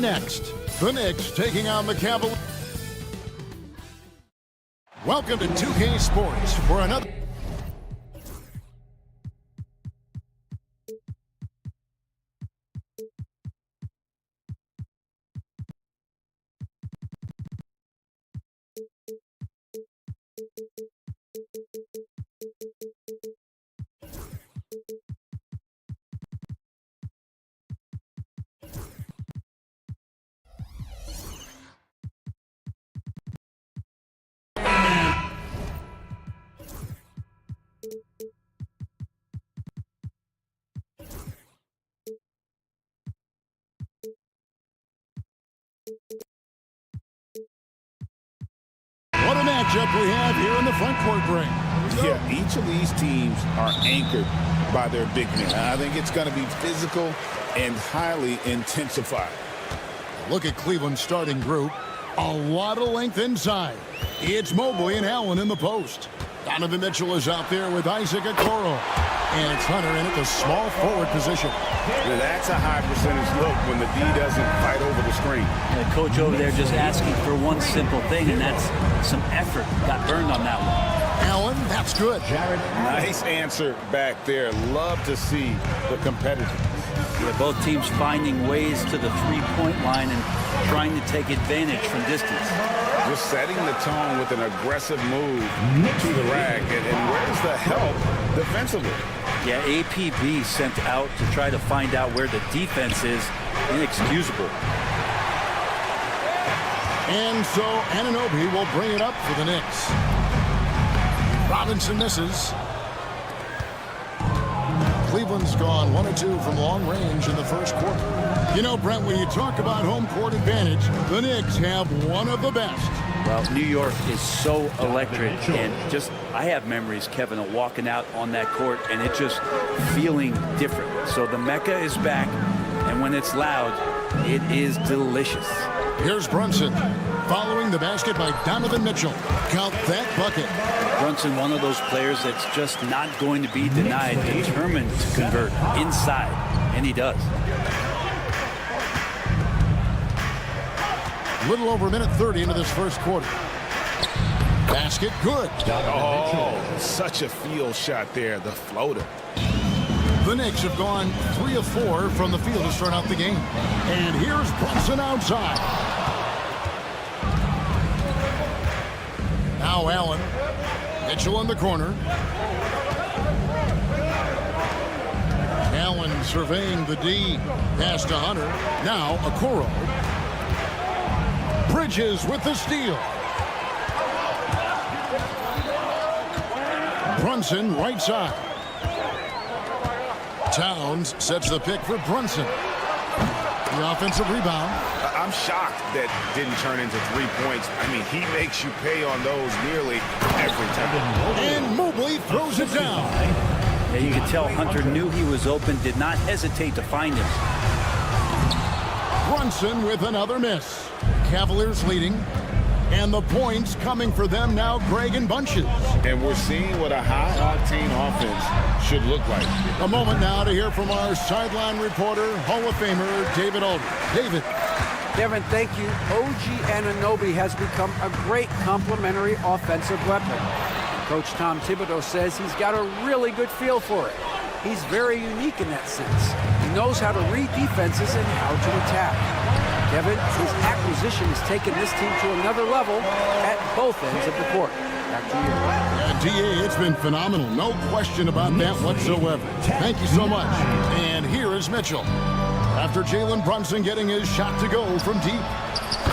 next. The Knicks taking on the Cavaliers. Welcome to 2K Sports for another. What a matchup we have here in the front court break. Yeah, each of these teams are anchored by their big men. I think it's going to be physical and highly intensified. Look at Cleveland's starting group. A lot of length inside. It's Mobley and Allen in the post. Donovan Mitchell is out there with Isaac Okoro. And it's Hunter in at the small forward position. Now that's a high percentage look when the D doesn't fight over the screen. The coach over there just asking for one simple thing, and that's some effort. Got burned on that one. Allen, that's good. Nice answer back there. Love to see the competitiveness. Yeah, both teams finding ways to the three-point line and trying to take advantage from distance. Just setting the tone with an aggressive move to the rack. And where's the help defensively? Yeah, APB sent out to try to find out where the defense is. Inexcusable. And so Anunoby will bring it up for the Knicks. Robinson misses. Cleveland's gone 1 of 2 from long range in the first quarter. You know, Brent, when you talk about home court advantage, the Knicks have one of the best. Well, New York is so electric, and just, I have memories, Kevin, of walking out on that court and it just feeling different. So the Mecca is back, and when it's loud, it is delicious. Here's Brunson, following the basket by Donovan Mitchell. Count that bucket. Brunson, one of those players that's just not going to be denied, determined to convert inside, and he does. A little over a minute 30 into this first quarter. Basket good. Oh, such a field shot there, the floater. The Knicks have gone 3 of 4 from the field to start out the game. And here's Brunson outside. Now Allen. Mitchell in the corner. Allen surveying the D. Pass to Hunter. Now Okoro. Bridges with the steal. Brunson right side. Towns sets the pick for Brunson. The offensive rebound. I'm shocked that didn't turn into 3 points. I mean, he makes you pay on those nearly every time. And Mobley throws it down. Yeah, you could tell Hunter knew he was open, did not hesitate to find him. Brunson with another miss. Cavaliers leading. And the points coming for them now, Greg, in bunches. And we're seeing what a high-octane offense should look like. A moment now to hear from our sideline reporter, Hall of Famer David Aldridge. David. Kevin, thank you. OG Anunoby has become a great complementary offensive weapon. Coach Tom Thibodeau says he's got a really good feel for it. He's very unique in that sense. He knows how to read defenses and how to attack. Kevin, his acquisition has taken this team to another level at both ends of the court. Back to you. DA, it's been phenomenal. No question about that whatsoever. Thank you so much. And here is Mitchell. After Jalen Brunson getting his shot to go from deep.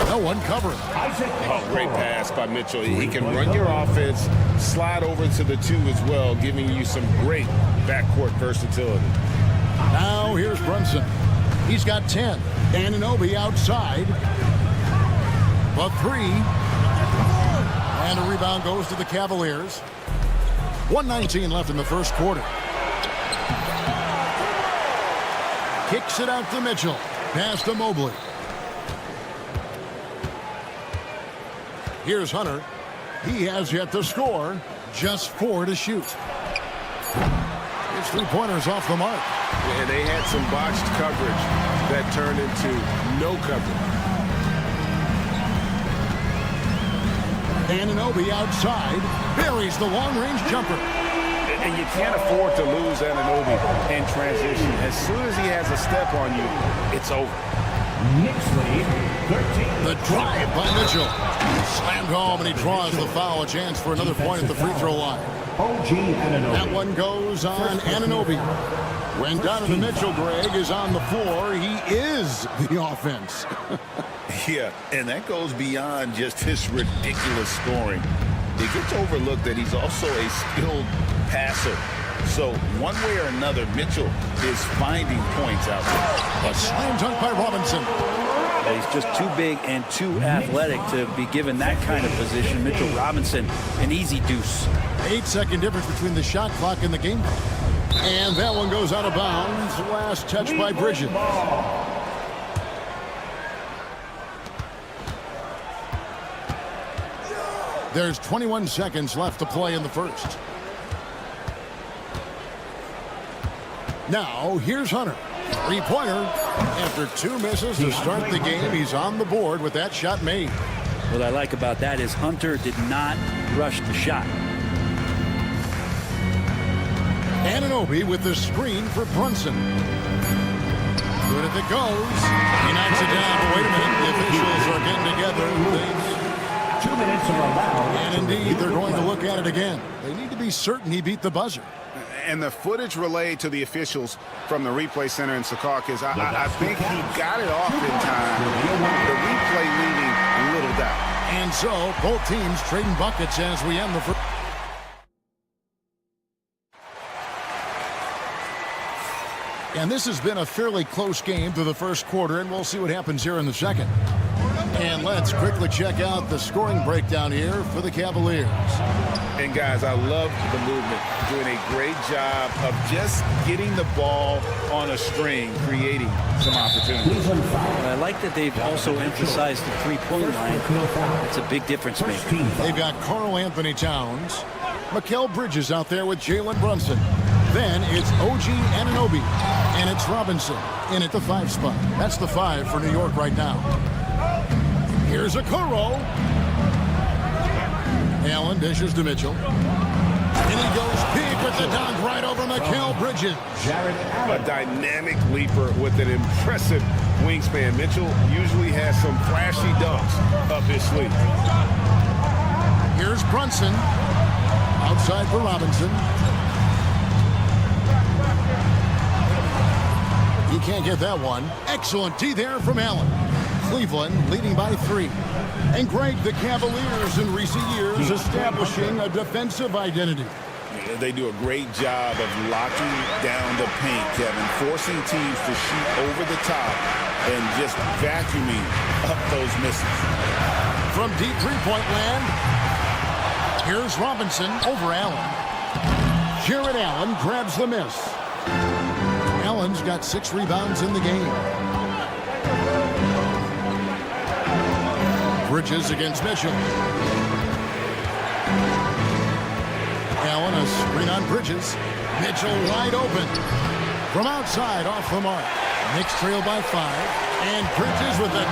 No one covering. Oh, great pass by Mitchell. He can run your offense, slide over to the 2 as well, giving you some great backcourt versatility. Now here's Brunson. He's got 10. Anunoby outside. The 3. And a rebound goes to the Cavaliers. 1:19 left in the first quarter. Kicks it out to Mitchell. Pass to Mobley. Here's Hunter. He has yet to score. Just 4 to shoot. His 3-pointers off the mark. Yeah, they had some botched coverage that turned into no coverage. Anunoby outside, buries the long-range jumper. And you can't afford to lose Anunoby in transition. As soon as he has a step on you, it's over. Knicks lead 13. The drive by Mitchell. Slammed home, and he draws the foul. A chance for another point at the free throw line. OG Anunoby. That one goes on Anunoby. When Donovan Mitchell, Greg, is on the floor, he is the offense. Yeah, and that goes beyond just his ridiculous scoring. It gets overlooked that he's also a skilled passer. So one way or another, Mitchell is finding points out there. A slam dunk by Robinson. He's just too big and too athletic to be given that kind of position. Mitchell Robinson, an easy deuce. 8-second difference between the shot clock and the game clock. And that one goes out of bounds. Last touch by Bridges. There's 21 seconds left to play in the first. Now, here's Hunter. Three-pointer. After 2 misses to start the game, he's on the board with that shot made. What I like about that is Hunter did not rush the shot. Anunoby with the screen for Brunson. Good if it goes. He knocks it down. But wait a minute. The officials are getting together. 2 minutes are allowed. And indeed, they're going to look at it again. They need to be certain he beat the buzzer. And the footage relayed to the officials from the replay center in Secaucus, I think he got it off in time. The replay leaving little doubt. And so, both teams trading buckets as we end the first. And this has been a fairly close game through the first quarter, and we'll see what happens here in the second. And let's quickly check out the scoring breakdown here for the Cavaliers. And guys, I love the movement. Doing a great job of just getting the ball on a string, creating some opportunities. I like that they've also emphasized the three-point line. It's a big difference maker. They've got Karl Anthony Towns, Mikal Bridges out there with Jalen Brunson. Then it's OG Anunoby, and it's Robinson in at the 5 spot. That's the 5 for New York right now. Here's a Okoro. Allen dishes to Mitchell. And he goes big with the dunk right over Mikal Bridges. A dynamic leaper with an impressive wingspan. Mitchell usually has some flashy dunks up his sleeve. Here's Brunson. Outside for Robinson. He can't get that one. Excellent D there from Allen. Cleveland leading by 3. And Greg, the Cavaliers in recent years establishing a defensive identity. They do a great job of locking down the paint, Kevin, forcing teams to shoot over the top and just vacuuming up those misses. From deep three-point land, here's Robinson over Allen. Jared Allen grabs the miss. Allen's got 6 rebounds in the game. Bridges against Mitchell. Allen a screen on Bridges. Mitchell wide open. From outside off the mark. Knicks trail by 5. And Bridges with a...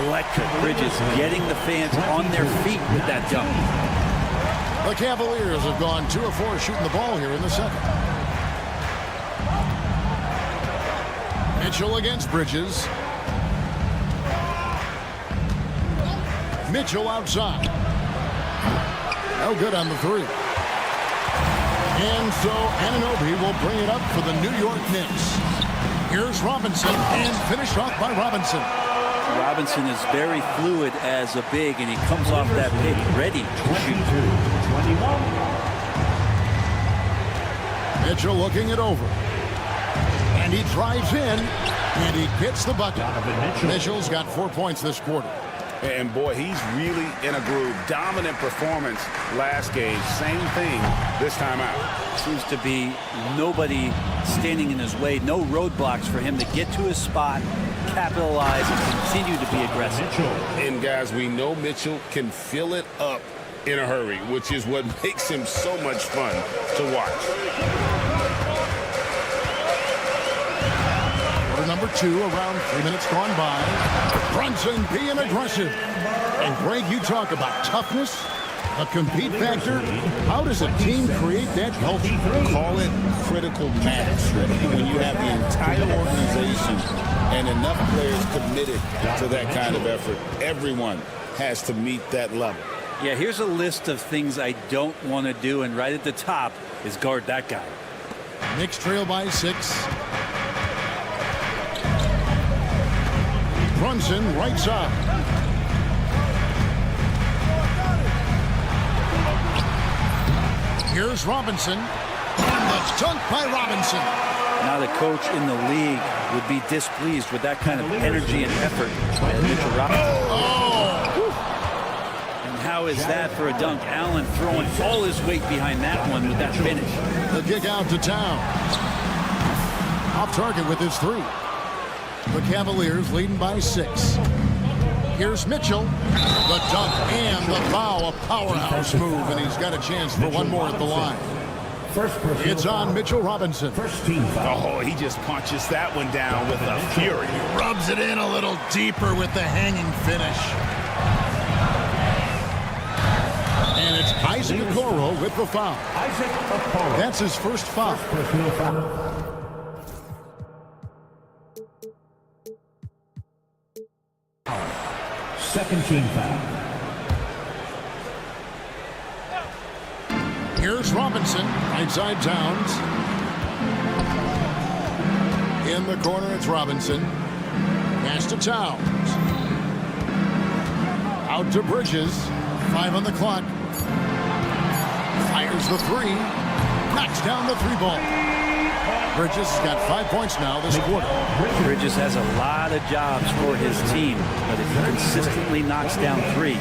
Electric. Bridges getting the fans on their feet with that dunk. The Cavaliers have gone 2 of 4 shooting the ball here in the second. Mitchell against Bridges. Mitchell outside. No good on the 3. And so Anunoby will bring it up for the New York Knicks. Here's Robinson, and finished off by Robinson. Robinson is very fluid as a big, and he comes off that pick ready to shoot. 21. Mitchell looking it over. And he drives in, and he gets the bucket. Mitchell's got 4 points this quarter. And boy, he's really in a groove. Dominant performance last game. Same thing this time out. Seems to be nobody standing in his way. No roadblocks for him to get to his spot, capitalize, and continue to be aggressive. And guys, we know Mitchell can fill it up in a hurry, which is what makes him so much fun to watch. number 2 around 3 minutes gone by. Brunson being aggressive. And Greg, you talk about toughness, a compete factor. How does a team create that culture? Call it critical mass. When you have the entire organization and enough players committed to that kind of effort, everyone has to meet that level. Yeah, here's a list of things I don't want to do, and right at the top is guard that guy. Knicks trail by 6. Brunson right side. Here's Robinson. And the dunk by Robinson. Not a coach in the league would be displeased with that kind of energy and effort by Mitchell Robinson. And how is that for a dunk? Allen throwing all his weight behind that one with that finish. The kick out to Towns. Off target with his 3. The Cavaliers leading by 6. Here's Mitchell. The dunk and the foul. A powerhouse move, and he's got a chance for one more at the line. It's on Mitchell Robinson. First team foul. Oh, he just punches that one down with a fury. Rubs it in a little deeper with the hanging finish. And it's Isaac Okoro with the foul. Isaac Okoro. That's his first foul. Personal foul. Second team foul. Here's Robinson, right side Towns. In the corner, it's Robinson. Pass to Towns. Out to Bridges. 5 on the clock. Fires the 3. Knocks down the 3 ball. Bridges has got 5 points now this quarter. Bridges has a lot of jobs for his team, but if he consistently knocks down 3, you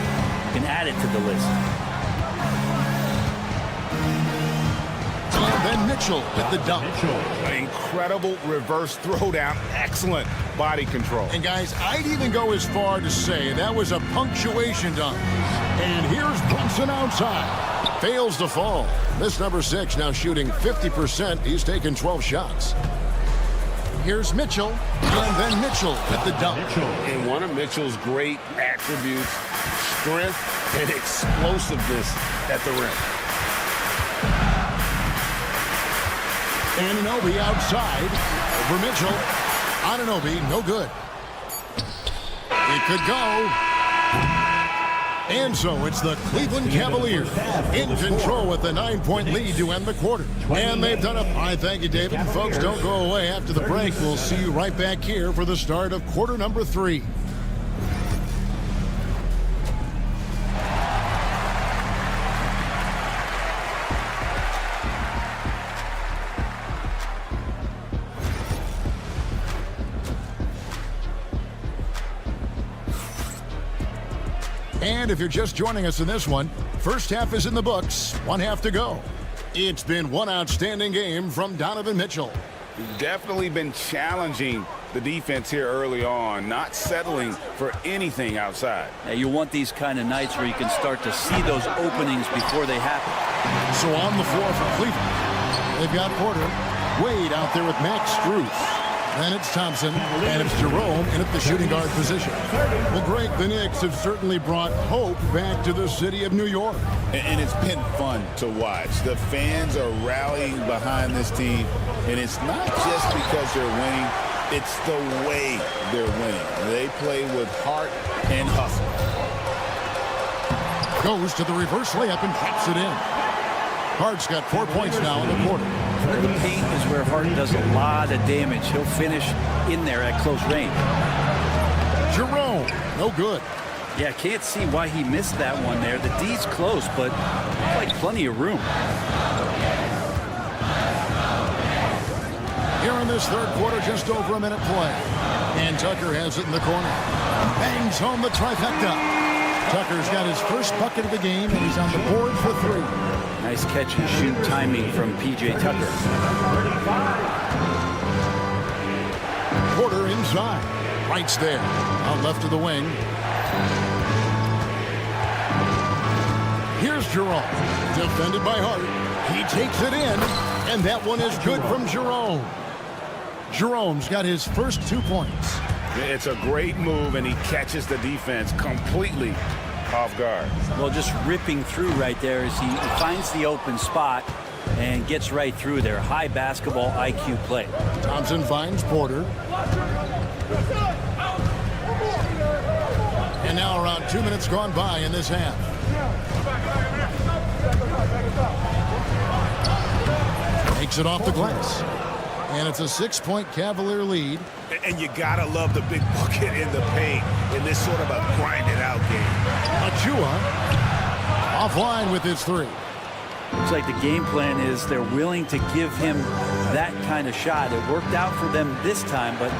can add it to the list. And then Mitchell with the dunk. An incredible reverse throwdown. Excellent body control. And guys, I'd even go as far to say that was a punctuation dunk. And here's Brunson outside. Fails to fall. This number 6 now shooting 50%. He's taken 12 shots. Here's Mitchell. And then Mitchell with the dunk. And one of Mitchell's great attributes, strength and explosiveness at the rim. Anunoby outside. Over Mitchell. Anunoby, no good. It could go. And so it's the Cleveland Cavaliers in control with a 9-point lead to end the quarter. And they've done it. I thank you, David. And folks, don't go away after the break. We'll see you right back here for the start of quarter number 3. And if you're just joining us in this one, first half is in the books, 1 half to go. It's been one outstanding game from Donovan Mitchell. Definitely been challenging the defense here early on, not settling for anything outside. Now, you want these kind of nights where you can start to see those openings before they happen. So on the floor for Cleveland, they've got Porter, Wade out there with Max Strus. Then it's Thompson, and it's Jerome in at the shooting guard position. Well, Greg, the Knicks have certainly brought hope back to the city of New York. And it's been fun to watch. The fans are rallying behind this team, and it's not just because they're winning, it's the way they're winning. They play with heart and hustle. Goes to the reverse layup and pops it in. Hart's got 4 points now in the quarter. The paint is where Hart does a lot of damage. He'll finish in there at close range. Jerome, no good. Yeah, can't see why he missed that one there. The D's close, but like plenty of room. Here in this third quarter, just over a minute play. And Tucker has it in the corner. Bangs home the trifecta. Tucker's got his first bucket of the game, and he's on the board for 3. Nice catch and shoot timing from P.J. Tucker. Porter inside. Wright's there. Out left of the wing. Here's Jerome. Defended by Hart. He takes it in. And that one is good from Jerome. Jerome's got his first 2 points. It's a great move, and he catches the defense completely off guard. Well, just ripping through right there as he finds the open spot and gets right through there. High basketball IQ play. Thompson finds Porter. And now around 2 minutes gone by in this half. Takes it off the glass. And it's a 6-point Cavalier lead. And you gotta love the big bucket in the paint in this sort of a grinded out game. Achua offline with his 3. Looks like the game plan is they're willing to give him that kind of shot. It worked out for them this time, but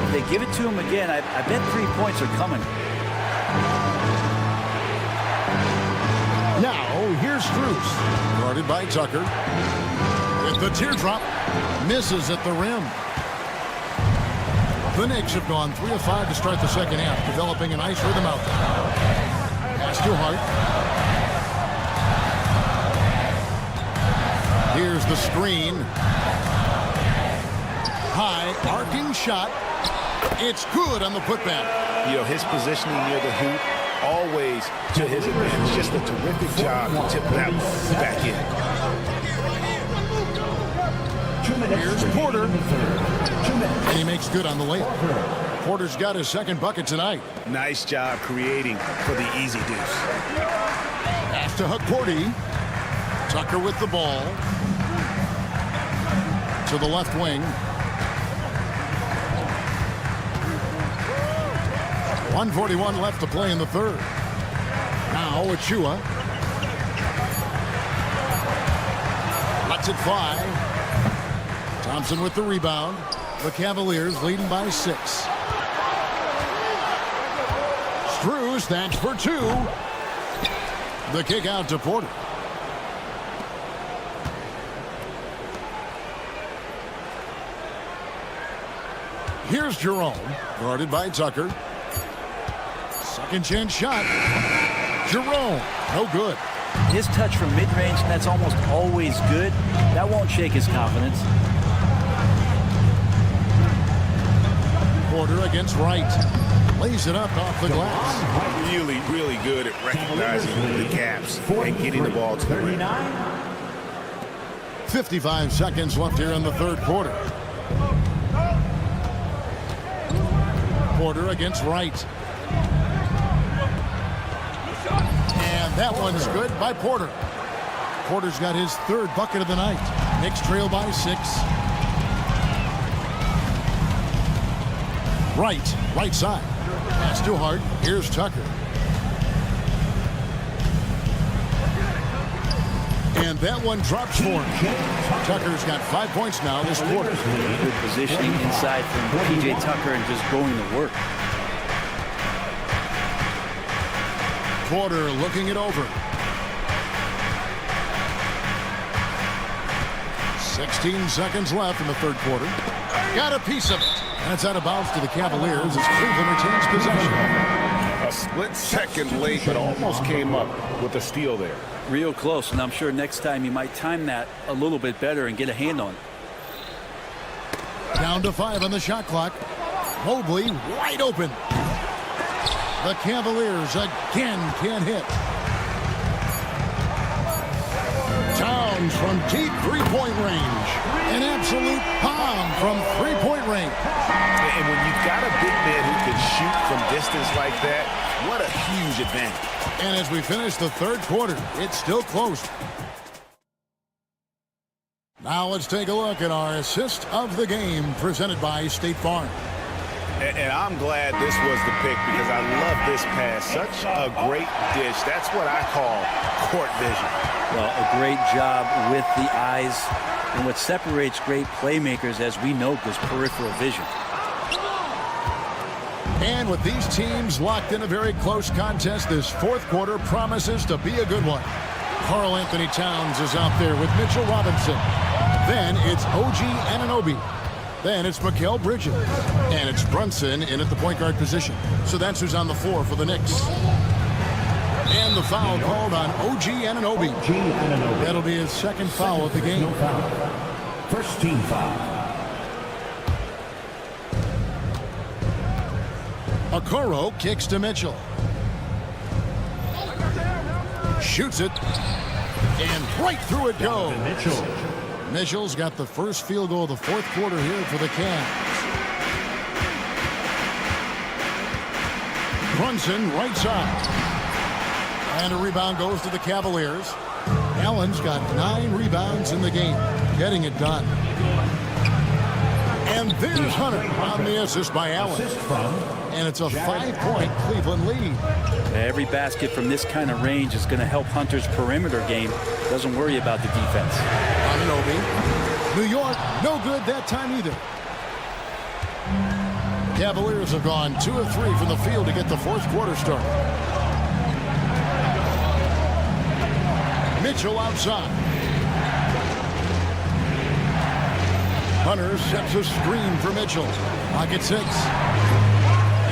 if they give it to him again, I bet 3 points are coming. Now, here's Strus, guarded by Tucker. With the teardrop, misses at the rim. The Knicks have gone 3 of 5 to start the second half, developing a nice rhythm out there. Pass to Hart. Here's the screen. High, arcing shot. It's good on the putback. You know, his positioning near the hoop, always to his advantage. Just a terrific job to tip that one back in. Here's Porter. And he makes good on the layup. Porter's got his second bucket tonight. Nice job creating for the easy deuce. Pass to Hakordi. Tucker with the ball. To the left wing. 1:41 left to play in the third. Now Achua. Lets it fly. Thompson with the rebound. The Cavaliers leading by 6. Strus, that's for 2. The kick out to Porter. Here's Jerome, guarded by Tucker. Second chance shot. Jerome, no good. His touch from mid-range, that's almost always good. That won't shake his confidence. Porter against Wright. Lays it up off the glass. Really, really good at recognizing the gaps and getting the ball to the rim. 55 seconds left here in the third quarter. Porter against Wright. And that one's good by Porter. Porter's got his third bucket of the night. Knicks trail by 6. Right side. Pass to Hart. Here's Tucker. And that one drops for him. Tucker's got 5 points now this quarter. Good positioning inside from P.J. Tucker and just going to work. Porter looking it over. 16 seconds left in the third quarter. Got a piece of it. That's out of bounds to the Cavaliers as Cleveland retains possession. A split second late, but almost came up with a steal there. Real close, and I'm sure next time you might time that a little bit better and get a hand on it. Down to 5 on the shot clock. Mobley wide open. The Cavaliers again can't hit. Towns from deep three-point range. An absolute bomb from three-point range. And when you've got a big man who can shoot from distance like that, what a huge advantage. And as we finish the third quarter, it's still close. Now let's take a look at our assist of the game presented by State Farm. And I'm glad this was the pick because I love this pass. Such a great dish. That's what I call court vision. Well, a great job with the eyes. And what separates great playmakers, as we know, is peripheral vision. And with these teams locked in a very close contest, this fourth quarter promises to be a good one. Karl Anthony Towns is out there with Mitchell Robinson. Then it's OG Anunoby. Then it's Mikal Bridges. And it's Brunson in at the point guard position. So that's who's on the floor for the Knicks. And the foul called on OG Anunoby. That'll be his second foul of the game. First team foul. Okoro kicks to Mitchell. Shoots it. And right through it goes. Mitchell. Mitchell's got the first field goal of the fourth quarter here for the Cavs. Brunson right side. And a rebound goes to the Cavaliers. Allen's got 9 rebounds in the game, getting it done. And there's Hunter on the assist by Allen. And it's a 5-point Cleveland lead. Every basket from this kind of range is going to help Hunter's perimeter game. Doesn't worry about the defense. Anunoby. New York, no good that time either. Cavaliers have gone 2 of 3 from the field to get the fourth quarter started. Mitchell outside. Hunter sets a screen for Mitchell. Pocket 6.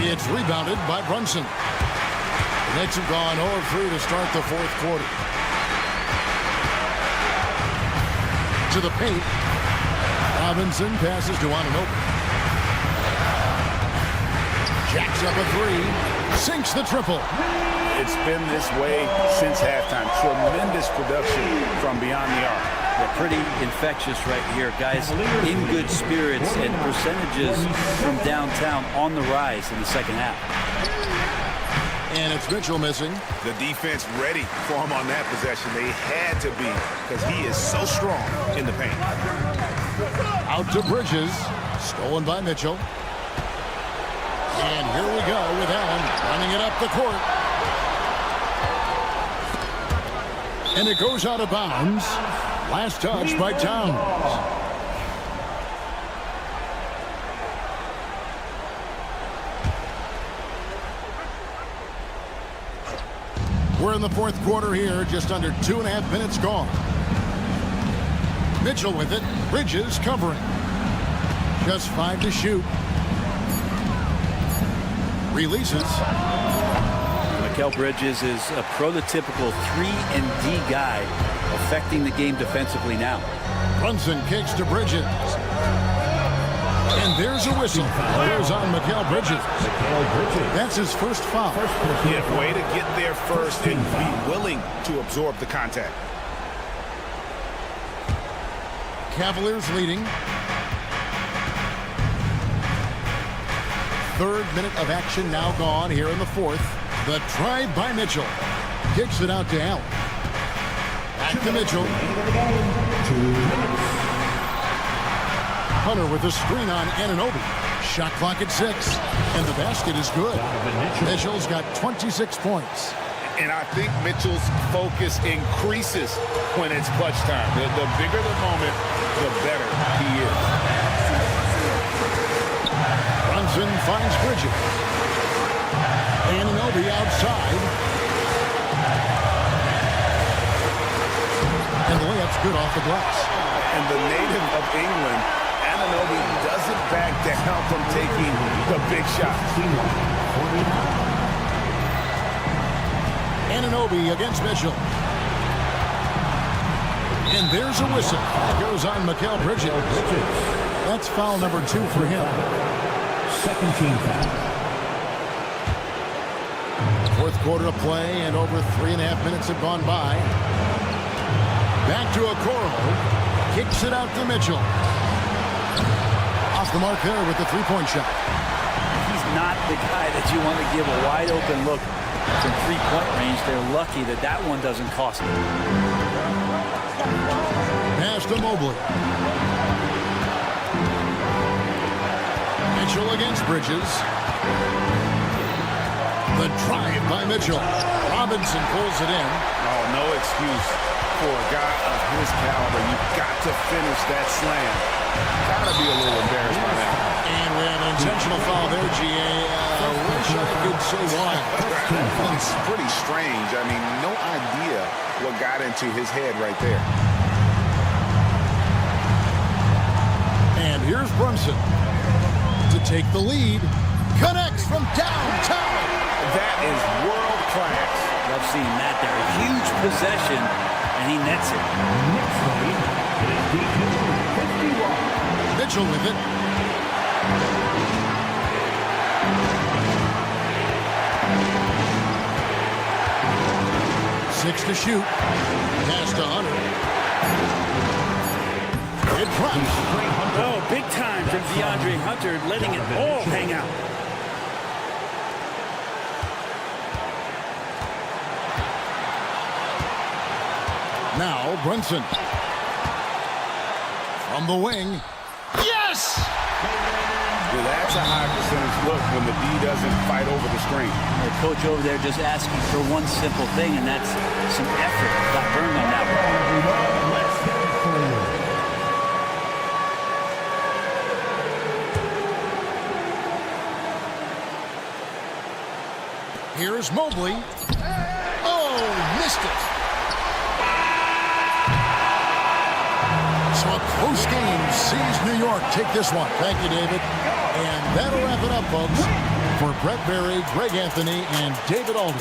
It's rebounded by Brunson. The Knicks have gone 0 of 3 to start the fourth quarter. To the paint. Robinson passes to Anunoby. Jacks up a 3. Sinks the triple. It's been this way since halftime. Tremendous production from beyond the arc. They're pretty infectious right here. Guys in good spirits and percentages from downtown on the rise in the second half. And it's Mitchell missing. The defense ready for him on that possession. They had to be because he is so strong in the paint. Out to Bridges. Stolen by Mitchell. And here we go with Allen running it up the court. And it goes out of bounds. Last touch by Towns. We're in the fourth quarter here, just under 2.5 minutes gone. Mitchell with it. Bridges covering. Just 5 to shoot. Releases. Mikal Bridges is a prototypical 3-and-D guy, affecting the game defensively now. Brunson kicks to Bridges. And there's a whistle. Goes on Mikal Bridges. That's his first foul. Yeah, way to get there first and be willing to absorb the contact. Cavaliers leading. Third minute of action now gone here in the fourth. The drive by Mitchell. Kicks it out to Allen. Back to Mitchell. Hunter with a screen on Anunoby. Shot clock at 6. And the basket is good. Mitchell's got 26 points. And I think Mitchell's focus increases when it's clutch time. The bigger the moment, the better he is. Brunson finds Bridges. Anunoby outside. And the layup's good off the glass. And the native of England, Anunoby doesn't back down from taking the big shot. Anunoby against Mitchell. And there's a whistle. It goes on Mikal Bridges. That's foul number 2 for him. Second team foul. Fourth quarter of play, and over 3.5 minutes have gone by. Back to Okoro. Kicks it out to Mitchell. Off the mark there with the 3-point shot. He's not the guy that you want to give a wide open look from 3-point range. They're lucky that that one doesn't cost them. Pass to Mobley. Mitchell against Bridges. The drive by Mitchell. Robinson pulls it in. Oh, no excuse for a guy of his caliber. You've got to finish that slam. Gotta be a little embarrassed by that. And we have an intentional foul there, GA. I wish I could say why. It's pretty strange. I mean, no idea what got into his head right there. And here's Brunson to take the lead. Connects from downtown. That is world class. Love seeing that there. A huge possession, and he nets it. Mitchell with it. 6 to shoot. Pass to Hunter. It drops. Oh, big time from DeAndre Hunter, letting it all hang out. Now Brunson. From the wing. Yes! Well, that's a high percentage look when the D doesn't fight over the screen. The coach over there just asking for one simple thing, and that's some effort. Got burned on that one. Here's Mobley. Oh, missed it. So a close game sees New York take this one. Thank you, David. And that'll wrap it up, folks. For Brett Berry, Greg Anthony, and David Alden.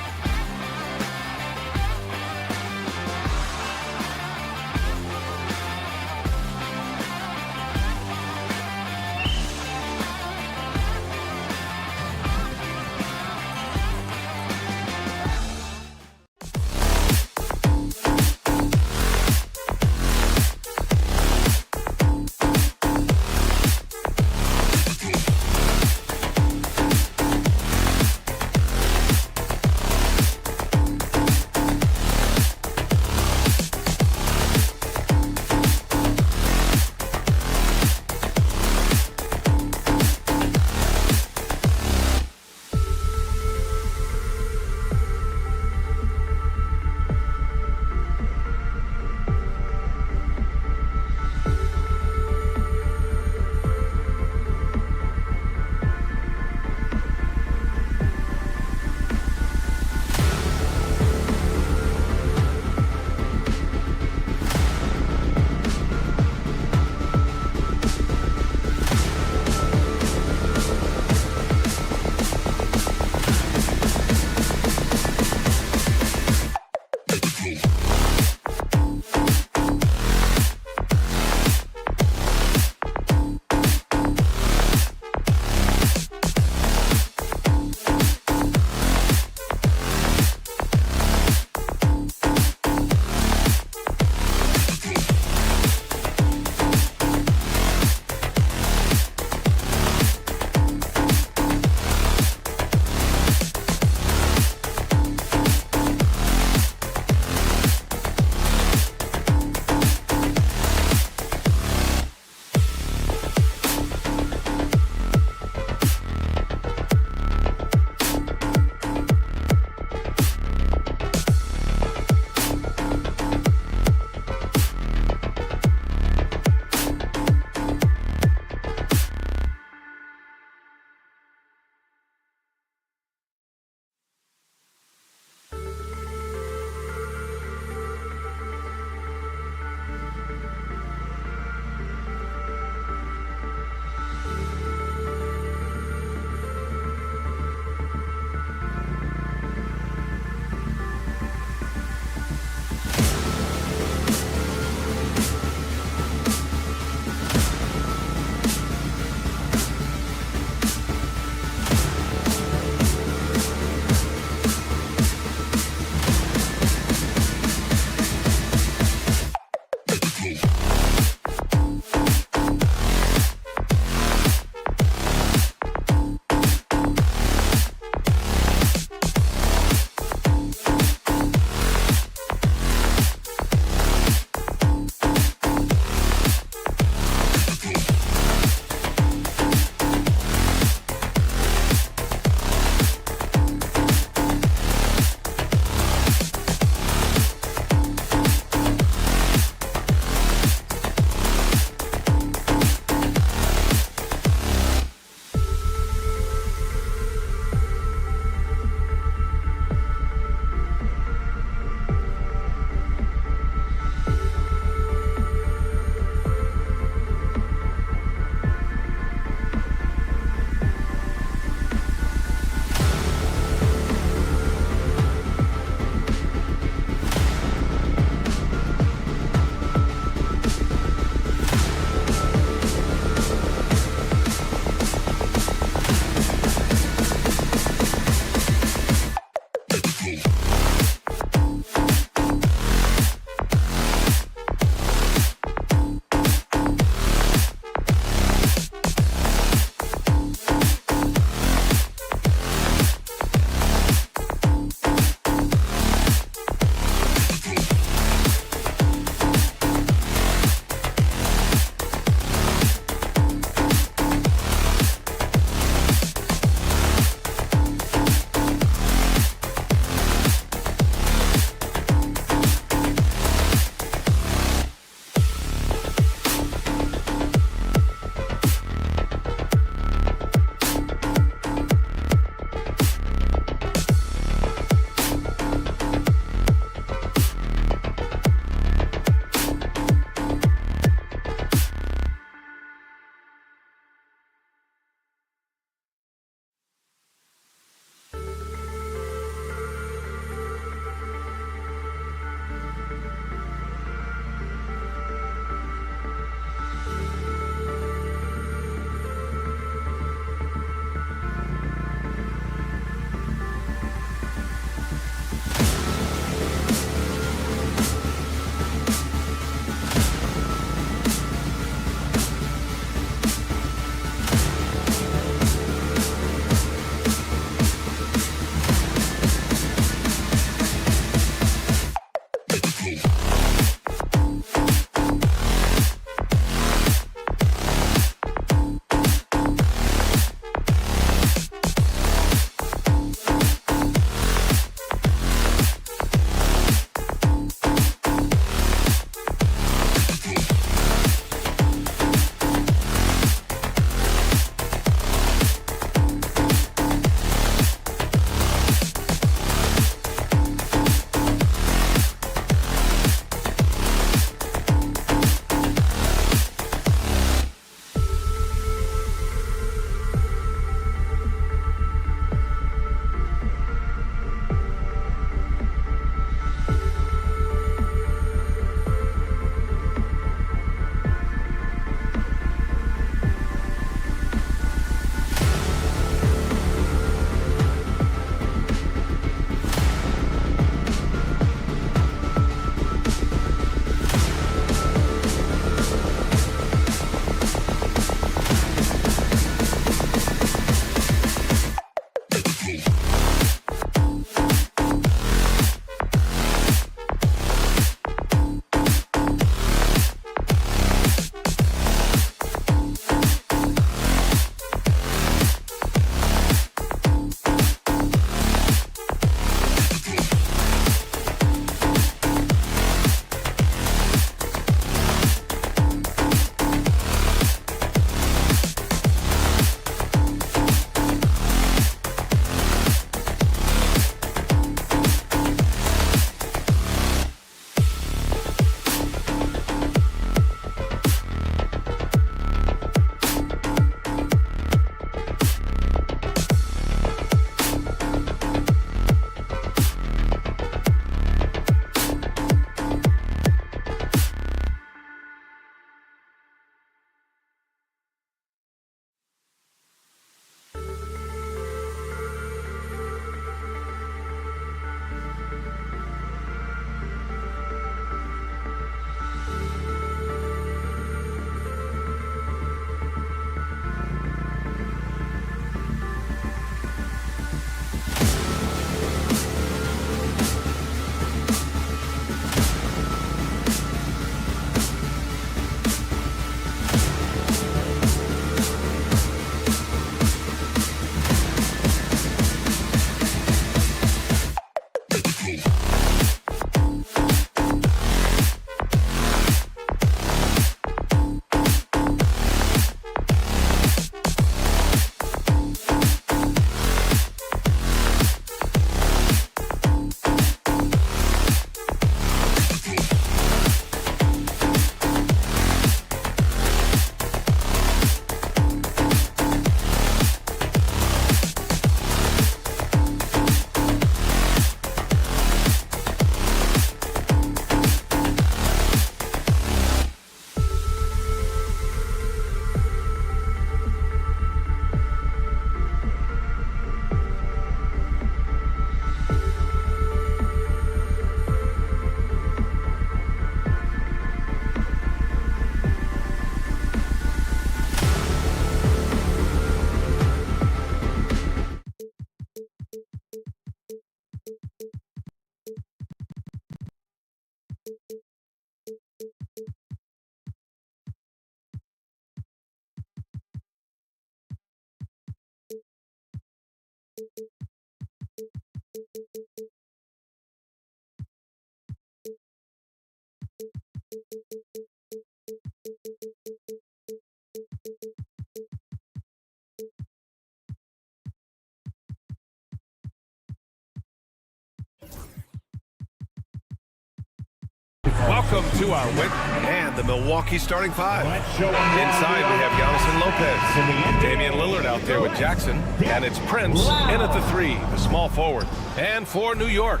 Welcome to our win and the Milwaukee starting five. Inside we have Giannis and Lopez. Damian Lillard out there with Jackson. And it's Prince in at the 3, the small forward. And for New York,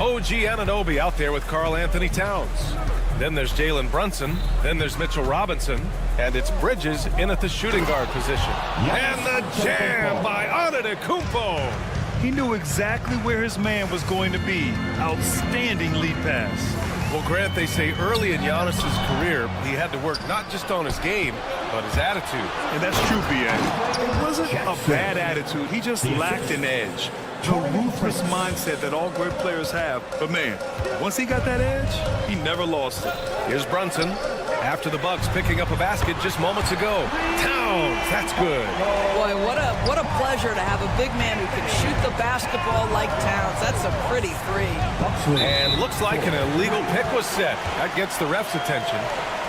OG Anunoby out there with Karl Anthony Towns. Then there's Jalen Brunson. Then there's Mitchell Robinson. And it's Bridges in at the shooting guard position. And the jam by Antetokounmpo. He knew exactly where his man was going to be. Outstanding lead pass. Well, Grant, they say early in Giannis's career, he had to work not just on his game, but his attitude. And that's true, B.A. It wasn't a bad attitude. He just lacked an edge. The ruthless mindset that all great players have. But, man, once he got that edge, he never lost it. Here's Brunson. After the Bucks picking up a basket just moments ago. Towns, that's good. Boy, what a pleasure to have a big man who can shoot the basketball like Towns. That's a pretty 3. And looks like an illegal pick was set. That gets the ref's attention.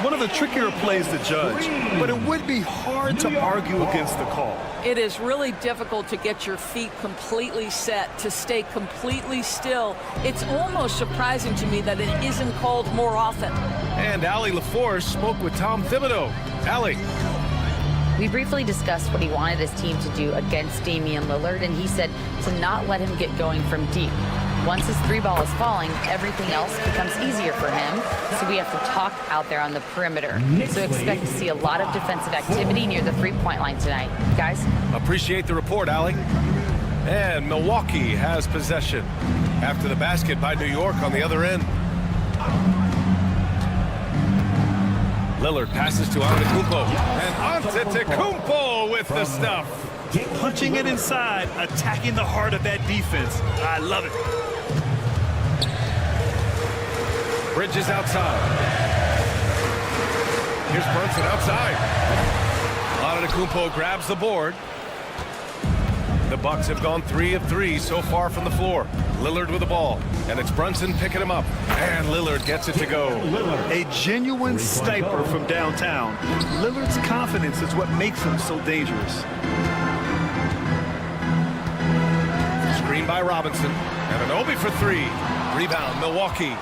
One of the trickier plays to judge, but it would be hard to argue against the call. It is really difficult to get your feet completely set, to stay completely still. It's almost surprising to me that it isn't called more often. And Allie LaForce spoke with Tom Thibodeau. Allie. We briefly discussed what he wanted his team to do against Damian Lillard, and he said to not let him get going from deep. Once his 3 ball is falling, everything else becomes easier for him, so we have to talk out there on the perimeter. So expect to see a lot of defensive activity near the 3-point line tonight. Guys? Appreciate the report, Allie. And Milwaukee has possession after the basket by New York on the other end. Lillard passes to Antetokounmpo. And Antetokounmpo with the stuff. Punching it inside, attacking the heart of that defense. I love it. Bridges outside. Here's Brunson outside. Antetokounmpo grabs the board. The Bucks have gone 3 of 3 so far from the floor. Lillard with the ball, and it's Brunson picking him up. And Lillard gets it to go. A genuine sniper from downtown. Lillard's confidence is what makes him so dangerous. Screen by Robinson. And Anunoby for 3. Rebound, Milwaukee.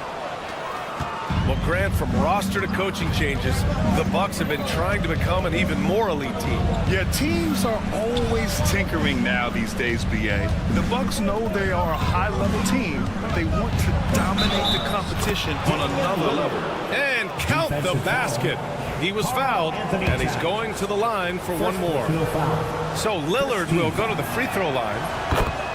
Well, Grant, from roster to coaching changes, the Bucks have been trying to become an even more elite team. Yeah, teams are always tinkering now these days, B.A. The Bucks know they are a high-level team, but they want to dominate the competition on another level. And count the basket. He was fouled, and he's going to the line for one more. So Lillard will go to the free throw line.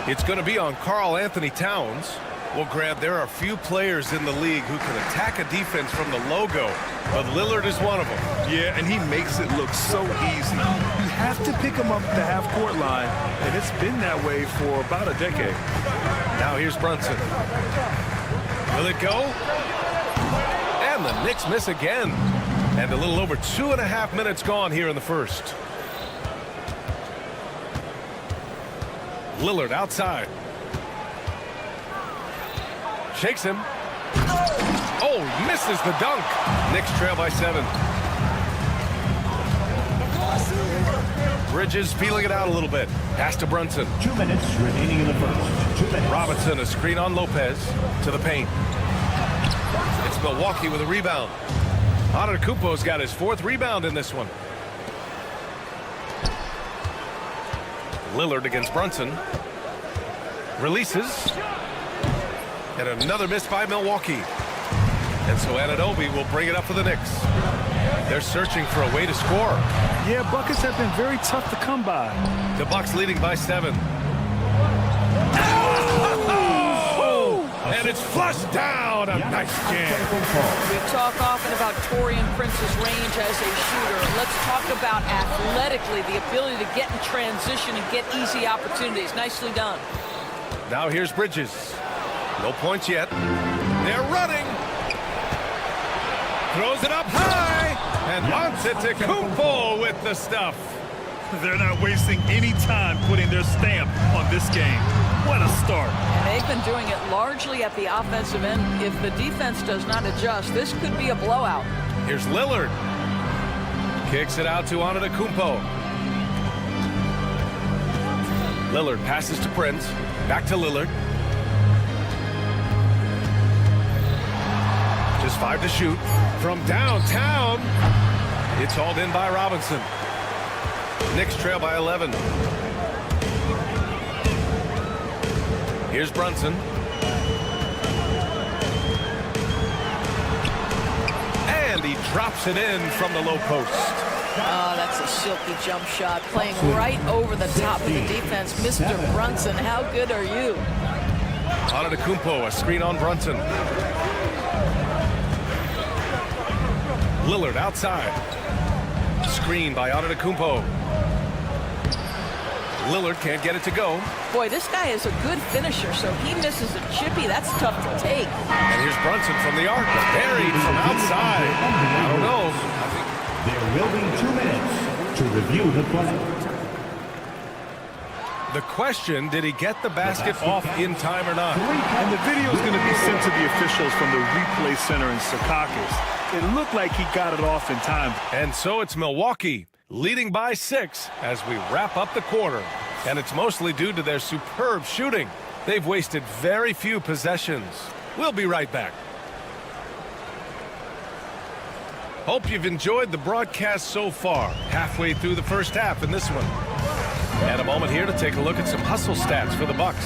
It's going to be on Karl Anthony Towns. Well, Grant, there are few players in the league who can attack a defense from the logo, but Lillard is one of them. Yeah, and he makes it look so easy. You have to pick him up at the half-court line, and it's been that way for about a decade. Now here's Brunson. Will it go? And the Knicks miss again. And a little over 2.5 minutes gone here in the first. Lillard outside. Shakes him. Oh, misses the dunk. Knicks trail by 7. Bridges feeling it out a little bit. Pass to Brunson. 2 minutes remaining in the first. 2 minutes. Robinson, a screen on Lopez to the paint. It's Milwaukee with a rebound. Antetokounmpo's got his 4th rebound in this one. Lillard against Brunson. Releases. And another miss by Milwaukee. And so Anunoby will bring it up for the Knicks. They're searching for a way to score. Yeah, buckets have been very tough to come by. The Bucks leading by 7. And it's flushed down. A nice jam. We talk often about Taurean Prince's range as a shooter. Let's talk about athletically the ability to get in transition and get easy opportunities. Nicely done. Now here's Bridges. No points yet. They're running. Throws it up high. And Antetokounmpo with the stuff. They're not wasting any time putting their stamp on this game. What a start. And they've been doing it largely at the offensive end. If the defense does not adjust, this could be a blowout. Here's Lillard. Kicks it out to Antetokounmpo. Lillard passes to Prince. Back to Lillard. To Bridges 5 to shoot. From downtown, it's hauled in by Robinson. Knicks trail by 11. Here's Brunson. And he drops it in from the low post. Oh, that's a silky jump shot, playing right over the top of the defense. Mr. Brunson, how good are you? Antetokounmpo, a screen on Brunson. Lillard outside. Screen by Antetokounmpo. Lillard can't get it to go. Boy, this guy is a good finisher, so he misses a chippy. That's tough to take. And here's Brunson from the arc. Buried from outside. I don't know. There will be 2 minutes to review the play. The question, did he get the basket off in time or not? And the video is going to be sent to the officials from the replay center in Secaucus. It looked like he got it off in time. And so it's Milwaukee leading by 6 as we wrap up the quarter. And it's mostly due to their superb shooting. They've wasted very few possessions. We'll be right back. Hope you've enjoyed the broadcast so far. Halfway through the first half in this one. And a moment here to take a look at some hustle stats for the Bucks.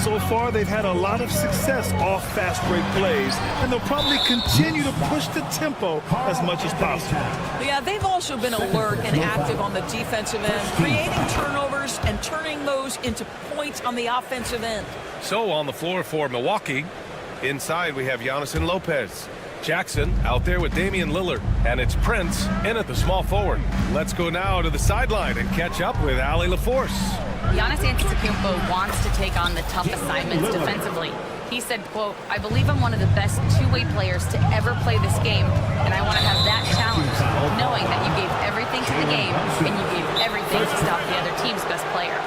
So far, they've had a lot of success off fast break plays, and they'll probably continue to push the tempo as much as possible. Yeah, they've also been alert and active on the defensive end, creating turnovers and turning those into points on the offensive end. So on the floor for Milwaukee, inside we have Giannis and Lopez. Jackson out there with Damian Lillard, and it's Prince in at the small forward. Let's go now to the sideline and catch up with Allie LaForce. Giannis Antetokounmpo wants to take on the tough assignments defensively. He said, quote, "I believe I'm one of the best two-way players to ever play this game, and I want to have that challenge, knowing that you gave everything to the game and you gave everything to stop the other team's best player."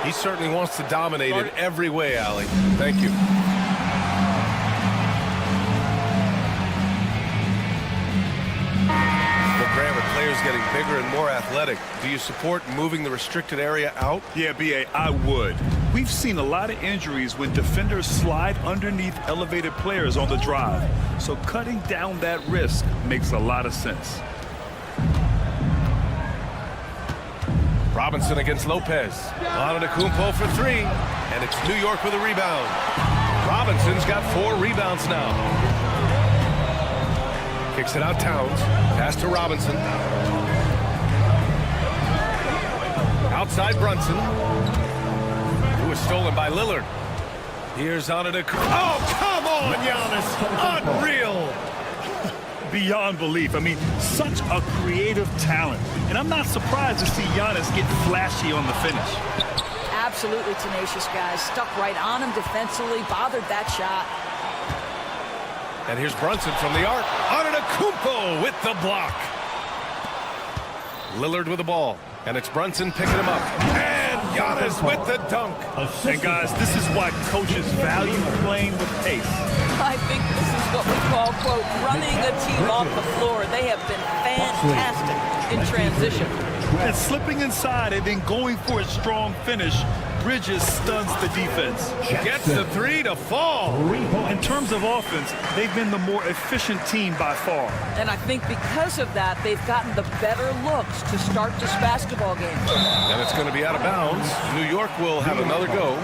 He certainly wants to dominate in every way, Allie. Thank you. Players getting bigger and more athletic. Do you support moving the restricted area out? Yeah, B.A., I would. We've seen a lot of injuries when defenders slide underneath elevated players on the drive. So cutting down that risk makes a lot of sense. Robinson against Lopez. Antetokounmpo for 3. And it's New York with a rebound. Robinson's got 4 rebounds now. Kicks it out Towns. Pass to Robinson. Outside Brunson. Who was stolen by Lillard. Here's Antetokounmpo. Oh, come on, Giannis. Unreal. Beyond belief. I mean, such a creative talent. And I'm not surprised to see Giannis get flashy on the finish. Absolutely tenacious, guys. Stuck right on him defensively, bothered that shot. And here's Brunson from the arc. Antetokounmpo with the block. Lillard with the ball. And it's Brunson picking him up. And Giannis with the dunk. And guys, this is why coaches value playing with pace. I think this is what we call, quote, running a team off the floor. They have been fantastic in transition. And slipping inside and then going for a strong finish. Bridges stuns the defense. Gets the 3 to fall. In terms of offense, they've been the more efficient team by far. And I think because of that, they've gotten the better looks to start this basketball game. And it's going to be out of bounds. New York will have another go.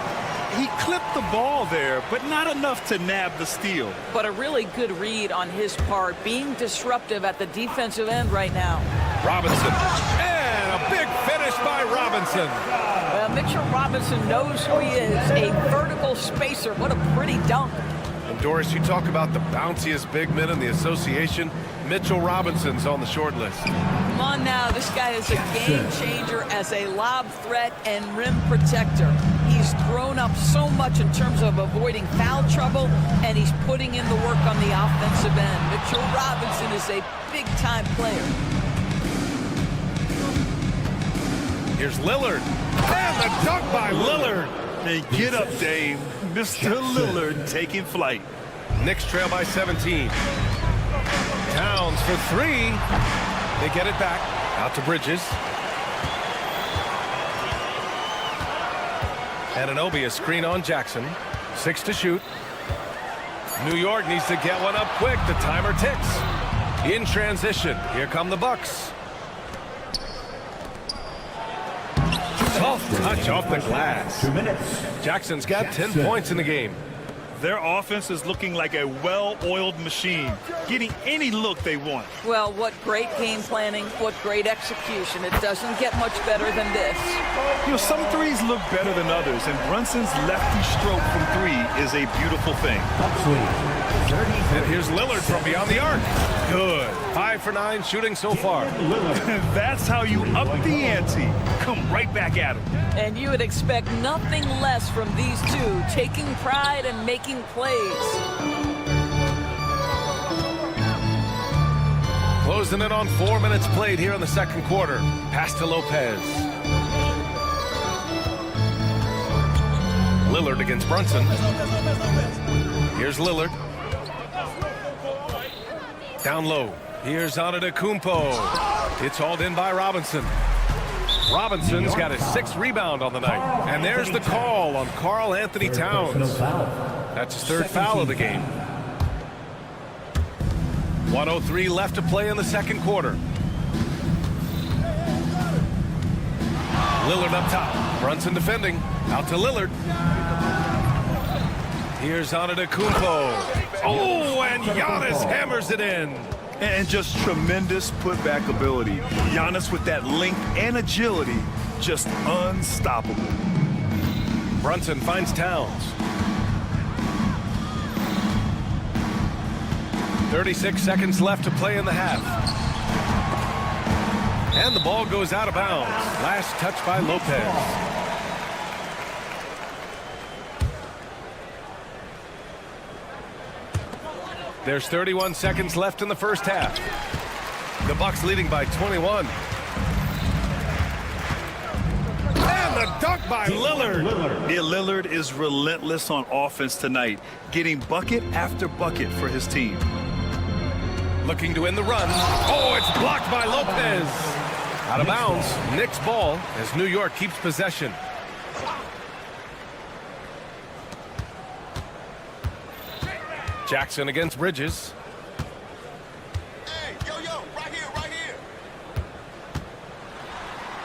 He clipped the ball there, but not enough to nab the steal. But a really good read on his part, being disruptive at the defensive end right now. Robinson. And a big finish by Robinson. Well, Mitchell Robinson knows who he is, a vertical spacer. What a pretty dunk. And Doris, you talk about the bounciest big men in the association. Mitchell Robinson's on the short list. Come on now, this guy is a game changer as a lob threat and rim protector. He's thrown up so much in terms of avoiding foul trouble, and he's putting in the work on the offensive end. Mitchell Robinson is a big-time player. Here's Lillard. And the dunk by Lillard. Hey, get up, Dave. Mr. Lillard taking flight. Knicks trail by 17. Towns for 3. They get it back. Out to Bridges. Anunoby, a screen on Jackson. 6 to shoot. New York needs to get one up quick. The timer ticks. In transition, here come the Bucks. Soft touch off the glass. 2 minutes. Jackson's got 10 points in the game. Their offense is looking like a well-oiled machine, getting any look they want. Well, what great game planning, what great execution. It doesn't get much better than this. You know, some threes look better than others, and Brunson's lefty stroke from three is a beautiful thing. Bucks lead. 30. And here's Lillard from beyond the arc. Good. 5 for 9 shooting so far. That's how you up the ante. Come right back at him. And you would expect nothing less from these two, taking pride and making plays. Closing in on 4 minutes played here in the second quarter. Pass to Lopez. Lillard against Brunson. Here's Lillard. Down low. Here's Antetokounmpo. It's hauled in by Robinson. Robinson's got his 6th rebound on the night. And there's the call on Karl Anthony Towns. That's his 3rd foul of the game. 1:03 left to play in the second quarter. Lillard up top. Brunson defending. Out to Lillard. Here's Antetokounmpo. Oh, and Giannis hammers it in. And just tremendous putback ability. Giannis with that length and agility, just unstoppable. Brunson finds Towns. 36 seconds left to play in the half. And the ball goes out of bounds. Last touch by Lopez. There's 31 seconds left in the first half. The Bucks leading by 21. And the dunk by Lillard. Yeah, Lillard is relentless on offense tonight, getting bucket after bucket for his team. Looking to end the run. Oh, it's blocked by Lopez. Out of bounds. Knicks ball as New York keeps possession. Jackson against Bridges. Hey, yo, right here.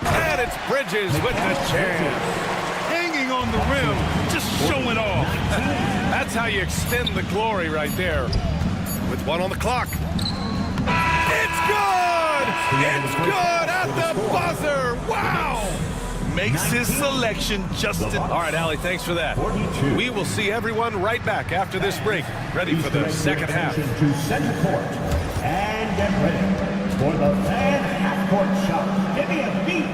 And it's Bridges with the jam. Hanging on the rim, just showing off. That's how you extend the glory right there. With 1 on the clock. It's good! It's good at the buzzer! Wow! Makes his selection just in. All right, Allie, thanks for that. 42. We will see everyone right back after this break. Ready for the second half. To center court. And get ready for the fan half-court shot. Give me a beat.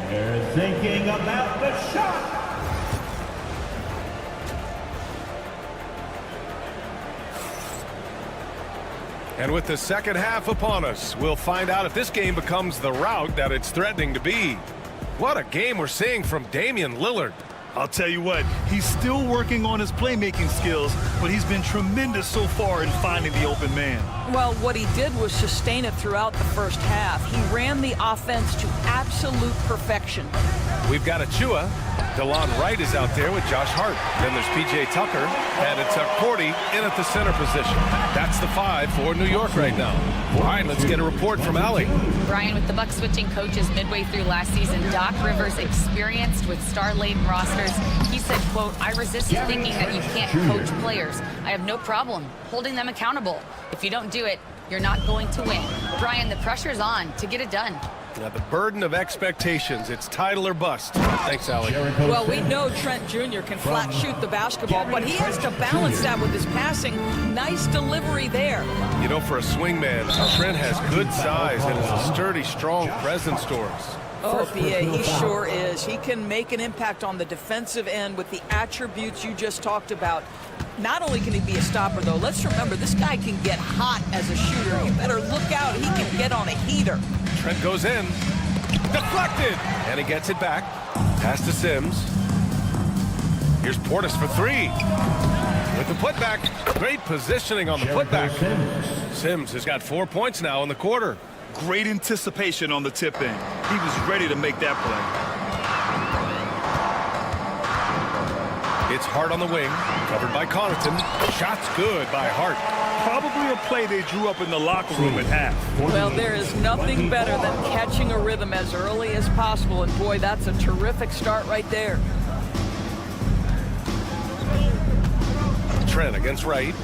They're thinking about the shot. And with the second half upon us, we'll find out if this game becomes the rout that it's threatening to be. What a game we're seeing from Damian Lillard. I'll tell you what, he's still working on his playmaking skills, but he's been tremendous so far in finding the open man. Well, what he did was sustain it throughout the first half. He ran the offense to absolute perfection. We've got Achua. DeLon Wright is out there with Josh Hart. Then there's P.J. Tucker, and it's Cordy in at the center position. That's the 5 for New York right now. All right, let's get a report from Allie. Brian, with the Bucks switching coaches midway through last season, Doc Rivers, experienced with star-laden rosters, he said, quote, "I resist thinking that you can't coach players. I have no problem holding them accountable. If you don't do it, you're not going to win." Brian, the pressure's on to get it done. Now, the burden of expectations, it's title or bust. Thanks, Allie. Well, we know Trent Jr. can flat shoot the basketball, but he has to balance that with his passing. Nice delivery there. You know, for a swingman, Trent has good size and is a sturdy, strong presence to us. Oh, B.A., he sure is. He can make an impact on the defensive end with the attributes you just talked about. Not only can he be a stopper, though, let's remember, this guy can get hot as a shooter. You better look out. He can get on a heater. Trent goes in. Deflected. And he gets it back. Pass to Sims. Here's Portis for 3. With the putback. Great positioning on the putback. Sims has got 4 points now in the quarter. Great anticipation on the tip in. He was ready to make that play. It's Hart on the wing, covered by Connaughton. Shot's good by Hart. Probably a play they drew up in the locker room at half. Well, there is nothing better than catching a rhythm as early as possible, and boy, that's a terrific start right there. Trent against Wright.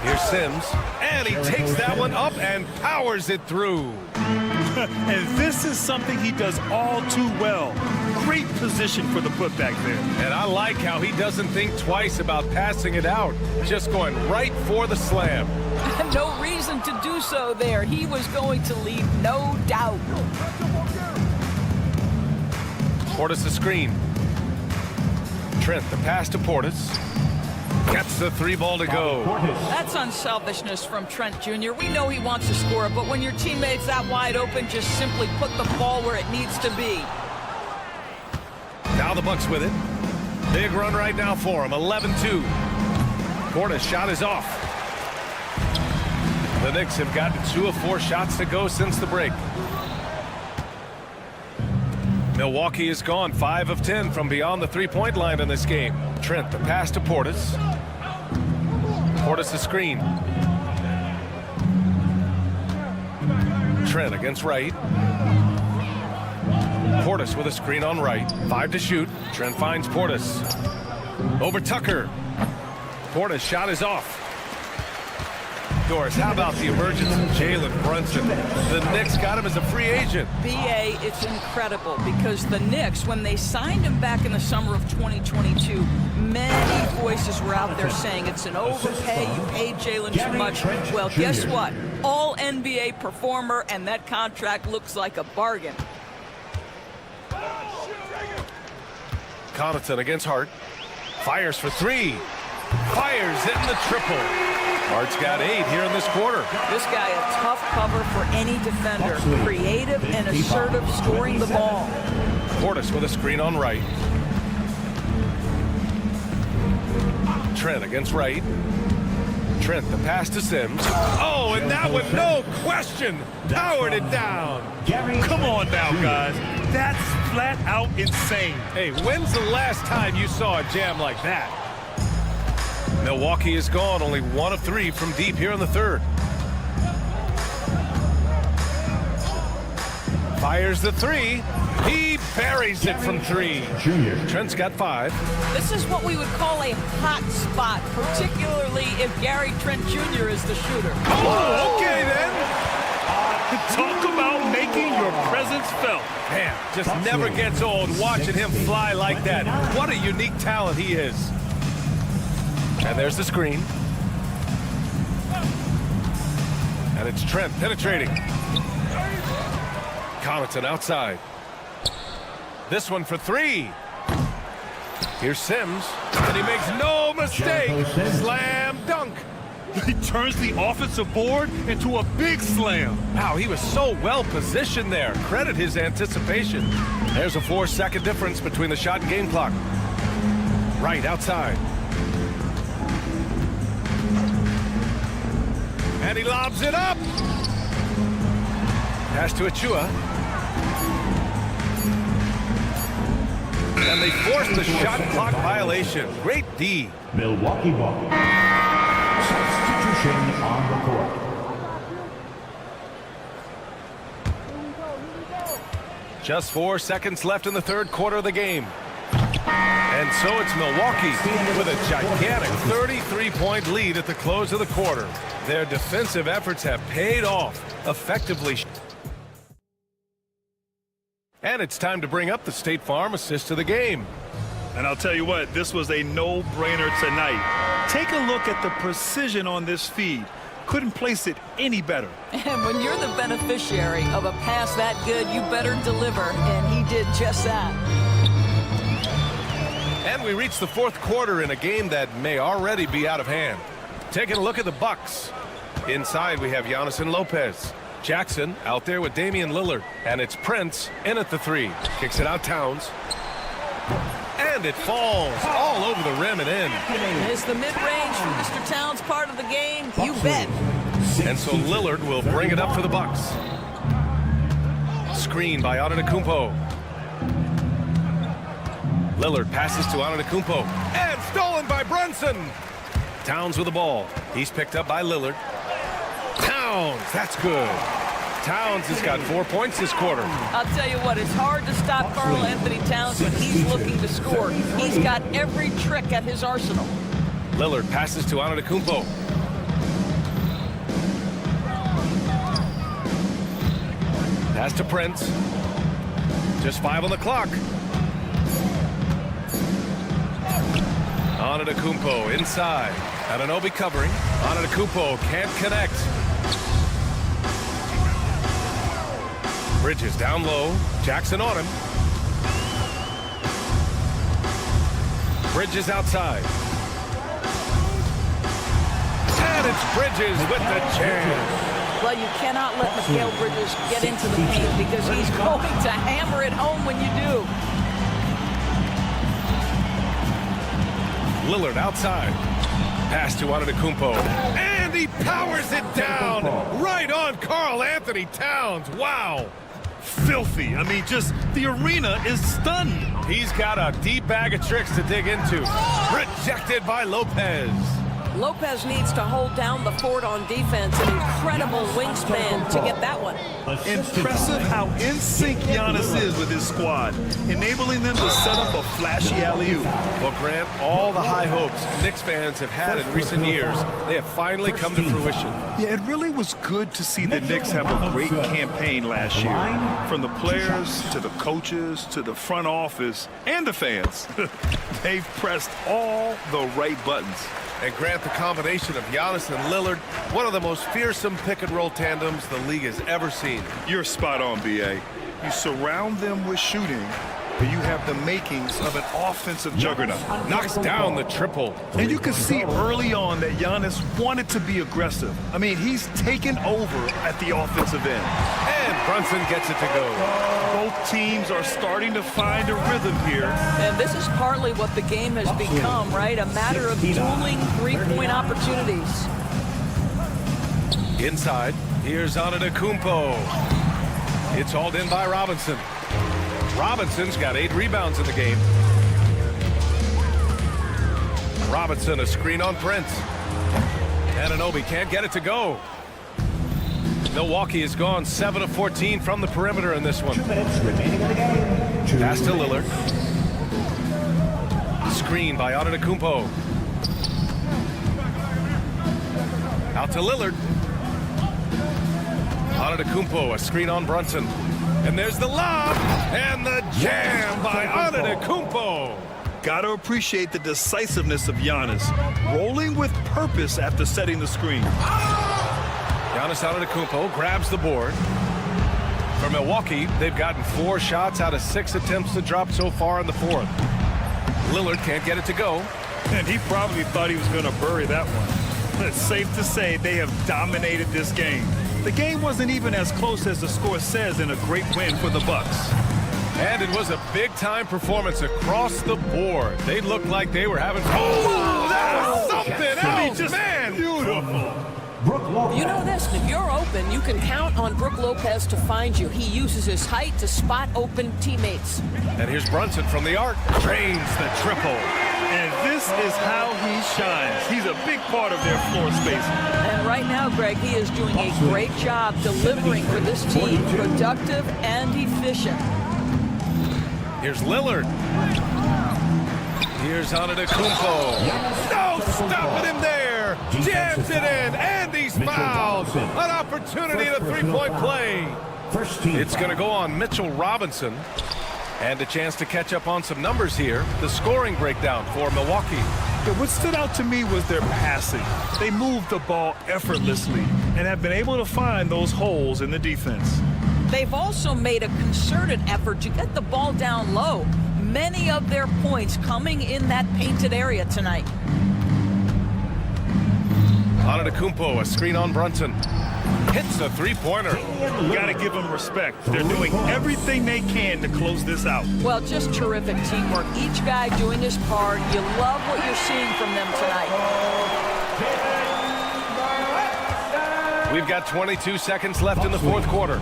Here's Sims, and he takes that one up and powers it through. And this is something he does all too well. Great position for the putback there. And I like how he doesn't think twice about passing it out, just going right for the slam. No reason to do so there. He was going to leave no doubt. Portis the screen. Trent the pass to Portis. Gets the 3-ball to go. That's unselfishness from Trent Jr. We know he wants to score, but when your teammate's that wide open, just simply put the ball where it needs to be. Now the Bucks with it. Big run right now for him. 11-2. Portis shot is off. The Knicks have gotten 2 of 4 shots to go since the break. Milwaukee is gone 5 of 10 from beyond the 3-point line in this game. Trent the pass to Portis. Portis the screen. Trent against Wright. Portis with a screen on Wright. 5 to shoot. Trent finds Portis. Over Tucker. Portis shot is off. Doris, how about the emergence of Jalen Brunson? The Knicks got him as a free agent. B.A., it's incredible because the Knicks, when they signed him back in the summer of 2022, many voices were out there saying it's an overpay, you paid Jalen too much. Well, guess what? All NBA performer, and that contract looks like a bargain. Connaughton against Hart. Fires for 3. Fires hitting the triple. Hart's got 8 here in this quarter. This guy a tough cover for any defender. Creative and assertive scoring the ball. Portis with a screen on Wright. Trent against Wright. Trent the pass to Sims. Oh, and that one, no question, powered it down. Come on now, guys. That's flat out insane. Hey, when's the last time you saw a jam like that? Milwaukee is gone, only 1 of 3 from deep here in the third. Fires the 3. He buries it from 3. Trent's got 5. This is what we would call a hot spot, particularly if Gary Trent Jr. is the shooter. Oh, okay then. Talk about making your presence felt. Man, just never gets old watching him fly like that. What a unique talent he is. And there's the screen. And it's Trent penetrating. Connaughton outside. This one for 3. Here's Sims. And he makes no mistake. Slam dunk. He turns the offensive board into a big slam. Wow, he was so well positioned there. Credit his anticipation. There's a 4-second difference between the shot and game clock. Right outside. And he lobs it up. Pass to Achua. And they force the shot clock violation. Great D. Milwaukee ball. Substitution on the court. Just 4 seconds left in the third quarter of the game. And so it's Milwaukee with a gigantic 33-point lead at the close of the quarter. Their defensive efforts have paid off effectively. And it's time to bring up the State Farm assist of the game. And I'll tell you what, this was a no-brainer tonight. Take a look at the precision on this feed. Couldn't place it any better. And when you're the beneficiary of a pass that good, you better deliver, and he did just that. And we reach the fourth quarter in a game that may already be out of hand. Taking a look at the Bucks. Inside we have Giannis and Lopez. Jackson out there with Damian Lillard. And it's Prince in at the 3. Kicks it out Towns. And it falls all over the rim and in. Is the mid-range for Mr. Towns part of the game? You bet. And so Lillard will bring it up for the Bucks. Screen by Antetokounmpo. Lillard passes to Antetokounmpo. And stolen by Brunson. Towns with the ball. He's picked up by Lillard. Towns, that's good. Towns has got 4 points this quarter. I'll tell you what, it's hard to stop Karl Anthony Towns when he's looking to score. He's got every trick at his arsenal. Lillard passes to Antetokounmpo. Pass to Prince. Just 5 on the clock. Antetokounmpo inside. Anunoby covering. Antetokounmpo can't connect. Bridges down low. Jackson on him. Bridges outside. And it's Bridges with the jam. Well, you cannot let Mikal Bridges get into the paint because he's going to hammer it home when you do. Lillard outside. Pass to Antetokounmpo. And he powers it down right on Karl Anthony Towns. Wow. Filthy. I mean, just the arena is stunned. He's got a deep bag of tricks to dig into. Rejected by Lopez. Lopez needs to hold down the fort on defense. An incredible wingspan to get that one. Impressive how in sync Giannis is with his squad, enabling them to set up a flashy alley-oop. Well, Grant, all the high hopes Knicks fans have had in recent years, they have finally come to fruition. Yeah, it really was good to see the Knicks have a great campaign last year. From the players to the coaches to the front office and the fans. They've pressed all the right buttons. And Grant, the combination of Giannis and Lillard, one of the most fearsome pick-and-roll tandems the league has ever seen. You're spot on, B.A. You surround them with shooting, and you have the makings of an offensive juggernaut. Knocks down the triple. And you can see early on that Giannis wanted to be aggressive. I mean, he's taken over at the offensive end. And Brunson gets it to go. Both teams are starting to find a rhythm here. And this is partly what the game has become, right? A matter of dueling three-point opportunities. Inside, here's Antetokounmpo. It's hauled in by Robinson. Robinson's got 8 rebounds in the game. Robinson, a screen on Prince. Anunoby can't get it to go. Milwaukee has gone 7 of 14 from the perimeter in this one. 2 minutes remaining in the game. Pass to Lillard. Screen by Antetokounmpo. Out to Lillard. Antetokounmpo, a screen on Brunson. And there's the lob and the jam by Antetokounmpo. Got to appreciate the decisiveness of Giannis, rolling with purpose after setting the screen. Giannis Antetokounmpo grabs the board. For Milwaukee, they've gotten 4 shots out of 6 attempts to drop so far in the 4th. Lillard can't get it to go. And he probably thought he was going to bury that one. It's safe to say they have dominated this game. The game wasn't even as close as the score says in a great win for the Bucks. And it was a big-time performance across the board. They looked like they were having fun. Oh, that's something else, man! Beautiful. You know this, if you're open, you can count on Brook Lopez to find you. He uses his height to spot open teammates. And here's Brunson from the arc. Drains the triple. And this is how he shines. He's a big part of their floor space. And right now, Greg, he is doing a great job delivering for this team, productive and efficient. Here's Lillard. Here's Antetokounmpo. No stopping him there. Jams it in, and he's fouled. An opportunity at a three-point play. It's going to go on Mitchell Robinson. And a chance to catch up on some numbers here. The scoring breakdown for Milwaukee. What stood out to me was their passing. They moved the ball effortlessly and have been able to find those holes in the defense. They've also made a concerted effort to get the ball down low. Many of their points coming in that painted area tonight. Antetokounmpo, a screen on Brunson. Hits a three-pointer. You got to give them respect. They're doing everything they can to close this out. Well, just terrific teamwork. Each guy doing his part. You love what you're seeing from them tonight. We've got 22 seconds left in the 4th quarter.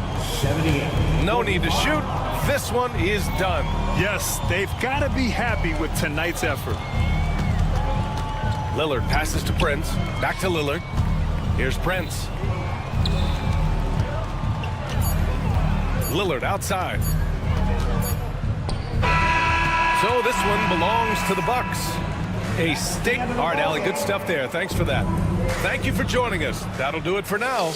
No need to shoot. This one is done. Yes, they've got to be happy with tonight's effort. Lillard passes to Prince. Back to Lillard. Here's Prince. Lillard outside. So this one belongs to the Bucks. A state. All right, Allie, good stuff there. Thanks for that. Thank you for joining us. That'll do it for now.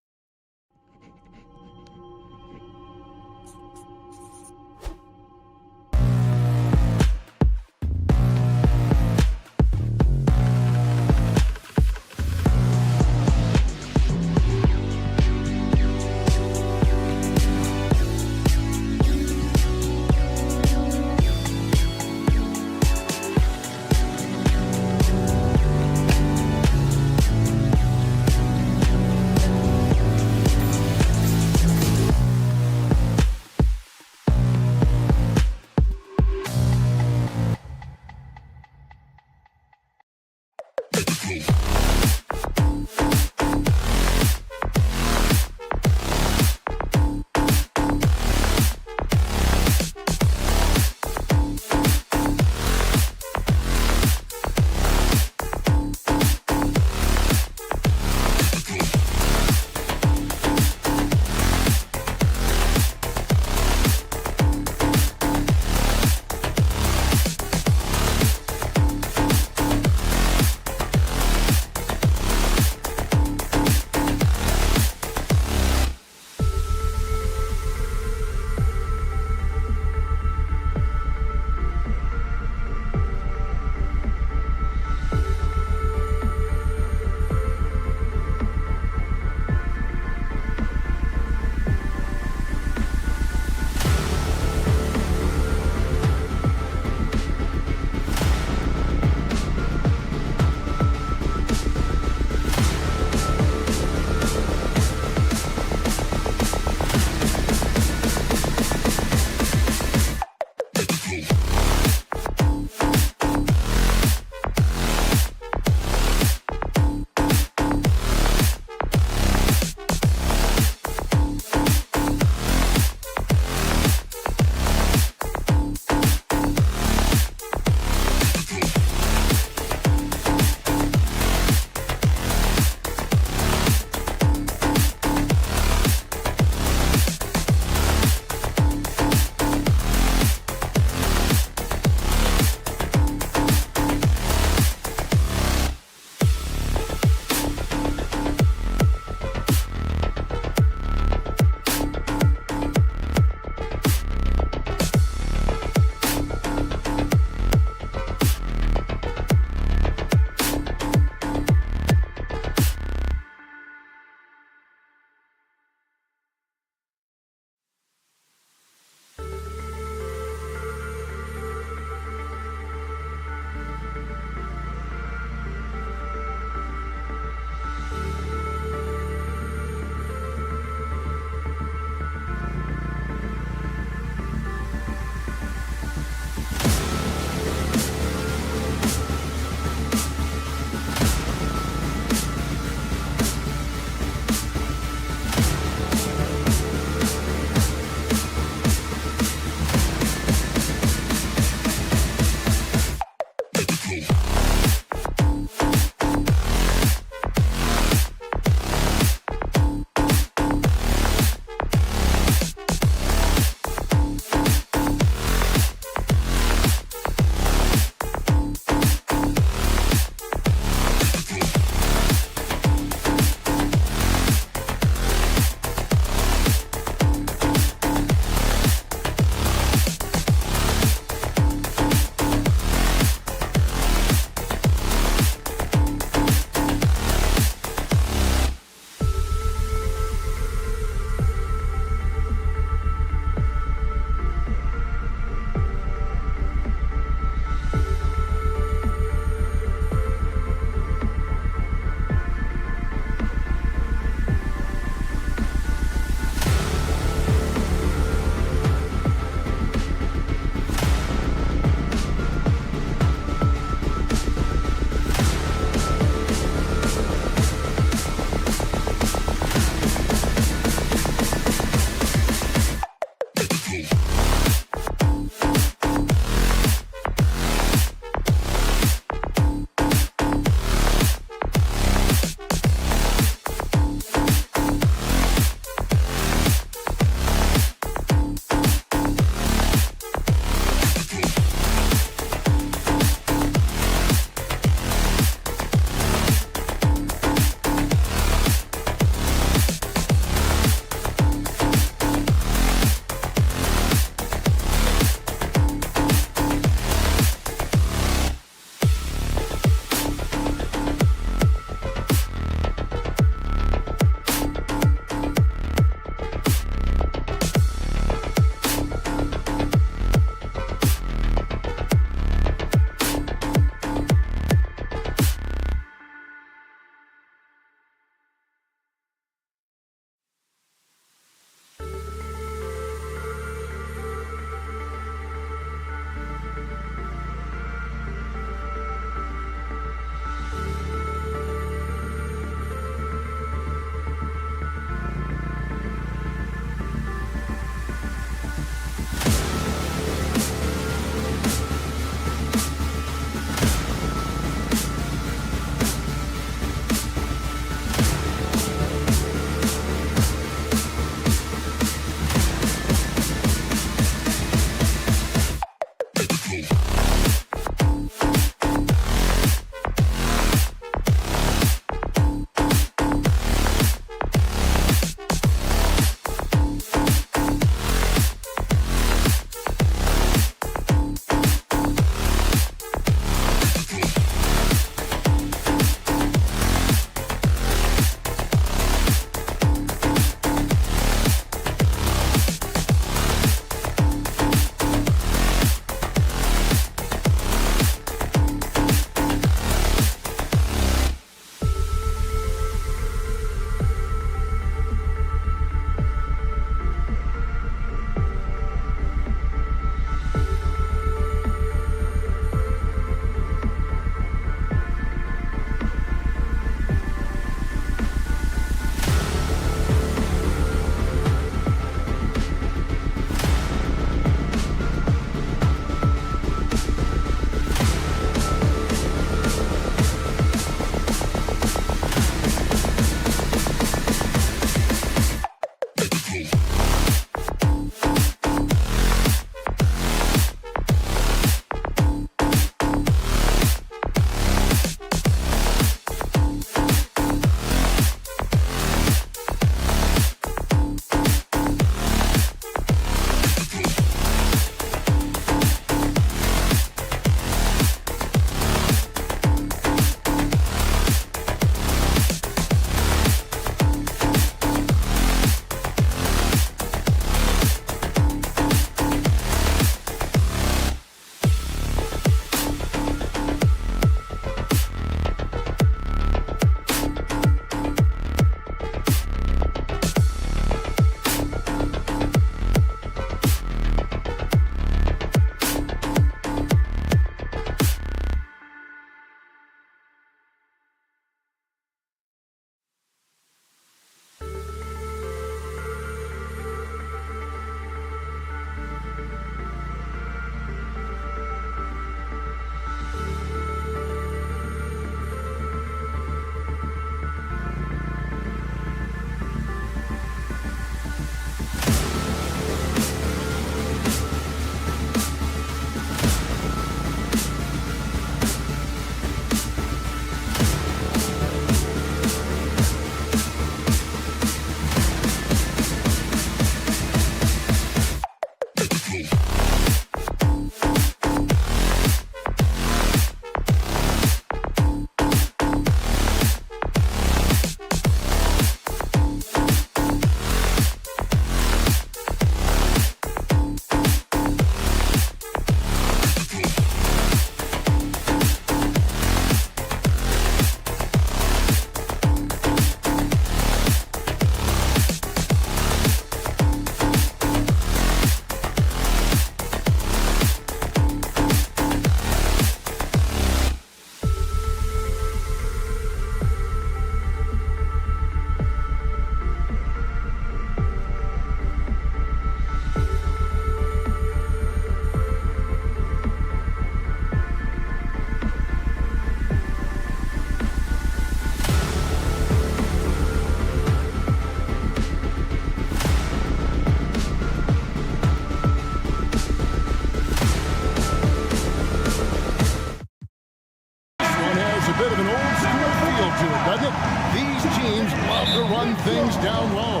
run things down low.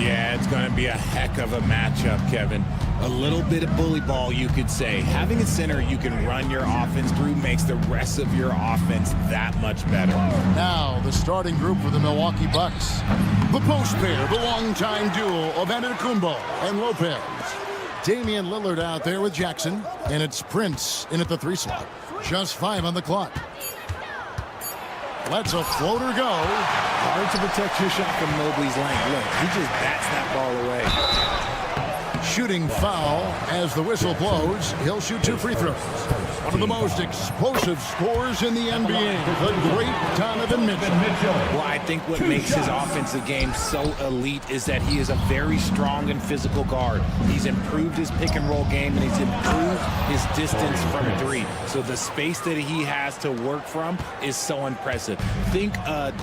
Yeah, it's going to be a heck of a matchup, Kevin. A little bit of bully ball, you could say. Having a center you can run your offense through makes the rest of your offense that much better. Now, the starting group for the Milwaukee Bucks. The post pair, the longtime duo of Antetokounmpo and Lopez. Damian Lillard out there with Jackson, and it's Prince in at the 3 slot. Just 5 on the clock. Lets a floater go. Hard to protect your shot from Mobley's lane. Look, he just bats that ball away. Shooting foul as the whistle blows. He'll shoot 2 free throws. One of the most explosive scorers in the NBA. The great Donovan Mitchell. Well, I think what makes his offensive game so elite is that he is a very strong and physical guard. He's improved his pick and roll game, and he's improved his distance from 3. So the space that he has to work from is so impressive. Think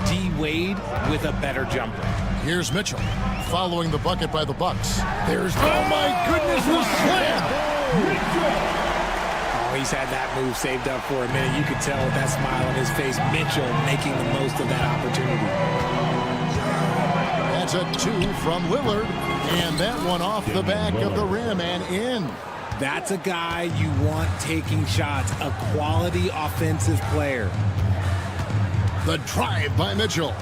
D. Wade with a better jumper. Here's Mitchell following the bucket by the Bucks. There's, oh my goodness, the slam! Oh, he's had that move saved up for a minute. You could tell with that smile on his face, Mitchell making the most of that opportunity. That's a 2 from Lillard, and that one off the back of the rim and in. That's a guy you want taking shots, a quality offensive player. The drive by Mitchell.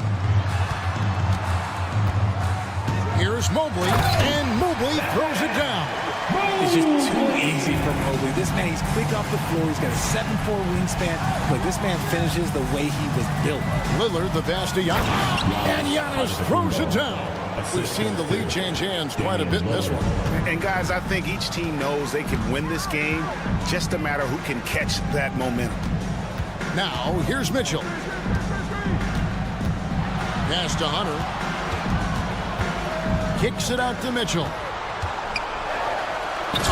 Here's Mobley, and Mobley throws it down. It's just too easy for Mobley. This man, he's quick off the floor. He's got a 7'4" wingspan. Look, this man finishes the way he was built. Lillard, the pass to Giannis. And Giannis throws it down. We've seen the lead change hands quite a bit in this one. And guys, I think each team knows they can win this game. Just a matter who can catch that momentum. Now, here's Mitchell. Pass to Hunter. Kicks it out to Mitchell.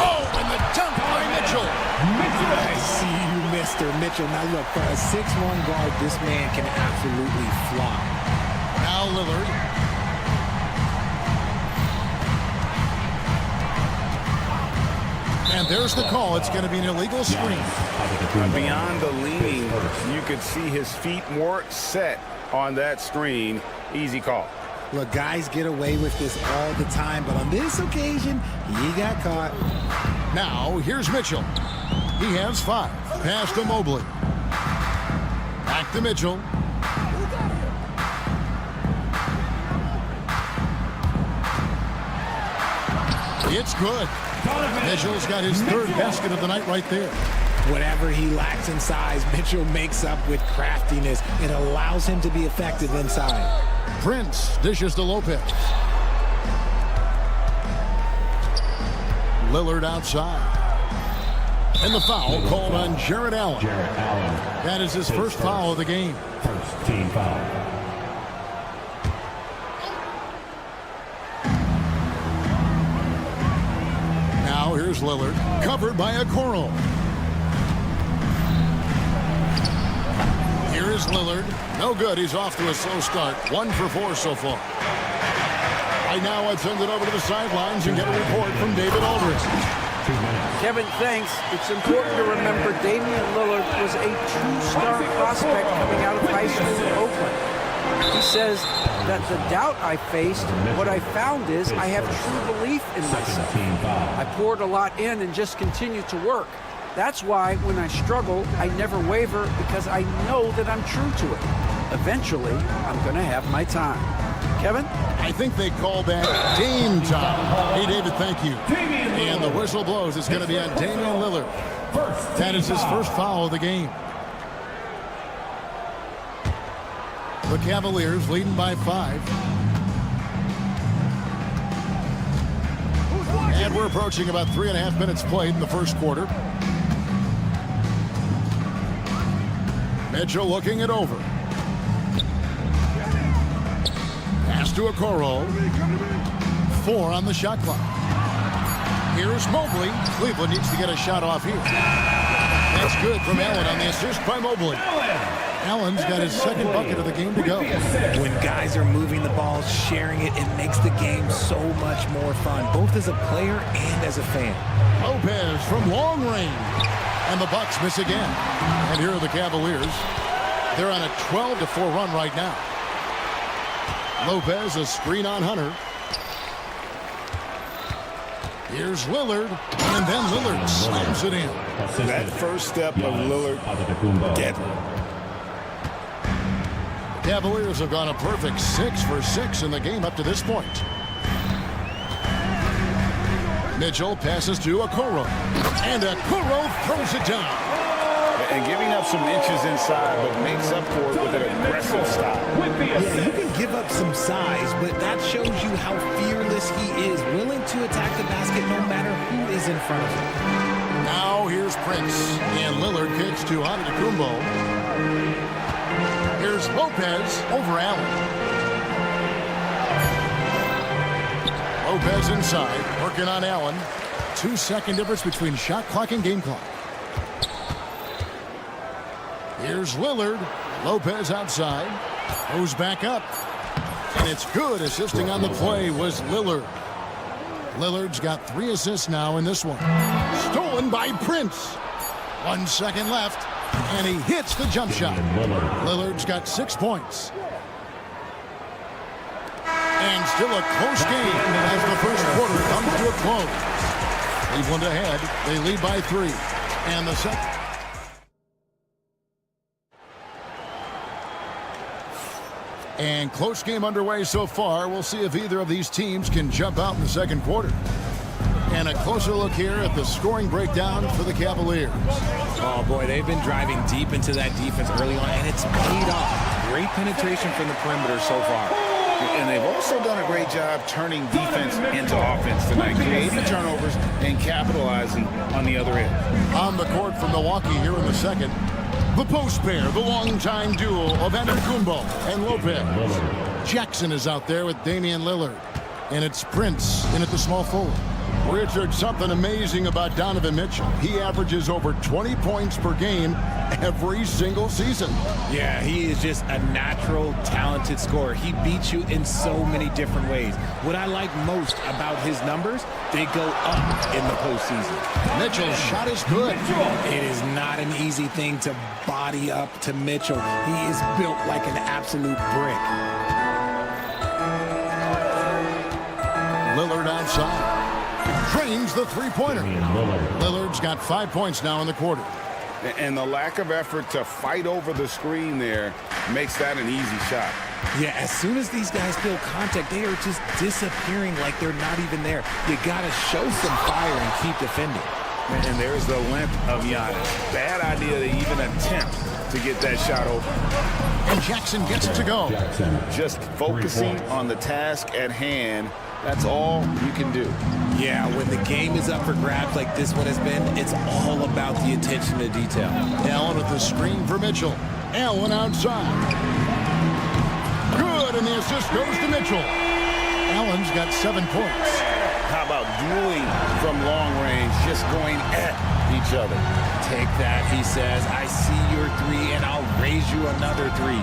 Oh, and the dunk by Mitchell. I see you, Mr. Mitchell. Now look, for a 6'1" guard, this man can absolutely fly. Now Lillard. And there's the call. It's going to be an illegal screen. Beyond the leaning, you could see his feet more set on that screen. Easy call. Look, guys get away with this all the time, but on this occasion, he got caught. Now, here's Mitchell. He has 5. Pass to Mobley. Back to Mitchell. It's good. Mitchell's got his 3rd basket of the night right there. Whatever he lacks in size, Mitchell makes up with craftiness. It allows him to be effective inside. Prince dishes to Lopez. Lillard outside. And the foul called on Jarrett Allen. That is his first foul of the game. First team foul. Now here's Lillard, covered by Okoro. Here is Lillard. No good. He's off to a slow start. 1 for 4 so far. Right now, I'd send it over to the sidelines and get a report from David Aldridge. Kevin, thanks. It's important to remember Damian Lillard was a two-star prospect coming out of high school in Oakland. He says that the doubt I faced, what I found is I have true belief in myself. I poured a lot in and just continued to work. That's why when I struggle, I never waver because I know that I'm true to it. Eventually, I'm going to have my time. Kevin? I think they call that Dame time. Hey, David, thank you. And the whistle blows. It's going to be on Damian Lillard. That is his first foul of the game. The Cavaliers leading by 5. And we're approaching about 3.5 minutes played in the first quarter. Mitchell looking it over. Pass to Okoro. 4 on the shot clock. Here's Mobley. Cleveland needs to get a shot off here. That's good from Allen on the assist by Mobley. Allen's got his 2nd bucket of the game to go. When guys are moving the ball, sharing it, it makes the game so much more fun, both as a player and as a fan. Lopez from long range. And the Bucks miss again. And here are the Cavaliers. They're on a 12-4 run right now. Lopez, a screen on Hunter. Here's Lillard, and then Lillard slams it in. That first step of Lillard, deadly. Cavaliers have gone a perfect 6 for 6 in the game up to this point. Mitchell passes to Okoro, and Okoro throws it down. And giving up some inches inside, but makes up for it with an aggressive stop. Yeah, you can give up some size, but that shows you how fearless he is, willing to attack the basket no matter who is in front of him. Now here's Prince, and Lillard kicks to Antetokounmpo. Here's Lopez over Allen. Lopez inside, working on Allen. 2-second difference between shot clock and game clock. Here's Lillard. Lopez outside. Goes back up. And it's good. Assisting on the play was Lillard. Lillard's got 3 assists now in this one. Stolen by Prince. 1 second left. And he hits the jump shot. Lillard's got 6 points. And still a close game as the first quarter comes to a close. Cleveland ahead. They lead by 3. And the second. And close game underway so far. We'll see if either of these teams can jump out in the second quarter. And a closer look here at the scoring breakdown for the Cavaliers. Oh, boy, they've been driving deep into that defense early on, and it's paid off. Great penetration from the perimeter so far. And they've also done a great job turning defense into offense tonight, creating turnovers and capitalizing on the other end. On the court from Milwaukee here in the second, the post pair, the longtime duo of Antetokounmpo and Lopez. Jackson is out there with Damian Lillard. And it's Prince in at the small forward. Richard, something amazing about Donovan Mitchell. He averages over 20 points per game every single season. Yeah, he is just a natural, talented scorer. He beats you in so many different ways. What I like most about his numbers, they go up in the postseason. Mitchell's shot is good. It is not an easy thing to body up to Mitchell. He is built like an absolute brick. Lillard outside. Drains the three-pointer. Lillard's got 5 points now in the quarter. And the lack of effort to fight over the screen there makes that an easy shot. Yeah, as soon as these guys feel contact, they are just disappearing like they're not even there. You got to show some fire and keep defending. And there's the length of Giannis. Bad idea to even attempt to get that shot open. And Jackson gets it to go. Just focusing on the task at hand. That's all you can do. Yeah, when the game is up for grabs like this one has been, it's all about the attention to detail. Allen with the screen for Mitchell. Allen outside. Good, and the assist goes to Mitchell. Allen's got 7 points. How about dueling from long range, just going at each other? Take that, he says. I see your 3, and I'll raise you another 3.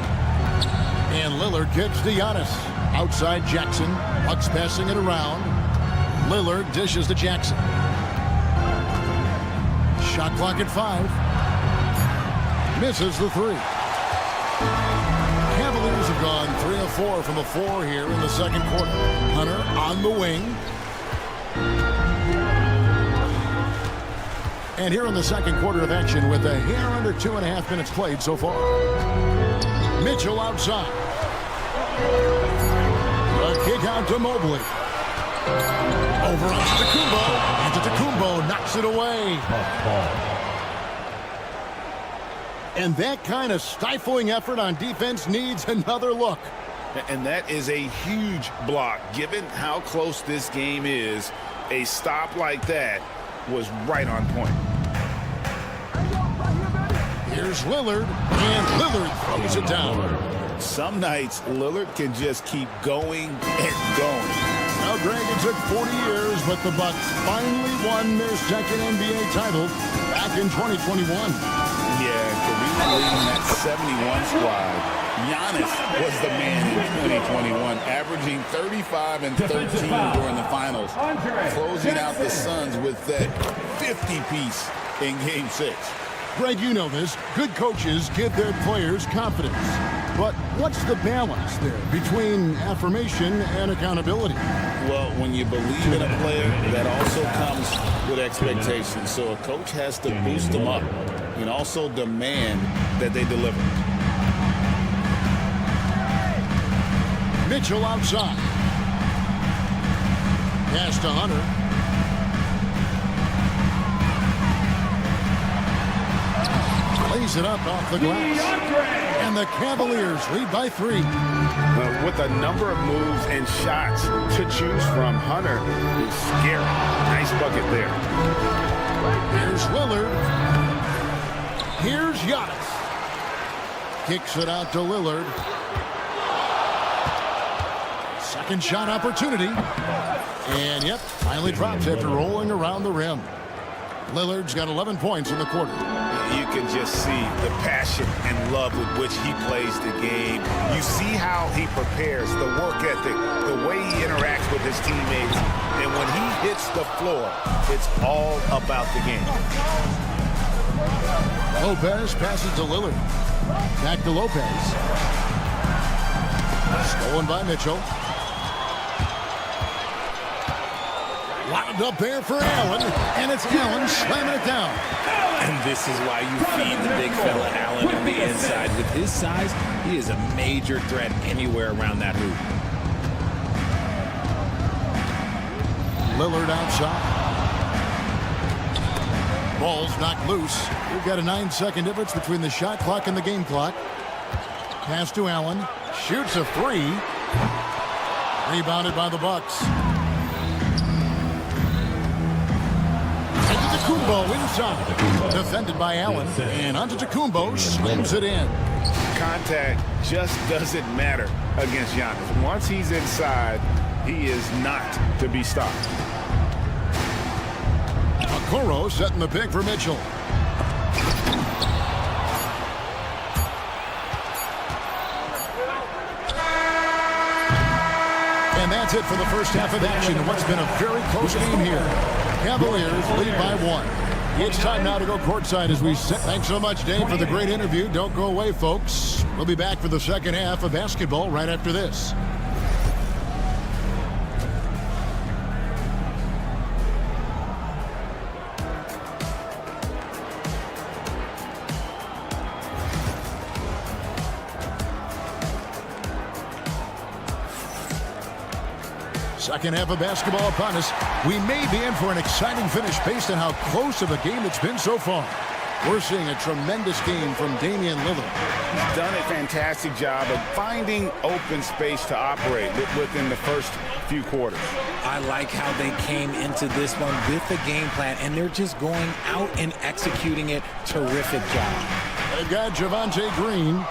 And Lillard kicks to Giannis. Outside Jackson. Bucks passing it around. Lillard dishes to Jackson. Shot clock at 5. Misses the 3. Cavaliers have gone 3 of 4 from the floor here in the second quarter. Hunter on the wing. And here in the second quarter of action with a hair under 2.5 minutes played so far. Mitchell outside. A kick out to Mobley. Over on Antetokounmpo. Antetokounmpo knocks it away. And that kind of stifling effort on defense needs another look. And that is a huge block. Given how close this game is, a stop like that was right on point. Here's Lillard, and Lillard throws it down. Some nights, Lillard can just keep going and going. Now, Greg, it took 40 years, but the Bucks finally won their second NBA title back in 2021. Yeah, Kareem leading that 71 squad. Giannis was the man in 2021, averaging 35 and 13 during the finals, closing out the Suns with that 50-piece in Game 6. Greg, you know this. Good coaches give their players confidence. But what's the balance there between affirmation and accountability? Well, when you believe in a player, that also comes with expectations. So a coach has to boost them up and also demand that they deliver. Mitchell outside. Pass to Hunter. Lays it up off the glass. And the Cavaliers lead by 3. With a number of moves and shots to choose from, Hunter is scary. Nice bucket there. Here's Lillard. Here's Giannis. Kicks it out to Lillard. Second shot opportunity. And, yep, finally drops after rolling around the rim. Lillard's got 11 points in the quarter. You can just see the passion and love with which he plays the game. You see how he prepares, the work ethic, the way he interacts with his teammates. And when he hits the floor, it's all about the game. Lopez passes to Lillard. Back to Lopez. Stolen by Mitchell. Wound up there for Allen, and it's Allen slamming it down. And this is why you feed the big fella Allen on the inside. With his size, he is a major threat anywhere around that hoop. Lillard outside. Ball's knocked loose. We've got a 9-second difference between the shot clock and the game clock. Pass to Allen. Shoots a 3. Rebounded by the Bucks. Antetokounmpo inside. Defended by Allen. And Antetokounmpo slams it in. Contact just doesn't matter against Giannis. Once he's inside, he is not to be stopped. Okoro setting the pick for Mitchell. And that's it for the first half of action in what's been a very close game here. Cavaliers lead by 1. It's time now to go courtside as we sit. Thanks so much, Dave, for the great interview. Don't go away, folks. We'll be back for the second half of basketball right after this. Second half of basketball upon us. We may be in for an exciting finish based on how close of a game it's been so far. We're seeing a tremendous game from Damian Lillard. He's done a fantastic job of finding open space to operate within the first few quarters. I like how they came into this one with the game plan, and they're just going out and executing it. Terrific job. They've got Javonte Green.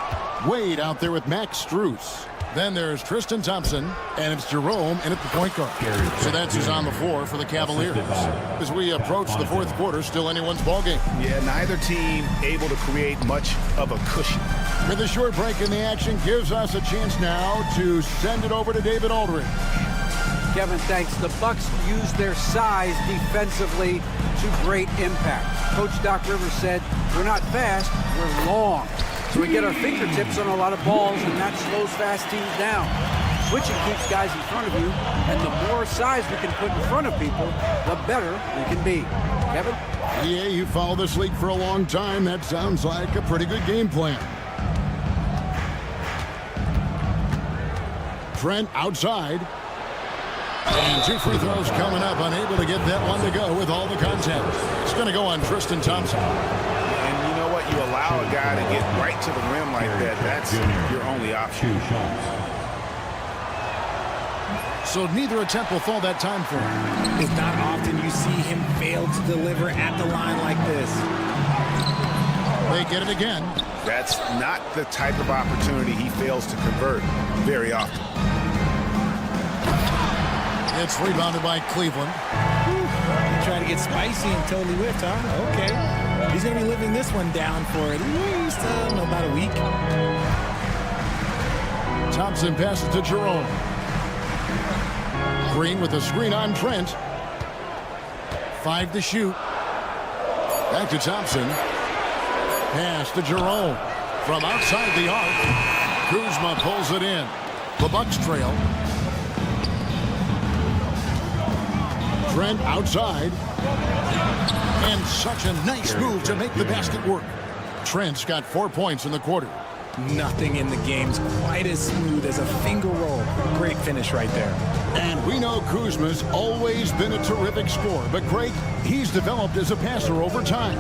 Wade out there with Max Strus. Then there's Tristan Thompson, and it's Jerome in at the point guard. So that's who's on the floor for the Cavaliers. As we approach the fourth quarter, still anyone's ballgame. Yeah, neither team able to create much of a cushion. With a short break in the action, gives us a chance now to send it over to David Aldridge. Kevin, thanks. The Bucks use their size defensively to great impact. Coach Doc Rivers said, we're not fast, we're long. So we get our fingertips on a lot of balls, and that slows fast teams down. Switching keeps guys in front of you, and the more size we can put in front of people, the better we can be. Kevin? Yeah, you follow this league for a long time. That sounds like a pretty good game plan. Trent outside. And 2 free throws coming up, unable to get that one to go with all the content. It's going to go on Tristan Thompson. And you know what? You allow a guy to get right to the rim like that. That's your only option. So neither attempt will fall that time for him. It's not often you see him fail to deliver at the line like this. They get it again. That's not the type of opportunity he fails to convert very often. It's rebounded by Cleveland. Trying to get spicy and totally whipped, huh? Okay. He's going to be living this one down for at least about a week. Thompson passes to Jerome. Green with a screen on Trent. 5 to shoot. Back to Thompson. Pass to Jerome. From outside the arc, Kuzma pulls it in. The Bucks trail. Trent outside. And such a nice move to make the basket work. Trent's got 4 points in the quarter. Nothing in the game's quite as smooth as a finger roll. Great finish right there. And we know Kuzma's always been a terrific scorer, but Greg, he's developed as a passer over time.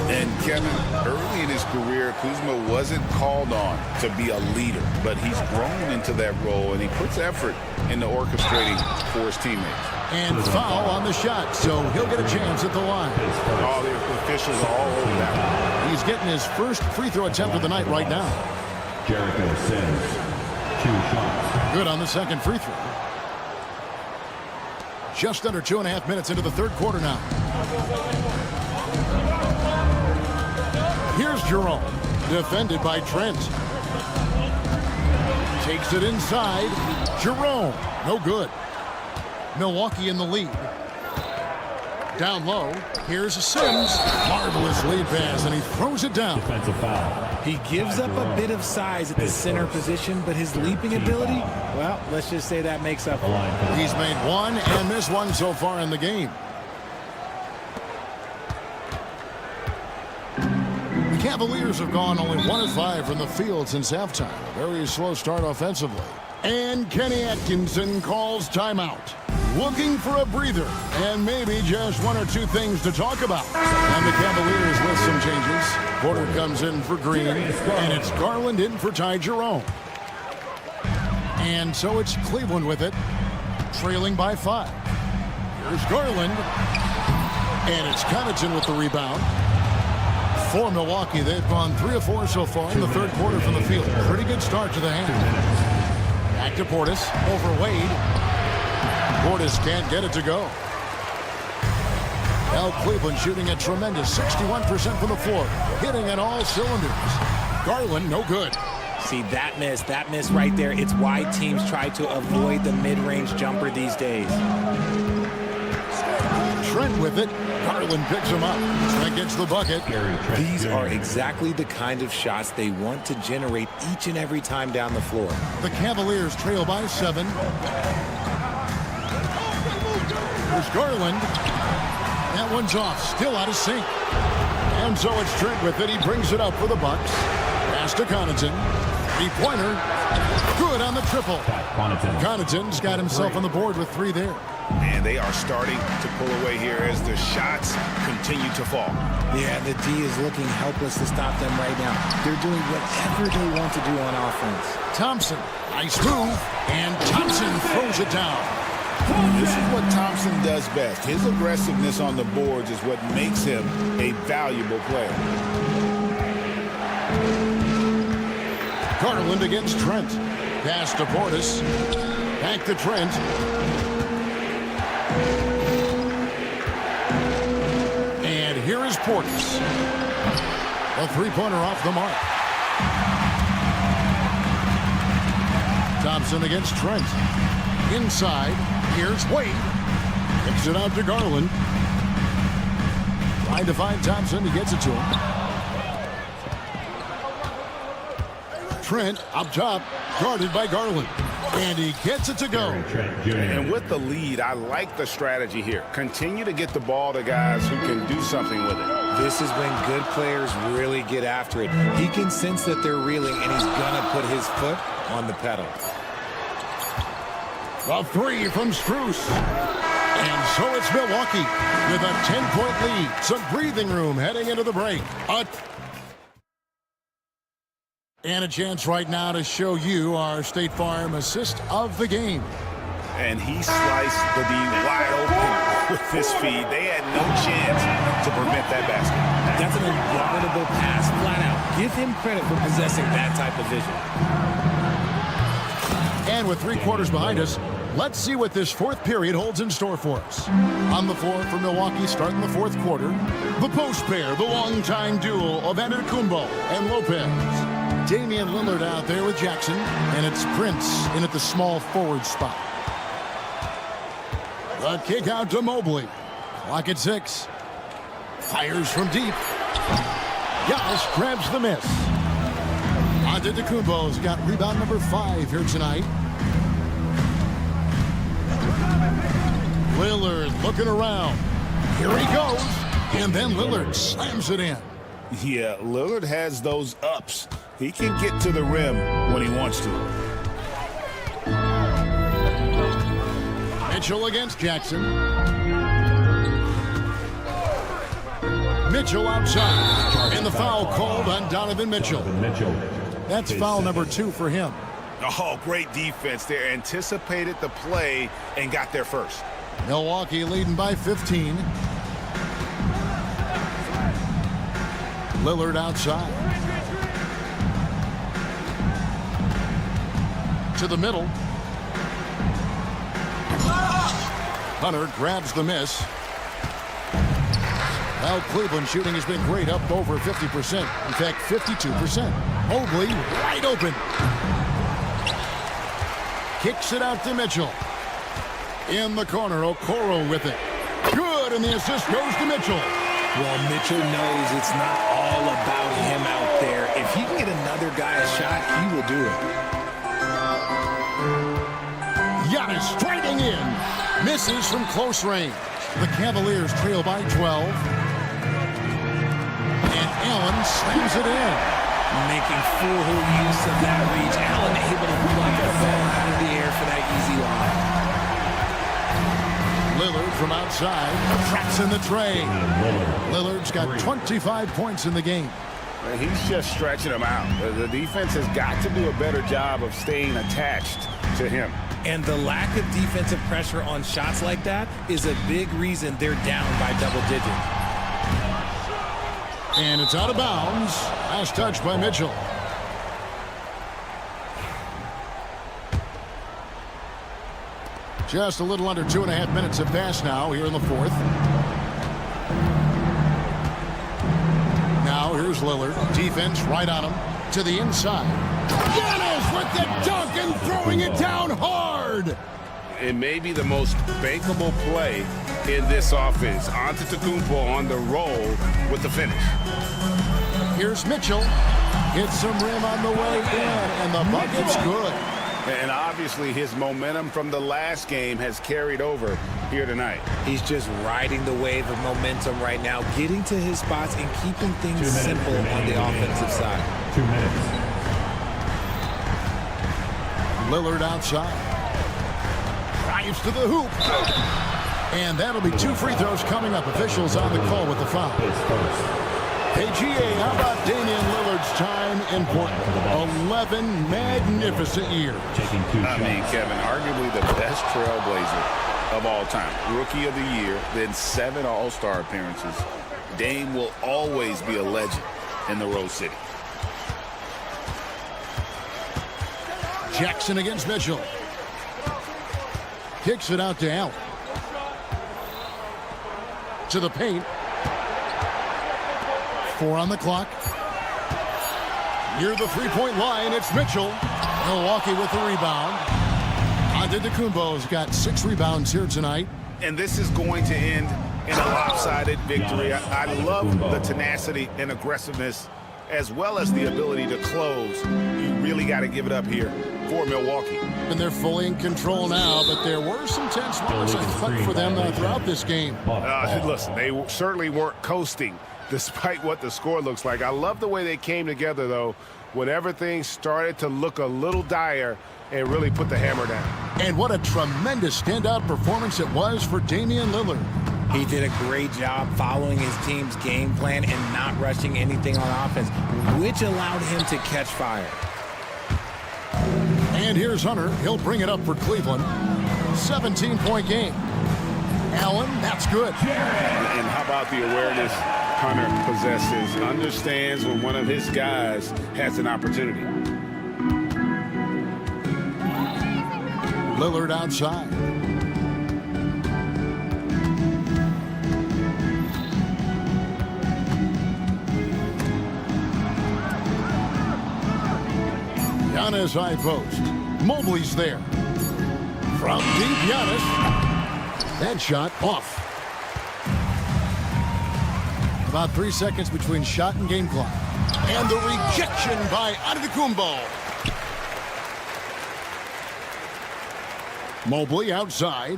And Kevin, early in his career, Kuzma wasn't called on to be a leader, but he's grown into that role, and he puts effort into orchestrating for his teammates. And foul on the shot, so he'll get a chance at the line. All the officials are all over that one. He's getting his first free throw attempt of the night right now. Jericho Sims, 2 shots. Good on the second free throw. Just under 2.5 minutes into the third quarter now. Here's Jerome, defended by Trent. Takes it inside. Jerome, no good. Milwaukee in the lead. Down low, here's Sims. Marvelous lead pass, and he throws it down. Defensive foul. He gives up a bit of size at the center position, but his leaping ability, well, let's just say that makes up for it. He's made one and missed one so far in the game. The Cavaliers have gone only 1 of 5 from the field since halftime. A very slow start offensively. And Kenny Atkinson calls timeout. Looking for a breather and maybe just 1 or 2 things to talk about. And the Cavaliers with some changes. Porter comes in for Green, and it's Garland in for Ty Jerome. And so it's Cleveland with it, trailing by 5. Here's Garland, and it's Connaughton with the rebound. For Milwaukee, they've gone 3 of 4 so far in the third quarter from the field. Pretty good start to the hand. Back to Portis, over Wade. Portis can't get it to go. Now Cleveland shooting a tremendous 61% from the floor, hitting at all cylinders. Garland, no good. See, that miss right there, it's why teams try to avoid the mid-range jumper these days. Trent with it. Garland picks him up. Trent gets the bucket. These are exactly the kind of shots they want to generate each and every time down the floor. The Cavaliers trail by 7. There's Garland. That one's off. Still out of sync. And so it's Trent with it. He brings it up for the Bucks. Pass to Connaughton. 3-pointer. Good on the triple. Connaughton's got himself on the board with 3 there. And they are starting to pull away here as the shots continue to fall. Yeah, the D is looking helpless to stop them right now. They're doing whatever they want to do on offense. Thompson, nice move, and Thompson throws it down. This is what Thompson does best. His aggressiveness on the boards is what makes him a valuable player. Garland against Trent. Pass to Portis. Back to Trent. And here is Portis. A 3-pointer off the mark. Thompson against Trent. Inside, here's Wade. Kicks it out to Garland. Trying to find Thompson. He gets it to him. Trent up top, guarded by Garland. And he gets it to go. And with the lead, I like the strategy here. Continue to get the ball to guys who can do something with it. This is when good players really get after it. He can sense that they're reeling, and he's going to put his foot on the pedal. A 3 from Strus. And so it's Milwaukee with a 10-point lead. Some breathing room heading into the break. And a chance right now to show you our State Farm assist of the game. And he sliced the D wide open with his feed. They had no chance to prevent that basket. That's an unguardable pass, flat out. Give him credit for possessing that type of vision. And with 3 quarters behind us, let's see what this 4th period holds in store for us. On the floor for Milwaukee starting the 4th quarter, the post pair, the longtime duo of Antetokounmpo and Lopez. Damian Lillard out there with Jackson, and it's Prince in at the small forward spot. The kick out to Mobley. Clock at 6. Fires from deep. Giannis grabs the miss. Antetokounmpo's got rebound number 5 here tonight. Lillard looking around. Here he goes. And then Lillard slams it in. Yeah, Lillard has those ups. He can get to the rim when he wants to. Mitchell against Jackson. Mitchell outside. And the foul called on Donovan Mitchell. That's foul number 2 for him. Oh, great defense there. Anticipated the play and got there first. Milwaukee leading by 15. Lillard outside. To the middle. Hunter grabs the miss. Well, Cleveland shooting has been great, up over 50%. In fact, 52%. Mobley wide open. Kicks it out to Mitchell. In the corner, Okoro with it. Good, and the assist goes to Mitchell. Well, Mitchell knows it's not all about him out there. If he can get another guy a shot, he will do it. Giannis striking in. Misses from close range. The Cavaliers trail by 12. And Allen slams it in. Making full use of that reach. Allen able to block the ball out of the air for that easy line. Lillard from outside. Traps in the tray. Lillard's got 25 points in the game. He's just stretching them out. The defense has got to do a better job of staying attached to him. And the lack of defensive pressure on shots like that is a big reason they're down by double digits. And it's out of bounds. Last touch by Mitchell. Just a little under 2.5 minutes have passed now here in the 4th. Now here's Lillard. Defense right on him. To the inside. Giannis with the dunk and throwing it down hard. It may be the most bankable play in this offense. Antetokounmpo on the roll with the finish. Here's Mitchell. Hits some rim on the way in, and the bucket's good. And obviously his momentum from the last game has carried over here tonight. He's just riding the wave of momentum right now, getting to his spots and keeping things simple on the offensive side. 2 minutes. Lillard outside. Drives to the hoop. And that'll be 2 free throws coming up. Officials on the call with the foul. Hey, GA, how about Damian Lillard's time important? 11 magnificent years. I mean, Kevin, arguably the best trailblazer of all time. Rookie of the year, then 7 All-Star appearances. Dame will always be a legend in the Rose City. Jackson against Mitchell. Kicks it out to Allen. To the paint. 4 on the clock. Near the three-point line, it's Mitchell. Milwaukee with the rebound. Antetokounmpo's got 6 rebounds here tonight. And this is going to end in a lopsided victory. I love the tenacity and aggressiveness as well as the ability to close. You really got to give it up here for Milwaukee. And they're fully in control now, but there were some tense moments, I thought, for them throughout this game. Listen, they certainly weren't coasting despite what the score looks like. I love the way they came together, though, whenever things started to look a little dire and really put the hammer down. And what a tremendous standout performance it was for Damian Lillard. He did a great job following his team's game plan and not rushing anything on offense, which allowed him to catch fire. And here's Hunter. He'll bring it up for Cleveland. 17-point game. Allen, that's good. And how about the awareness Hunter possesses? Understands when one of his guys has an opportunity. Lillard outside. Giannis high post. Mobley's there. From deep, Giannis. That shot off. About 3 seconds between shot and game clock. And the rejection by Antetokounmpo. Mobley outside.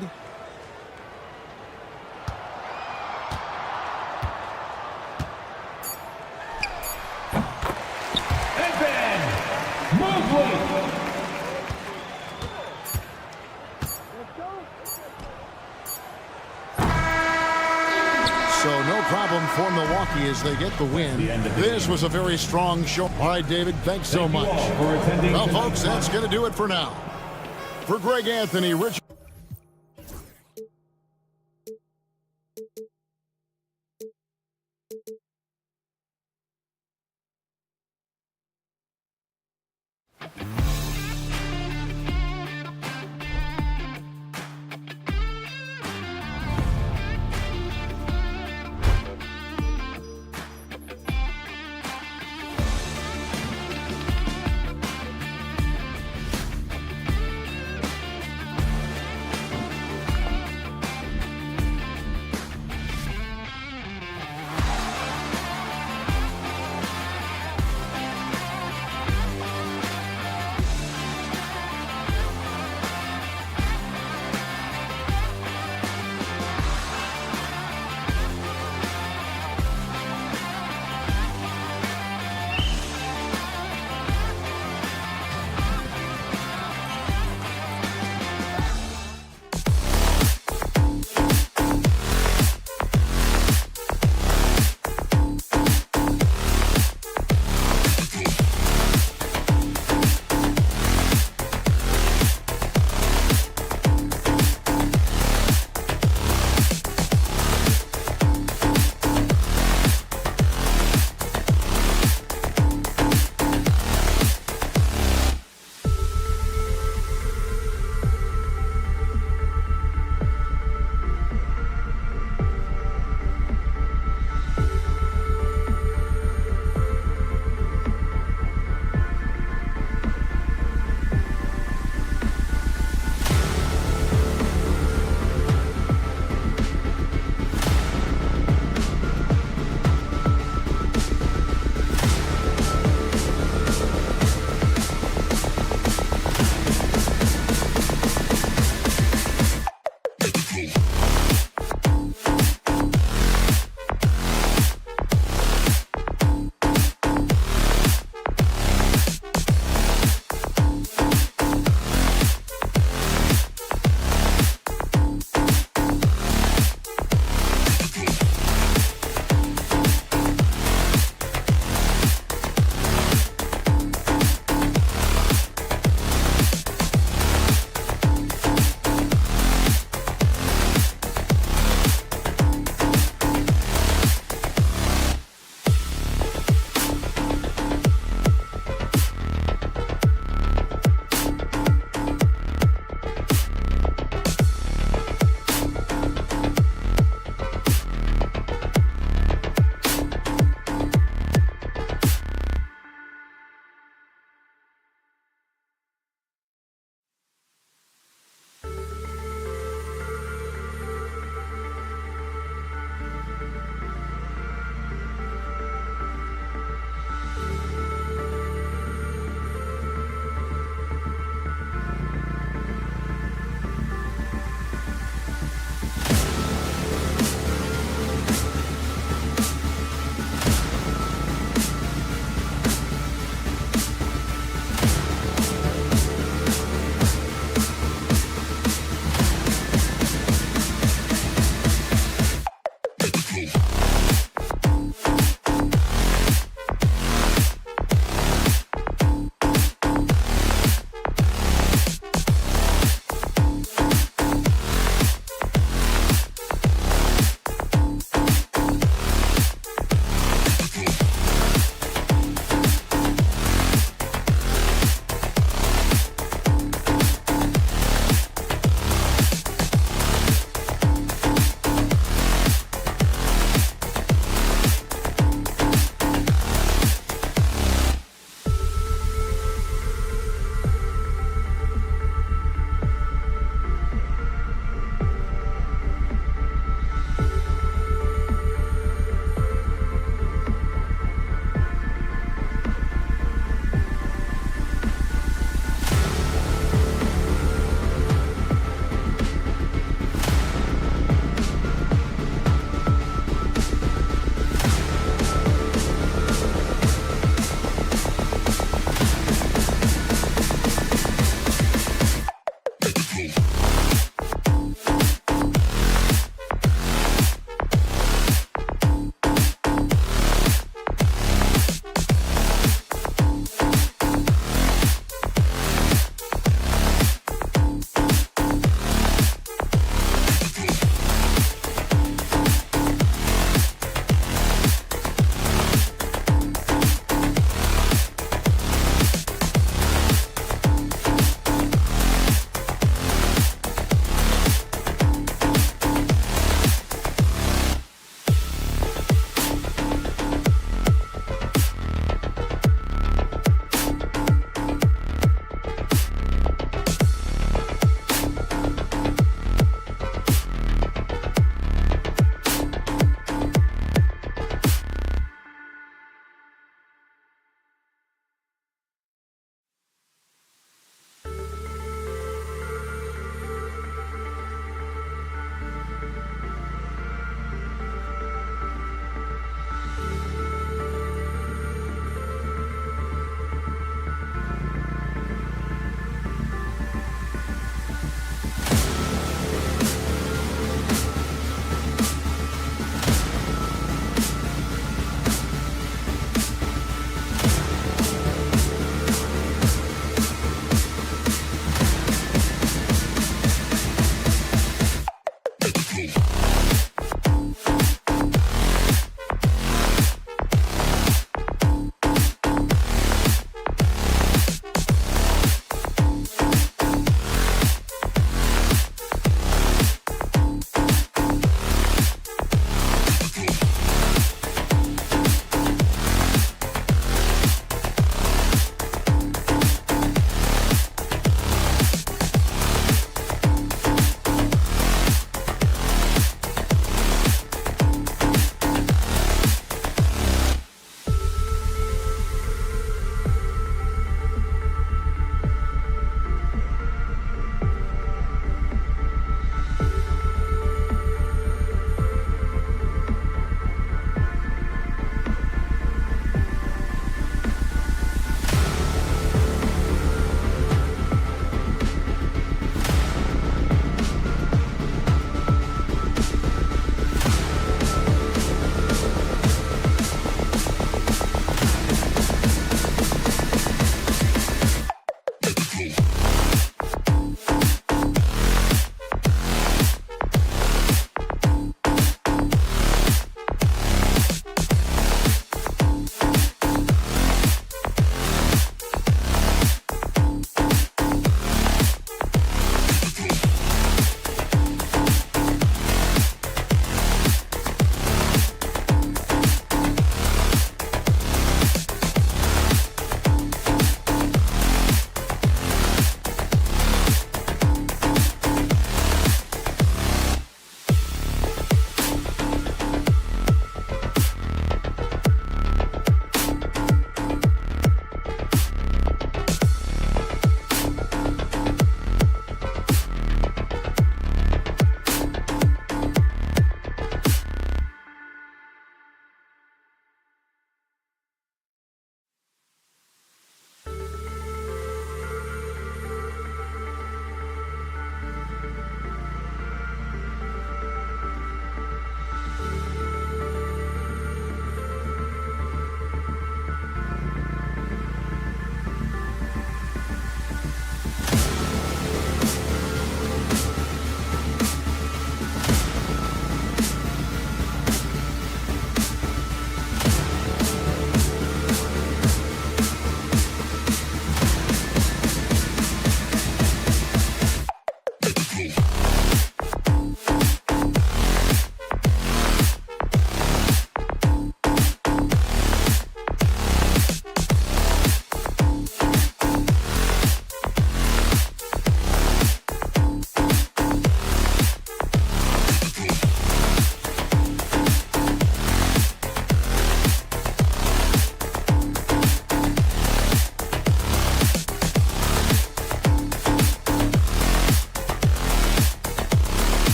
And then, Mobley. So no problem for Milwaukee as they get the win. This was a very strong show. All right, David, thanks so much. Well, folks, that's going to do it for now. For Greg Anthony, Rich.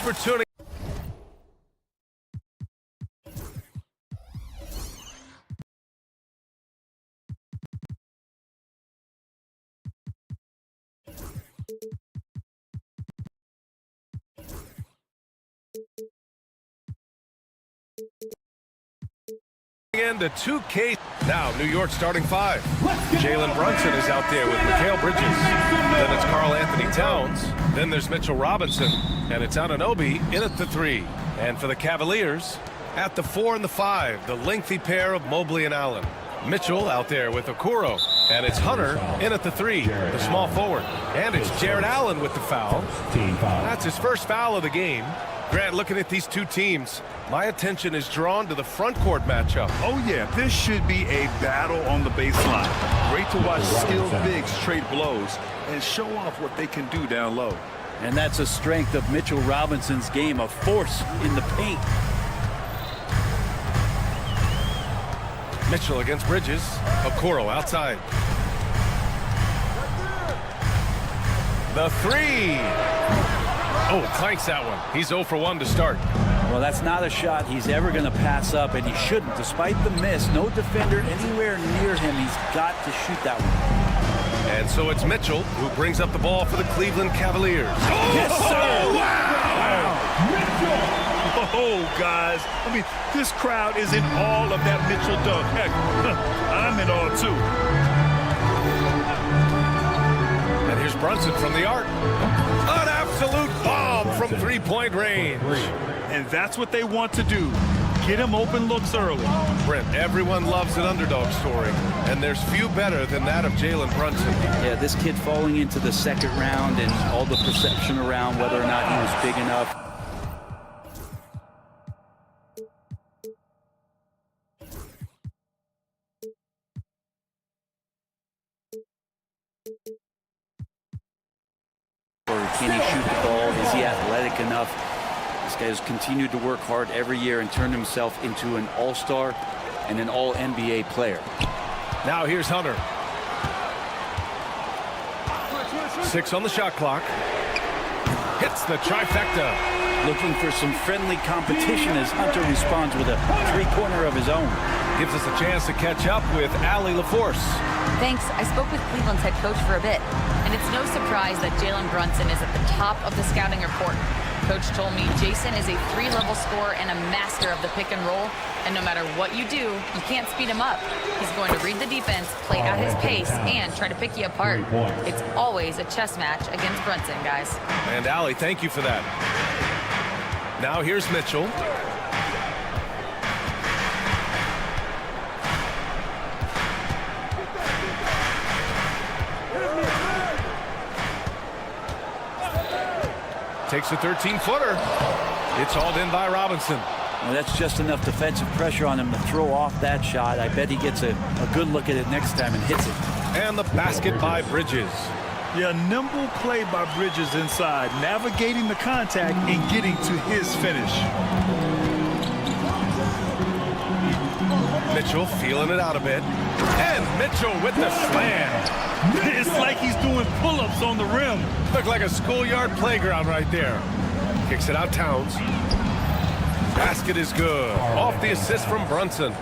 for tuning in to 2K. Now, New York starting 5. Jalen Brunson is out there with Mikal Bridges. Then it's Karl Anthony Towns. Then there's Mitchell Robinson. And it's Anunoby in at the 3. And for the Cavaliers, at the 4 and the 5, the lengthy pair of Mobley and Allen. Mitchell out there with Okoro. And it's Hunter in at the 3, the small forward. And it's Jared Allen with the foul. That's his first foul of the game. Grant, looking at these two teams, my attention is drawn to the front court matchup. Oh, yeah, this should be a battle on the baseline. Great to watch skilled bigs trade blows and show off what they can do down low. And that's a strength of Mitchell Robinson's game, a force in the paint. Mitchell against Bridges. Okoro outside. The 3. Oh, clanks that one. He's 0 for 1 to start. Well, that's not a shot he's ever going to pass up, and he shouldn't. Despite the miss, no defender anywhere near him. He's got to shoot that one. And so it's Mitchell who brings up the ball for the Cleveland Cavaliers. Oh, yes, sir! Wow! Oh, guys. I mean, this crowd is in all of that Mitchell dunk. Heck, I'm in all, too. And here's Brunson from the arc. An absolute bomb from three-point range. And that's what they want to do. Get him open looks early. Brent, everyone loves an underdog story, and there's few better than that of Jalen Brunson. Yeah, this kid falling into the second round and all the perception around whether or not he was big enough. Or can he shoot the ball? Is he athletic enough? This guy has continued to work hard every year and turned himself into an all-star and an all-NBA player. Now here's Hunter. 6 on the shot clock. Hits the trifecta. Looking for some friendly competition as Hunter responds with a three-pointer of his own. Gives us a chance to catch up with Allie LaForce. Thanks. I spoke with Cleveland's head coach for a bit, and it's no surprise that Jalen Brunson is at the top of the scouting report. Coach told me Jason is a 3-level scorer and a master of the pick and roll, and no matter what you do, you can't speed him up. He's going to read the defense, play at his pace, and try to pick you apart. It's always a chess match against Brunson, guys. And Allie, thank you for that. Now here's Mitchell. Takes a 13-footer. It's hauled in by Robinson. Well, that's just enough defensive pressure on him to throw off that shot. I bet he gets a good look at it next time and hits it. And the basket by Bridges. Yeah, nimble play by Bridges inside, navigating the contact and getting to his finish. Mitchell feeling it out a bit. And Mitchell with the slam. It's like he's doing pull-ups on the rim. Looked like a schoolyard playground right there. Kicks it out Towns. Basket is good. Off the assist from Brunson.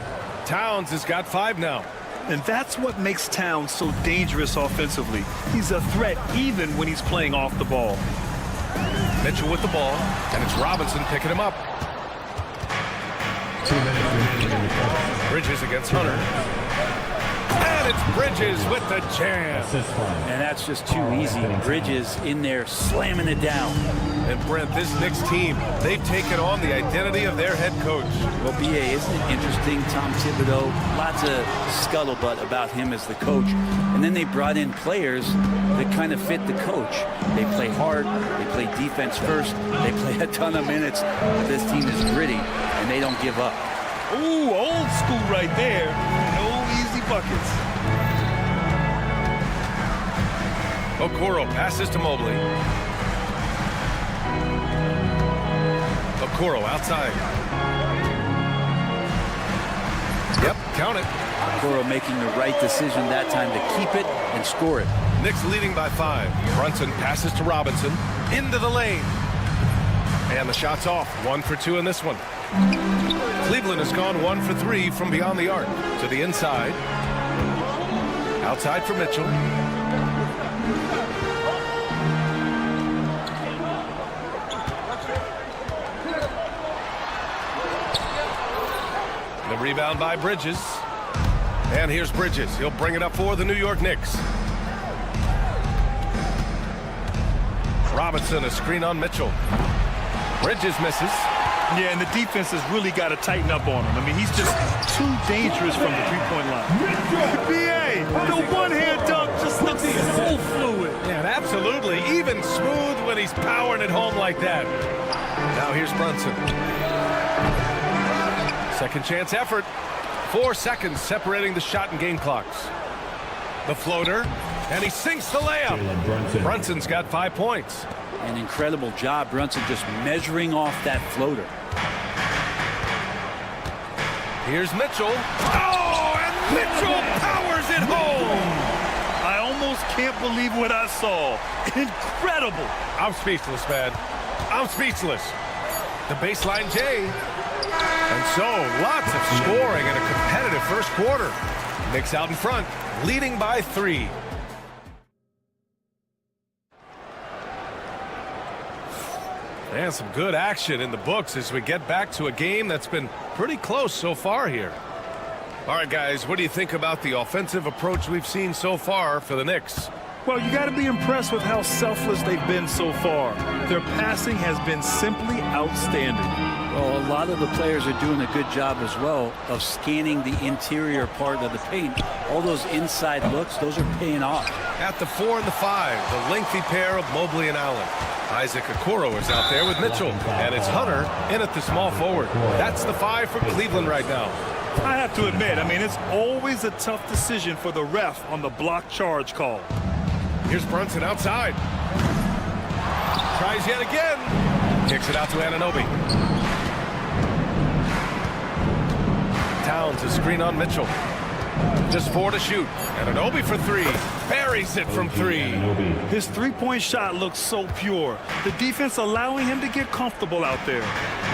Towns has got 5 now. And that's what makes Towns so dangerous offensively. He's a threat even when he's playing off the ball. Mitchell with the ball, and it's Robinson picking him up. Bridges against Hunter. And it's Bridges with the jam. And that's just too easy. Bridges in there slamming it down. And Brent, this Knicks team, they've taken on the identity of their head coach. Well, B.A., isn't it interesting? Tom Thibodeau, lots of scuttlebutt about him as the coach. And then they brought in players that kind of fit the coach. They play hard, they play defense first, they play a ton of minutes. But this team is gritty, and they don't give up. Ooh, old school right there. No easy buckets. Okoro passes to Mobley. Okoro outside. Yep, count it. Okoro making the right decision that time to keep it and score it. Knicks leading by 5. Brunson passes to Robinson. Into the lane. And the shot's off. 1 for 2 in this one. Cleveland has gone 1 for 3 from beyond the arc. To the inside. Outside for Mitchell. The rebound by Bridges. And here's Bridges. He'll bring it up for the New York Knicks. Robinson, a screen on Mitchell. Bridges misses. Yeah, and the defense has really got to tighten up on him. I mean, he's just too dangerous from the three-point line. BA, the one-hand dunk just looks so fluid. Yeah, absolutely. Even smooth when he's powering it home like that. Now here's Brunson. Second chance effort. 4 seconds separating the shot and game clocks. The floater, and he sinks the layup. Brunson's got 5 points. An incredible job, Brunson, just measuring off that floater. Here's Mitchell. Oh, and Mitchell powers it home. I almost can't believe what I saw. Incredible. I'm speechless, man. I'm speechless. The baseline J. And so, lots of scoring in a competitive first quarter. Knicks out in front, leading by 3. And some good action in the books as we get back to a game that's been pretty close so far here. All right, guys, what do you think about the offensive approach we've seen so far for the Knicks? Well, you got to be impressed with how selfless they've been so far. Their passing has been simply outstanding. Well, a lot of the players are doing a good job as well of scanning the interior part of the paint. All those inside looks, those are paying off. At the 4 and the 5, the lengthy pair of Mobley and Allen. Isaac Okoro is out there with Mitchell, and it's Hunter in at the small forward. That's the 5 for Cleveland right now. I have to admit, I mean, it's always a tough decision for the ref on the block charge call. Here's Brunson outside. Tries yet again. Kicks it out to Anunoby. Towns, a screen on Mitchell. Just 4 to shoot. Anunoby for 3. Buries it from 3. His three-point shot looks so pure. The defense allowing him to get comfortable out there.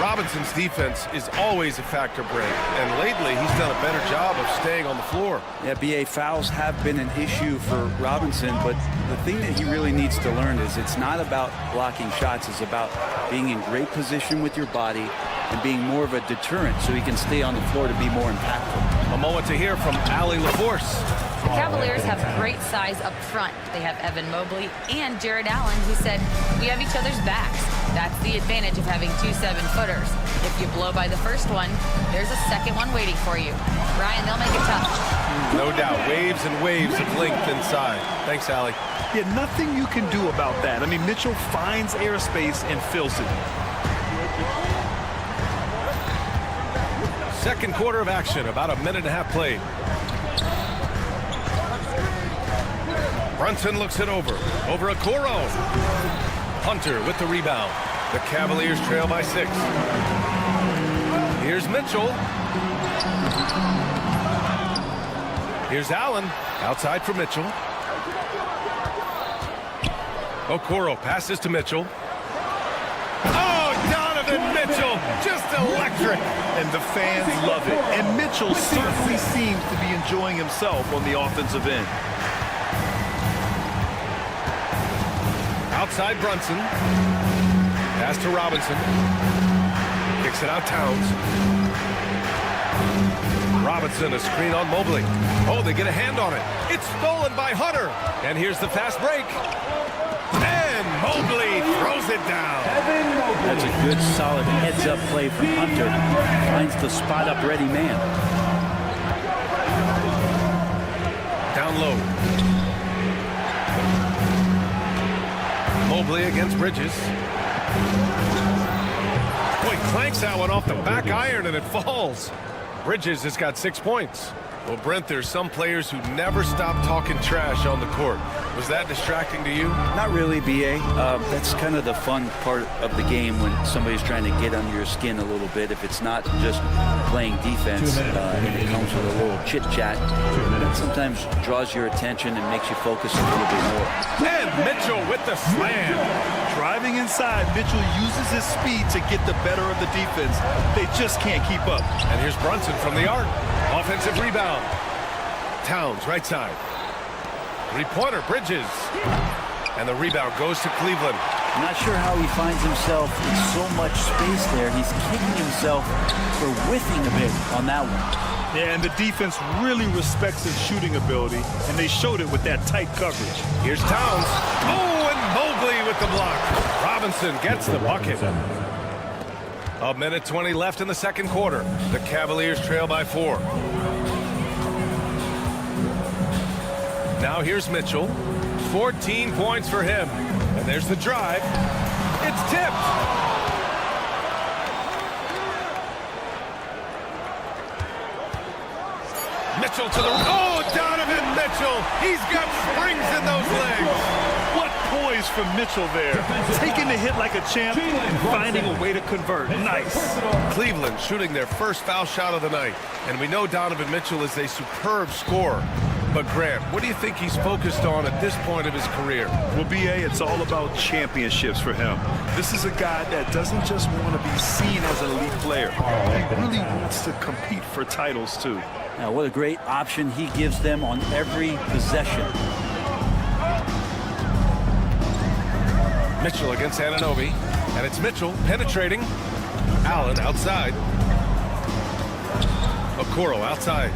Robinson's defense is always a factor, Brent. And lately, he's done a better job of staying on the floor. Yeah, BA, fouls have been an issue for Robinson, but the thing that he really needs to learn is it's not about blocking shots. It's about being in great position with your body and being more of a deterrent so he can stay on the floor to be more impactful. A moment to hear from Allie LaForce. The Cavaliers have great size up front. They have Evan Mobley and Jared Allen, who said, "We have each other's backs." That's the advantage of having 2 7-footers. If you blow by the first one, there's a second one waiting for you. Ryan, they'll make it tough. No doubt. Waves and waves of length inside. Thanks, Allie. Yeah, nothing you can do about that. I mean, Mitchell finds airspace and fills it. Second quarter of action, about a minute and a half played. Brunson looks it over Okoro. Hunter with the rebound. The Cavaliers trail by 6. Here's Mitchell. Here's Allen. Outside for Mitchell. Okoro passes to Mitchell. Oh, Donovan Mitchell, just electric. And the fans love it. And Mitchell certainly seems to be enjoying himself on the offensive end. Outside Brunson. Pass to Robinson. Kicks it out Towns. Robinson, a screen on Mobley. Oh, they get a hand on it. It's stolen by Hunter. And here's the fast break. And Mobley throws it down. That's a good, solid heads-up play from Hunter. Finds the spot-up ready man. Down low. Mobley against Bridges. Boy, clanks that one off the back iron and it falls. Bridges has got 6 points. Well, Brent, there's some players who never stop talking trash on the court. Was that distracting to you? Not really, B.A. That's kind of the fun part of the game when somebody's trying to get under your skin a little bit. If it's not just playing defense and it comes with a little chit-chat, that sometimes draws your attention and makes you focus a little bit more. And Mitchell with the slam. Driving inside, Mitchell uses his speed to get the better of the defense. They just can't keep up. And here's Brunson from the arc. Offensive rebound. Towns, right side. Three-pointer, Bridges. And the rebound goes to Cleveland. I'm not sure how he finds himself in so much space there. He's kicking himself for whiffing a bit on that one. Yeah, and the defense really respects his shooting ability, and they showed it with that tight coverage. Here's Towns. Oh, and Mobley with the block. Robinson gets the bucket. A minute 20 left in the second quarter. The Cavaliers trail by 4. Now here's Mitchell. 14 points for him. And there's the drive. It's tipped. Mitchell to the... Oh, Donovan Mitchell. He's got springs in those legs. What poise from Mitchell there. Taking the hit like a champ and finding a way to convert. Nice. Cleveland shooting their first foul shot of the night. And we know Donovan Mitchell is a superb scorer. But Grant, what do you think he's focused on at this point of his career? Well, B.A., it's all about championships for him. This is a guy that doesn't just want to be seen as an elite player. He really wants to compete for titles, too. Now, what a great option he gives them on every possession. Mitchell against Anunoby, and it's Mitchell penetrating. Allen outside. Okoro outside.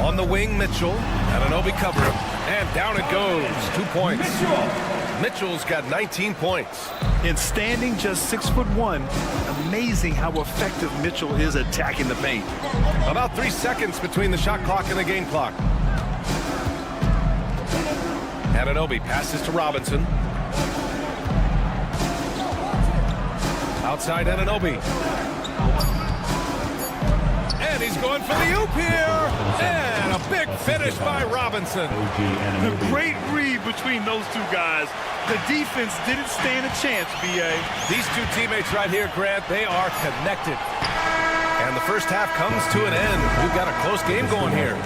On the wing, Mitchell. Anunoby cover him, and down it goes. 2 points. Mitchell's got 19 points. And standing just 6'1", amazing how effective Mitchell is attacking the paint. About 3 seconds between the shot clock and the game clock. Anunoby passes to Robinson. Outside Anunoby. And he's going for the oop here. And a big finish by Robinson. A great read between those two guys. The defense didn't stand a chance, B.A. These two teammates right here, Grant, they are connected. And the first half comes to an end. We've got a close game going here.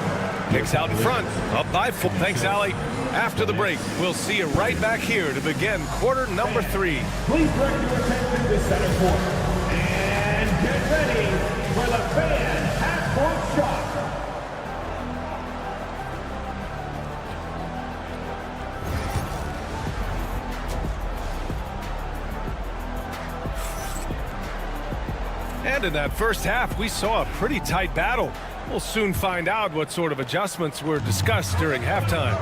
Knicks out in front, up by 4. Thanks, Allie. After the break, we'll see you right back here to begin quarter number 3. Please direct your attention to center court. And get ready for the fan half-court shot. And in that first half, we saw a pretty tight battle. We'll soon find out what sort of adjustments were discussed during halftime.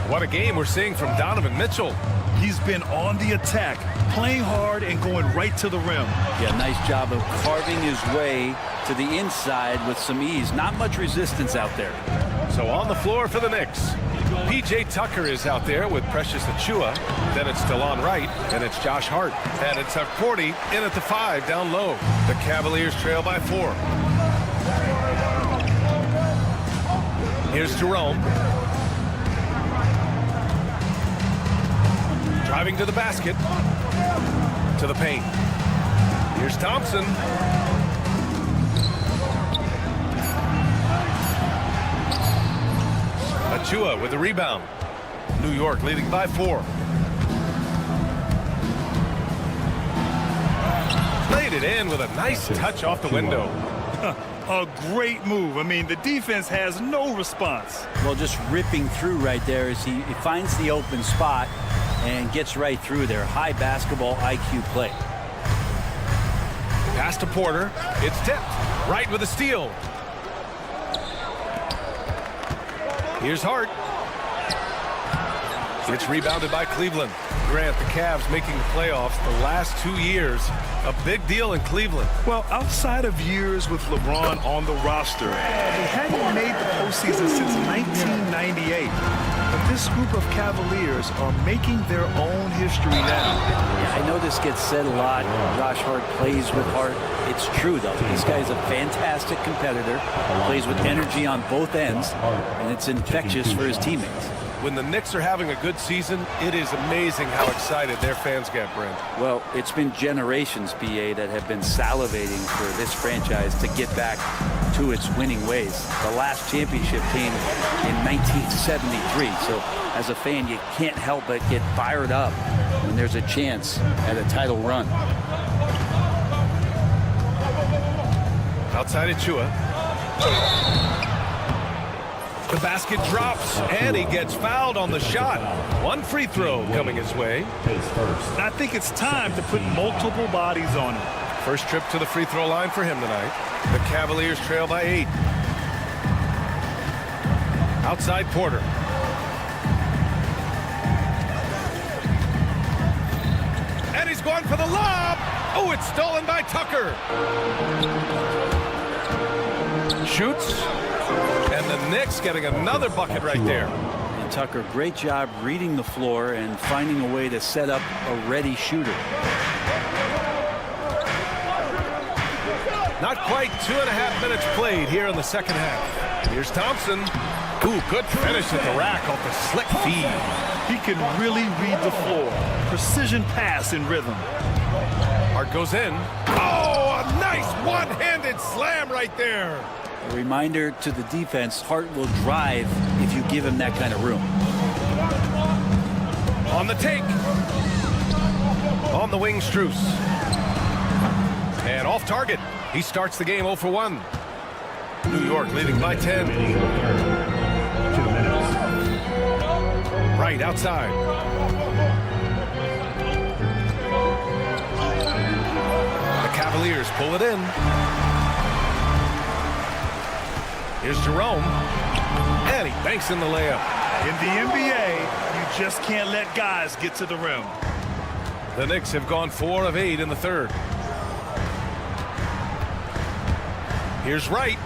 What a game we're seeing from Donovan Mitchell. He's been on the attack, playing hard and going right to the rim. Yeah, nice job of carving his way to the inside with some ease. Not much resistance out there. So on the floor for the Knicks, P.J. Tucker is out there with Precious Achiuwa. Then it's DeLon Wright, and it's Josh Hart. And it's Forty in at the 5 down low. The Cavaliers trail by 4. Here's Jerome. Driving to the basket. To the paint. Here's Thompson. Achiuwa with the rebound. New York leading by 4. Laid it in with a nice touch off the window. A great move. I mean, the defense has no response. Well, just ripping through right there as he finds the open spot and gets right through there. High basketball IQ play. Pass to Porter. It's tipped. Right with a steal. Here's Hart. It's rebounded by Cleveland. Grant, the Cavs making the playoffs the last 2 years. A big deal in Cleveland. Well, outside of years with LeBron on the roster, they hadn't made the postseason since 1998. But this group of Cavaliers are making their own history now. Yeah, I know this gets said a lot. Josh Hart plays with heart. It's true, though. This guy's a fantastic competitor, plays with energy on both ends, and it's infectious for his teammates. When the Knicks are having a good season, it is amazing how excited their fans get, Brent. Well, it's been generations, BA, that have been salivating for this franchise to get back to its winning ways. The last championship came in 1973, so as a fan, you can't help but get fired up when there's a chance at a title run. Outside Chua. The basket drops, and he gets fouled on the shot. One free throw coming his way. And I think it's time to put multiple bodies on him. First trip to the free throw line for him tonight. The Cavaliers trail by 8. Outside Porter. And he's going for the lob. Oh, it's stolen by Tucker. Shoots. And the Knicks getting another bucket right there. And Tucker, great job reading the floor and finding a way to set up a ready shooter. Not quite 2.5 minutes played here in the second half. Here's Thompson. Ooh, good finish at the rack off the slick feed. He can really read the floor. Precision pass in rhythm. Hart goes in. Oh, a nice one-handed slam right there. A reminder to the defense, Hart will drive if you give him that kind of room. On the take. On the wing, Strus. And off target. He starts the game 0 for 1. New York leading by 10. 2 minutes. Right outside. The Cavaliers pull it in. Here's Jerome. And he banks in the layup. In the NBA, you just can't let guys get to the rim. The Knicks have gone 4 of 8 in the third. Here's Wright.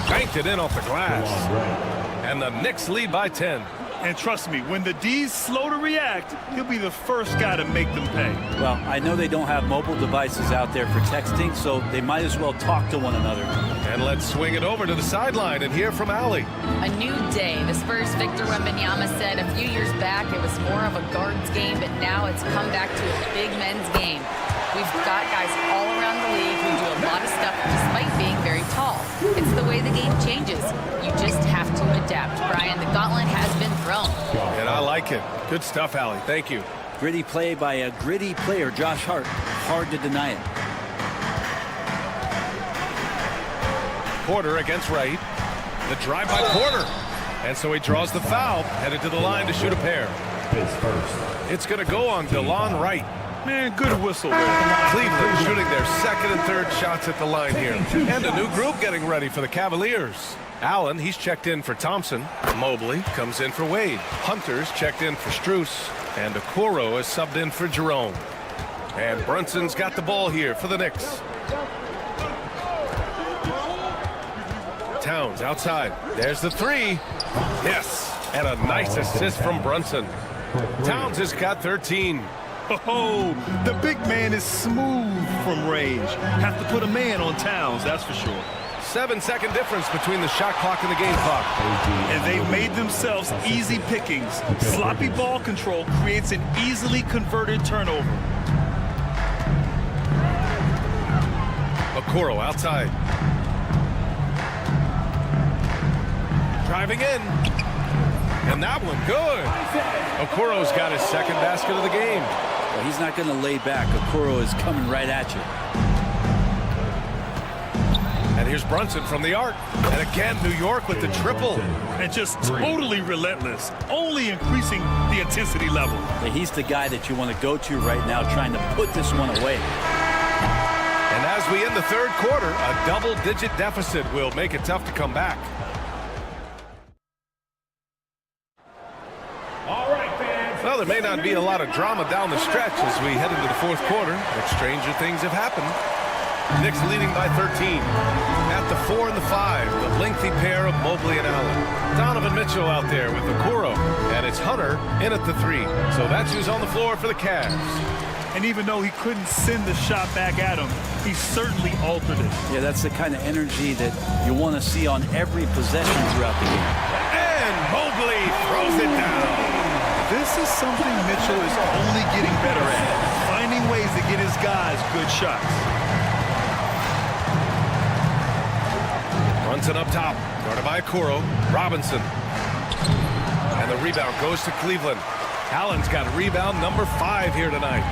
Banked it in off the glass. And the Knicks lead by 10. And trust me, when the D's slow to react, he'll be the first guy to make them pay. Well, I know they don't have mobile devices out there for texting, so they might as well talk to one another. And let's swing it over to the sideline and hear from Allie. A new day. The Spurs' Victor Wembanyama said a few years back it was more of a guards game, but now it's come back to a big men's game. We've got guys all around the league who do a lot of stuff despite being very tall. It's the way the game changes. You just have to adapt. Brian, the gauntlet has been thrown. And I like it. Good stuff, Allie. Thank you. Gritty play by a gritty player, Josh Hart. Hard to deny it. Porter against Wright. The drive by Porter. And so he draws the foul, headed to the line to shoot a pair. It's going to go on DeLon Wright. Man, good whistle there. Cleveland shooting their second and third shots at the line here. And a new group getting ready for the Cavaliers. Allen, he's checked in for Thompson. Mobley comes in for Wade. Hunter's checked in for Strus. And Okoro is subbed in for Jerome. And Brunson's got the ball here for the Knicks. Towns outside. There's the three. Yes. And a nice assist from Brunson. Towns has got 13. Oh, the big man is smooth from range. Have to put a man on Towns, that's for sure. 7-second difference between the shot clock and the game clock. And they've made themselves easy pickings. Sloppy ball control creates an easily converted turnover. Okoro outside. Driving in. And that one good. Okoro's got his second basket of the game. Well, he's not going to lay back. Okoro is coming right at you. And here's Brunson from the arc. And again, New York with the triple. And just totally relentless, only increasing the intensity level. He's the guy that you want to go to right now, trying to put this one away. And as we end the third quarter, a double-digit deficit will make it tough to come back. Well, there may not be a lot of drama down the stretch as we head into the fourth quarter, but stranger things have happened. Knicks leading by 13. At the 4 and the 5, the lengthy pair of Mobley and Allen. Donovan Mitchell out there with Okoro, and it's Hunter in at the 3. So that's who's on the floor for the Cavs. And even though he couldn't send the shot back at him, he certainly altered it. Yeah, that's the kind of energy that you want to see on every possession throughout the game. And Mobley throws it down. This is something Mitchell is only getting better at, finding ways to get his guys good shots. Brunson up top, guarded by Kuro. Robinson. And the rebound goes to Cleveland. Allen's got rebound number 5 here tonight.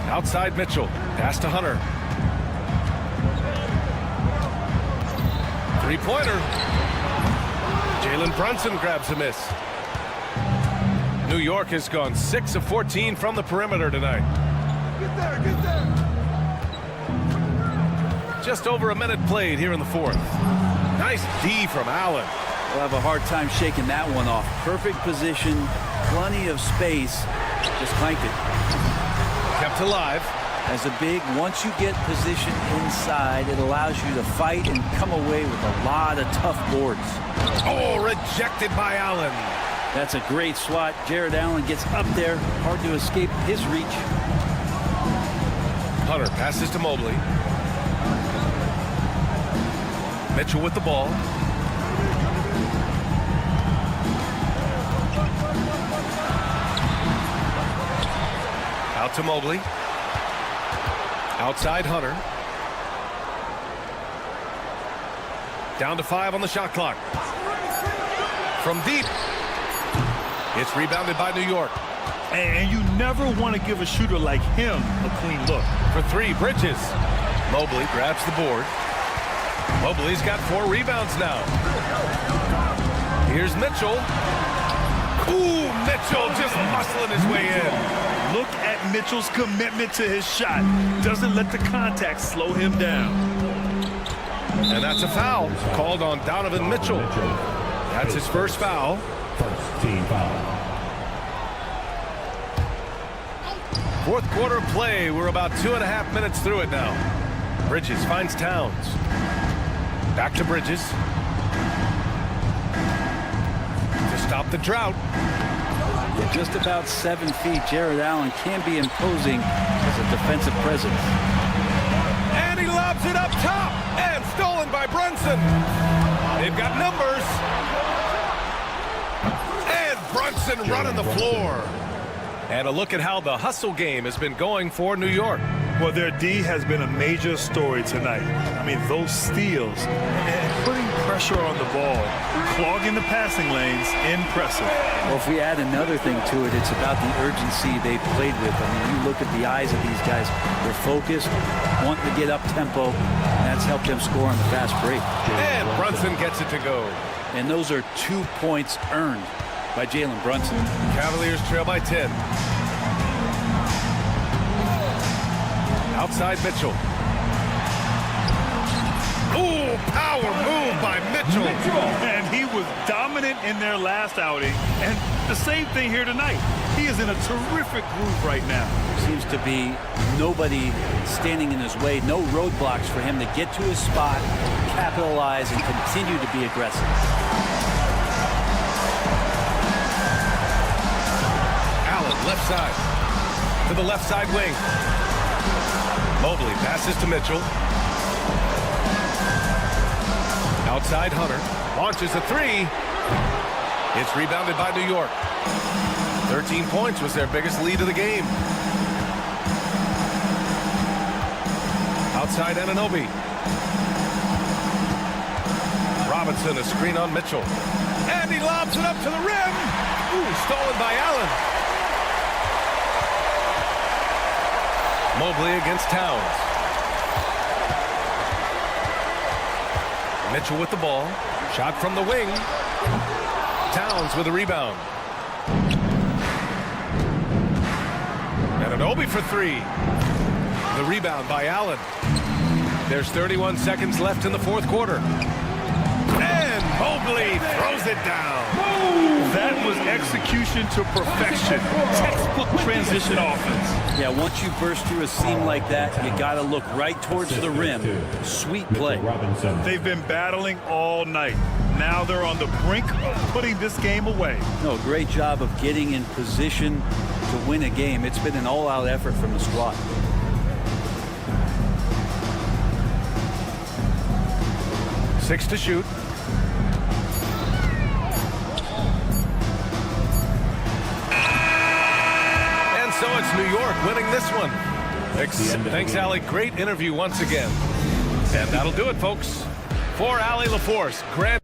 Outside Mitchell. Pass to Hunter. Three-pointer. Jalen Brunson grabs a miss. New York has gone 6 of 14 from the perimeter tonight. Get there. Just over a minute played here in the fourth. Nice D from Allen. We'll have a hard time shaking that one off. Perfect position, plenty of space. Just clanked it. Kept alive. As a big, once you get position inside, it allows you to fight and come away with a lot of tough boards. Oh, rejected by Allen. That's a great swat. Jared Allen gets up there. Hard to escape his reach. Hunter passes to Mobley. Mitchell with the ball. Out to Mobley. Outside Hunter. Down to 5 on the shot clock. From deep. It's rebounded by New York. And you never want to give a shooter like him a clean look. For 3, Bridges. Mobley grabs the board. Mobley's got 4 rebounds now. Here's Mitchell. Ooh, Mitchell just muscling his way in. Look at Mitchell's commitment to his shot. Doesn't let the contact slow him down. And that's a foul called on Donovan Mitchell. That's his first foul. First team foul. Fourth quarter of play. We're about 2.5 minutes through it now. Bridges finds Towns. Back to Bridges. To stop the drought. At just about 7 feet, Jared Allen can be imposing as a defensive presence. And he lobs it up top. And stolen by Brunson. They've got numbers. And Brunson running the floor. And a look at how the hustle game has been going for New York. Well, their D has been a major story tonight. I mean, those steals and putting pressure on the ball, clogging the passing lanes, impressive. Well, if we add another thing to it, it's about the urgency they've played with. I mean, you look at the eyes of these guys. They're focused, wanting to get up tempo, and that's helped them score on the fast break. And Brunson gets it to go. And those are 2 points earned by Jalen Brunson. Cavaliers trail by 10. Outside Mitchell. Ooh, power move by Mitchell. And he was dominant in their last outing. And the same thing here tonight. He is in a terrific groove right now. Seems to be nobody standing in his way. No roadblocks for him to get to his spot, capitalize, and continue to be aggressive. Allen, left side. To the left side wing. Mobley passes to Mitchell. Outside Hunter. Launches a 3. It's rebounded by New York. 13 points was their biggest lead of the game. Outside Anunoby. Robinson, a screen on Mitchell. And he lobs it up to the rim. Ooh, stolen by Allen. Mobley against Towns. Mitchell with the ball. Shot from the wing. Towns with a rebound. Anunoby for 3. The rebound by Allen. There's 31 seconds left in the fourth quarter. And Mobley Quigley throws it down. That was execution to perfection. Textbook transition offense. Yeah, once you burst through a seam like that, you got to look right towards the rim. Sweet play. They've been battling all night. Now they're on the brink of putting this game away. No, great job of getting in position to win a game. It's been an all-out effort from the squad. Six to shoot. And so it's New York winning this one. Thanks, Allie. Great interview once again. And that'll do it, folks. For Allie LaForce, Grant.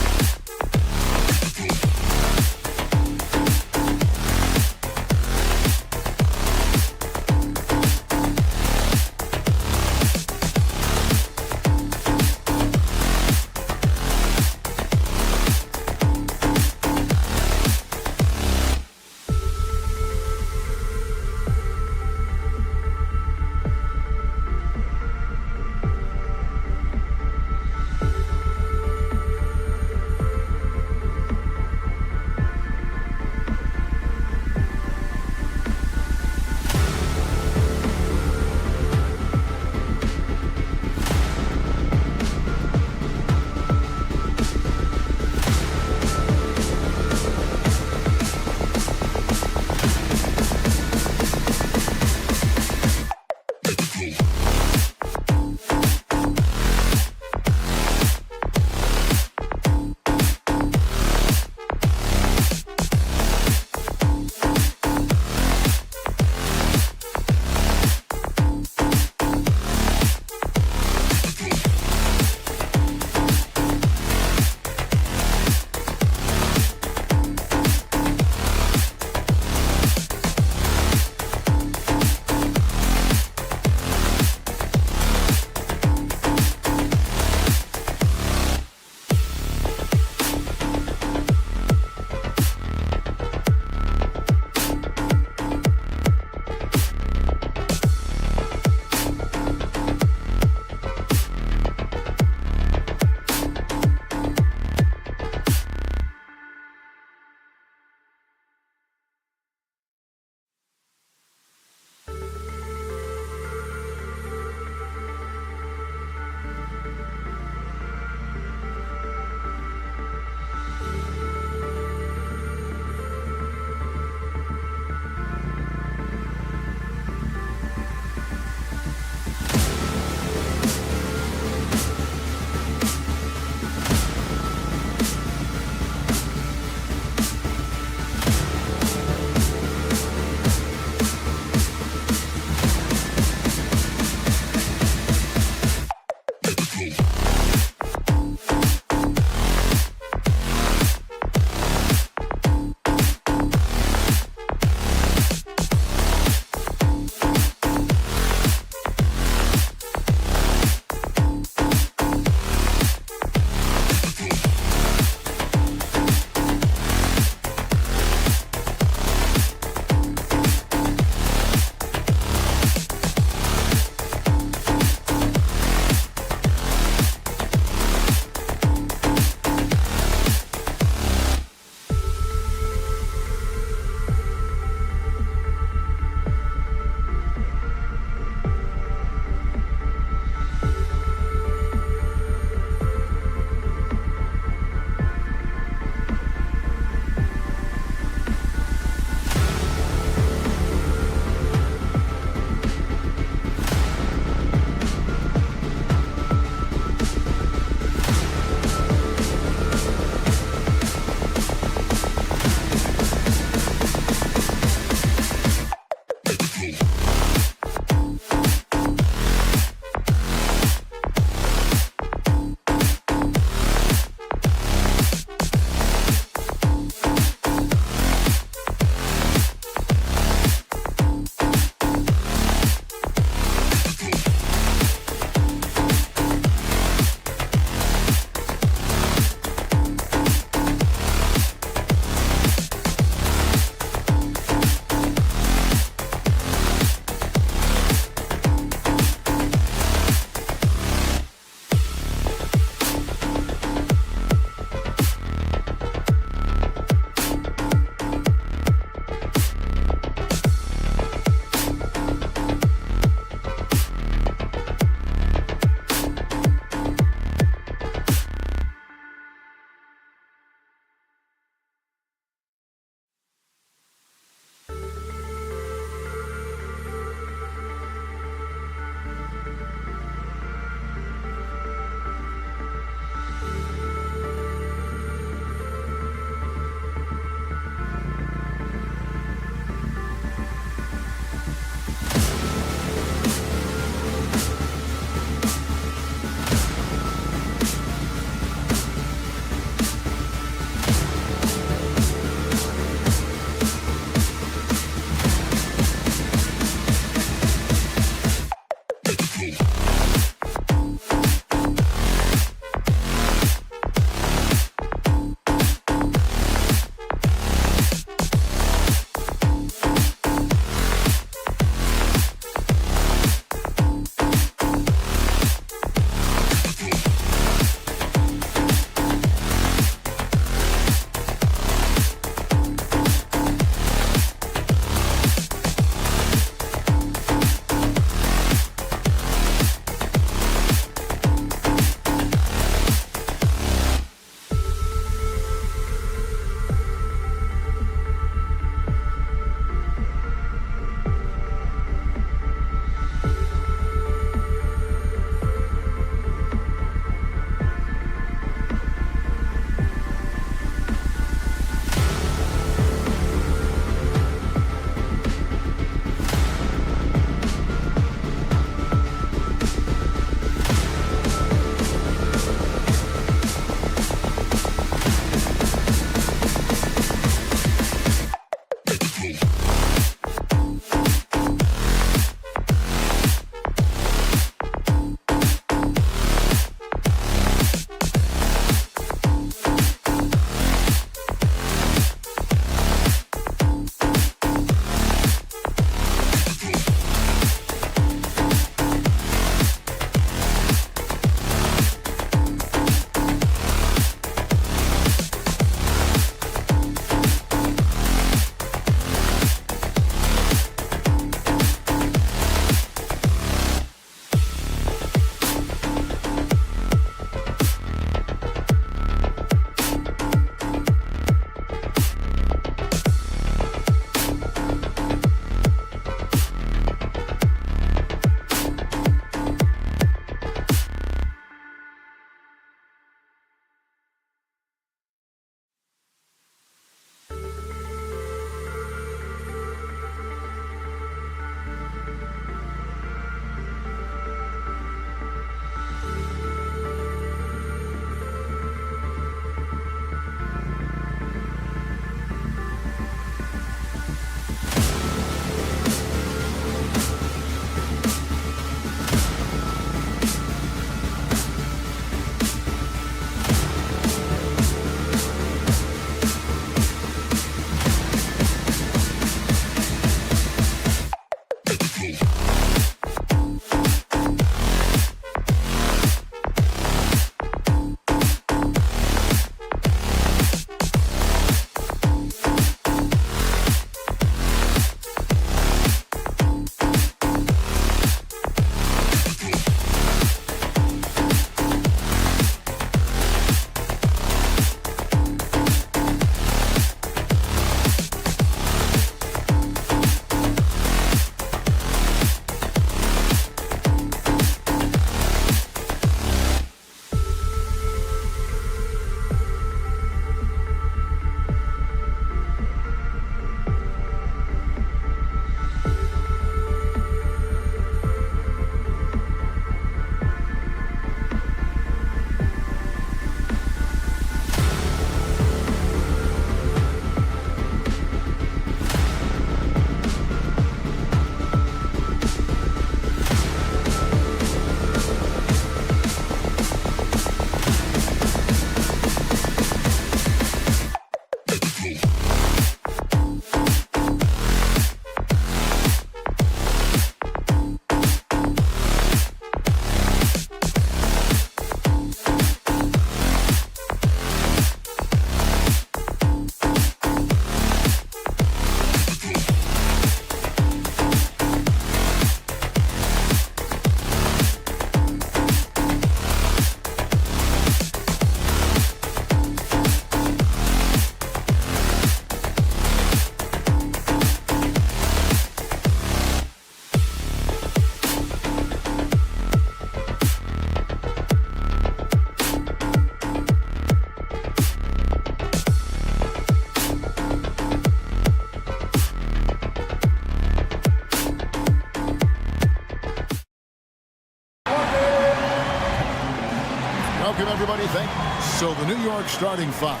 So the New York starting five.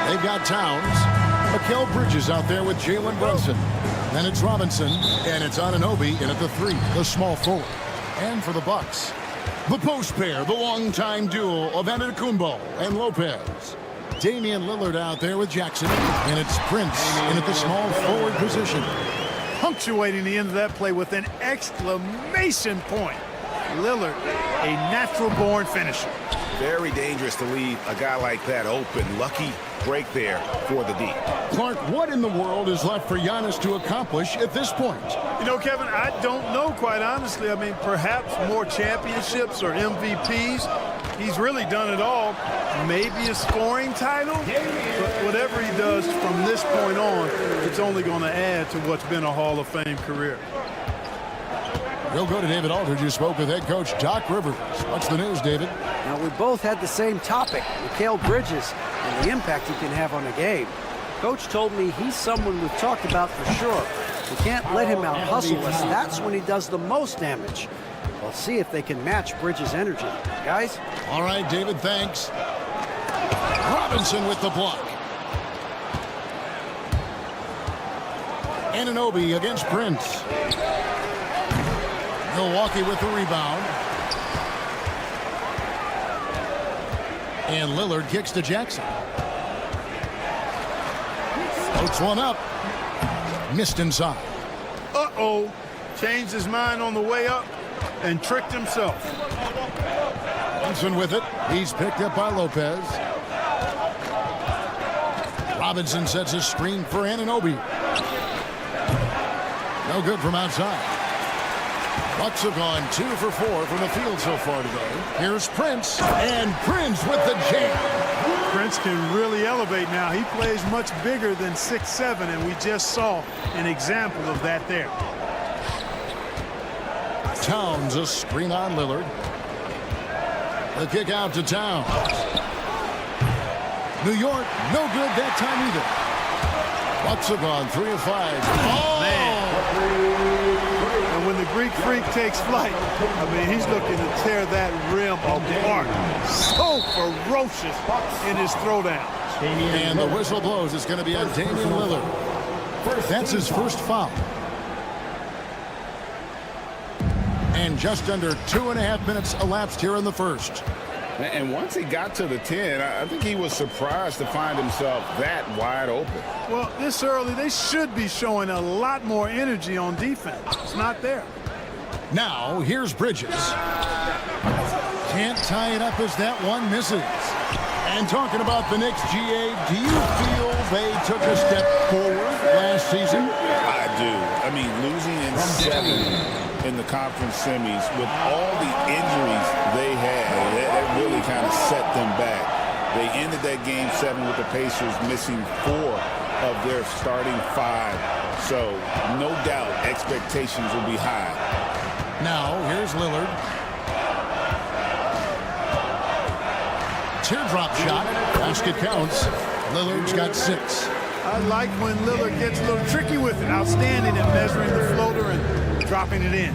They've got Towns. Mikal Bridges out there with Jalen Brunson. Then it's Robinson, and it's Anunoby in at the 3, the small forward. And for the Bucks, the post pair, the longtime duo of Antetokounmpo and Lopez. Damian Lillard out there with Jackson, and it's Prince in at the small forward position. Punctuating the end of that play with an exclamation point. Lillard, a natural-born finisher. Very dangerous to leave a guy like that open. Lucky break there for the D. Clark, what in the world is left for Giannis to accomplish at this point? You know, Kevin, I don't know, quite honestly. I mean, perhaps more championships or MVPs. He's really done it all. Maybe a scoring title, but whatever he does from this point on, it's only going to add to what's been a Hall of Fame career. We'll go to David Aldridge, who spoke with head coach Doc Rivers. What's the news, David? Now, we both had the same topic, Mikal Bridges, and the impact he can have on a game. Coach told me he's someone we've talked about for sure. We can't let him out-hustle us. That's when he does the most damage. We'll see if they can match Bridges' energy. Guys? All right, David, thanks. Robinson with the block. Anunoby against Prince. Milwaukee with the rebound. And Lillard kicks to Jackson. Floats one up. Missed inside. Uh-oh. Changed his mind on the way up and tricked himself. Robinson with it. He's picked up by Lopez. Robinson sets a screen for Anunoby. No good from outside. Bucks have gone 2 for 4 from the field so far today. Here's Prince, and Prince with the jam. Prince can really elevate now. He plays much bigger than 6'7", and we just saw an example of that there. Towns, a screen on Lillard. The kick out to Towns. New York, no good that time either. Bucks have gone 3 of 5. Oh! Man. And when the Greek Freak takes flight, I mean, he's looking to tear that rim apart. So ferocious in his throwdown. And the whistle blows. It's going to be on Damian Lillard. That's his first foul. And just under 2.5 minutes elapsed here in the first. And once he got to the 10, I think he was surprised to find himself that wide open. Well, this early, they should be showing a lot more energy on defense. It's not there. Now, here's Bridges. Can't tie it up as that one misses. And talking about the Knicks, GA, do you feel they took a step forward last season? I do. I mean, losing in 7 in the conference semis with all the injuries they had, that really kind of set them back. They ended that game 7 with the Pacers missing 4 of their starting 5. So no doubt expectations will be high. Now here's Lillard. Teardrop shot. Basket counts. Lillard's got 6. I like when Lillard gets a little tricky with it. Outstanding at measuring the floater and dropping it in.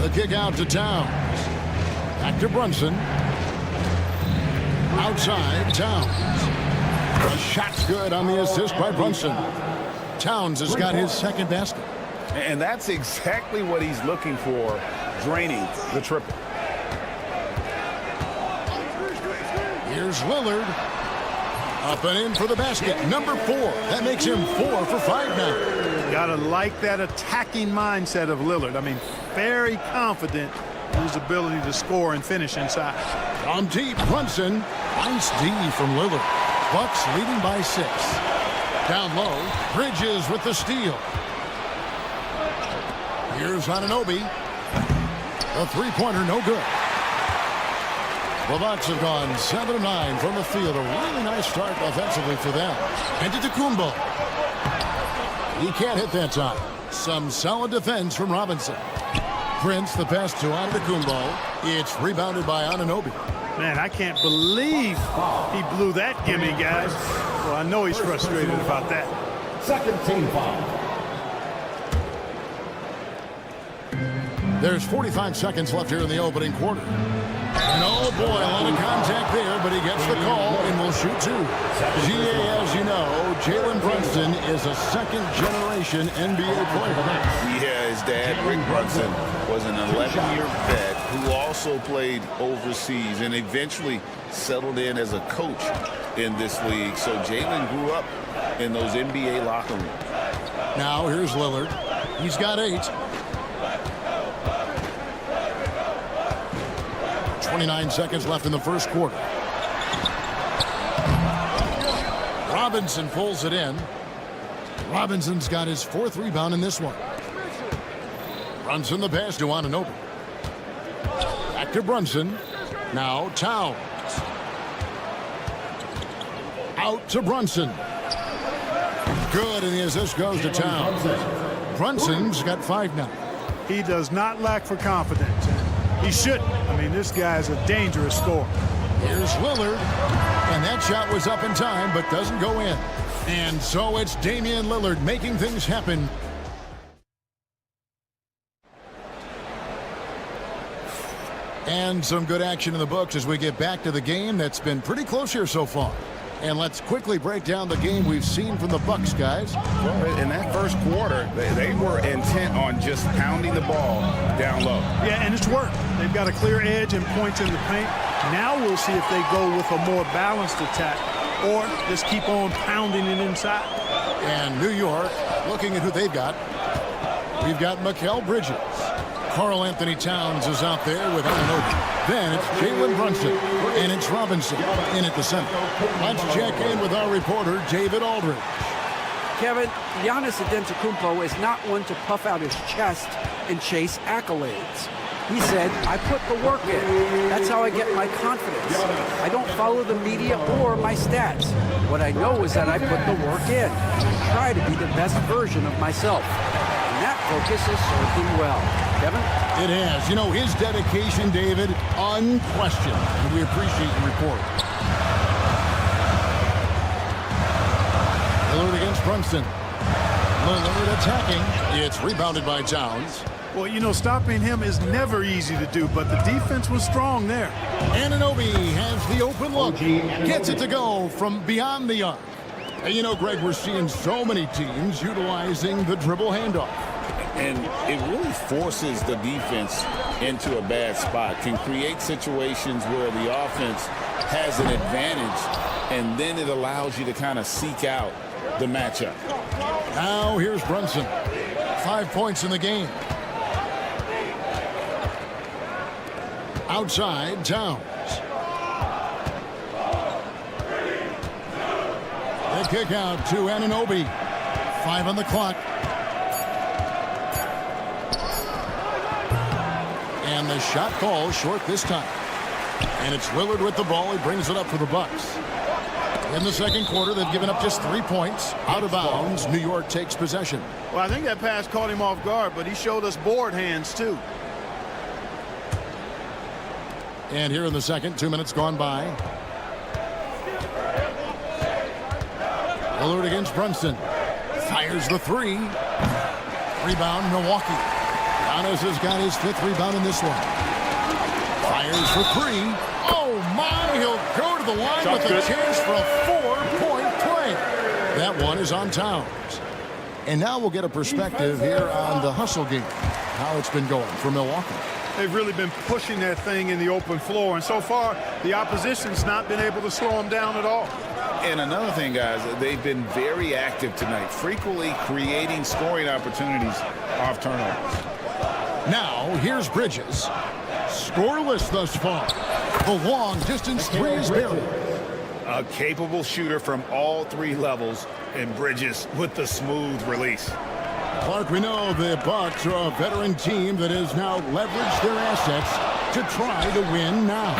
The kick out to Towns. Back to Brunson. Outside, Towns. The shot's good on the assist by Brunson. Towns has got his second basket. And that's exactly what he's looking for, draining the triple. Here's Lillard. Up and in for the basket. Number 4. That makes him 4 for 5 now. Gotta like that attacking mindset of Lillard. I mean, very confident in his ability to score and finish inside. From deep, Brunson. Nice D from Lillard. Bucks leading by 6. Down low, Bridges with the steal. Here's Anunoby. The three-pointer, no good. The Bucks have gone 7 of 9 from the field. A really nice start offensively for them. Antetokounmpo. He can't hit that time. Some solid defense from Robinson. Prince, the pass to Antetokounmpo. It's rebounded by Anunoby. Man, I can't believe he blew that gimme, guys. Well, I know he's frustrated about that. Second team foul. There's 45 seconds left here in the opening quarter. And oh boy, a lot of contact there, but he gets the call and will shoot two. GA, as you know, Jalen Brunson is a second-generation NBA player. Yeah, his dad, Rick Brunson, was an 11-year vet who also played overseas and eventually settled in as a coach in this league. So Jalen grew up in those NBA locker rooms. Now here's Lillard. He's got 8. 29 seconds left in the first quarter. Robinson pulls it in. Robinson's got his 4th rebound in this one. Brunson the pass to Anunoby. Back to Brunson. Now Towns. Out to Brunson. Good, and the assist goes to Towns. Brunson's got 5 now. He does not lack for confidence. He shouldn't. I mean, this guy is a dangerous scorer. Here's Lillard, and that shot was up in time, but doesn't go in. And so it's Damian Lillard making things happen. And some good action in the books as we get back to the game that's been pretty close here so far. And let's quickly break down the game we've seen from the Bucks, guys. Well, in that first quarter, they were intent on just pounding the ball down low. Yeah, and it's worked. They've got a clear edge and points in the paint. Now we'll see if they go with a more balanced attack or just keep on pounding it inside. And New York, looking at who they've got. We've got Mikal Bridges. Karl Anthony Towns is out there with Anunoby. Then it's Jalen Brunson, and it's Robinson in at the center. Let's check in with our reporter, David Aldridge. Kevin, Giannis Antetokounmpo is not one to puff out his chest and chase accolades. He said, I put the work in. That's how I get my confidence. I don't follow the media or my stats. What I know is that I put the work in. I try to be the best version of myself. And that focus has served him well. Kevin? It has. You know, his dedication, David, unquestioned. And we appreciate the report. Lillard against Brunson. Lillard attacking. It's rebounded by Towns. Well, you know, stopping him is never easy to do, but the defense was strong there. Anunoby has the open look. Gets it to go from beyond the arc. And you know, Greg, we're seeing so many teams utilizing the dribble handoff. And it really forces the defense into a bad spot, can create situations where the offense has an advantage, and then it allows you to kind of seek out the matchup. Now here's Brunson. 5 points in the game. Outside, Towns. The kick out to Anunoby. 5 on the clock. And the shot falls short this time. And it's Lillard with the ball. He brings it up for the Bucks. In the second quarter, they've given up just 3 points. Out of bounds, New York takes possession. Well, I think that pass caught him off guard, but he showed us board hands, too. And here in the second, 2 minutes gone by. Lillard against Brunson. Fires the 3. Rebound, Milwaukee. Giannis has got his 5th rebound in this one. Fires for 3. Oh, my. He'll go to the line with a chance for a 4-point play. That one is on Towns. And now we'll get a perspective here on the hustle game, how it's been going for Milwaukee. They've really been pushing that thing in the open floor, and so far the opposition's not been able to slow them down at all. And another thing, guys, they've been very active tonight, frequently creating scoring opportunities off turnovers. Now, here's Bridges. Scoreless thus far. The long-distance 3 is buried. A capable shooter from all 3 levels, and Bridges with the smooth release. Clark, we know the Bucks are a veteran team that has now leveraged their assets to try to win now.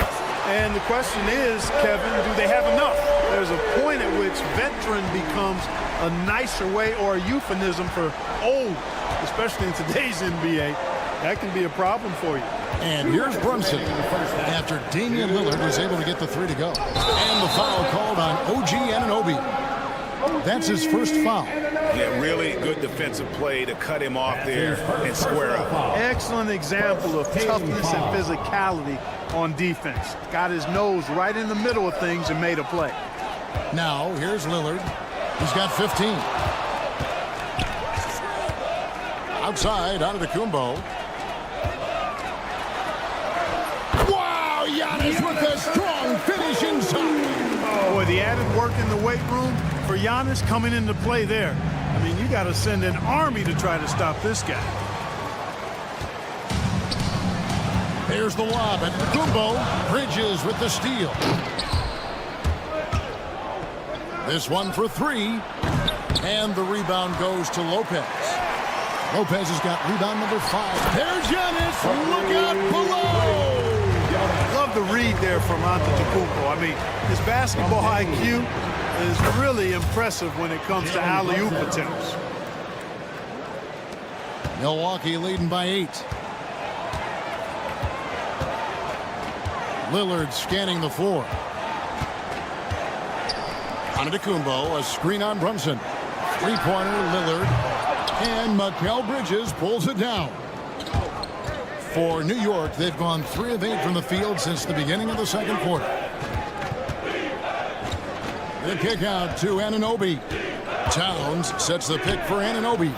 And the question is, Kevin, do they have enough? There's a point at which veteran becomes a nicer way or a euphemism for old, especially in today's NBA. That can be a problem for you. And here's Brunson after Damian Lillard was able to get the 3 to go. And the foul called on OG Anunoby. That's his first foul. Yeah, really good defensive play to cut him off there and square up. Excellent example of toughness and physicality on defense. Got his nose right in the middle of things and made a play. Now, here's Lillard. He's got 15. Outside, Antetokounmpo. Wow, Giannis with a strong finish inside. Boy, the added work in the weight room for Giannis coming into play there. I mean, you got to send an army to try to stop this guy. There's the lob, and Antetokounmpo. Bridges with the steal. This one for three, and the rebound goes to Lopez. Lopez has got rebound number 5. There's Giannis. Look out below. Love the read there from Antetokounmpo. I mean, his basketball IQ is really impressive when it comes to alley-oop attempts. Milwaukee leading by 8. Lillard scanning the floor. Antetokounmpo, a screen on Brunson. Three-pointer, Lillard. And Mikal Bridges pulls it down. For New York, they've gone 3 of 8 from the field since the beginning of the second quarter. The kick out to Anunoby. Towns sets the pick for Anunoby.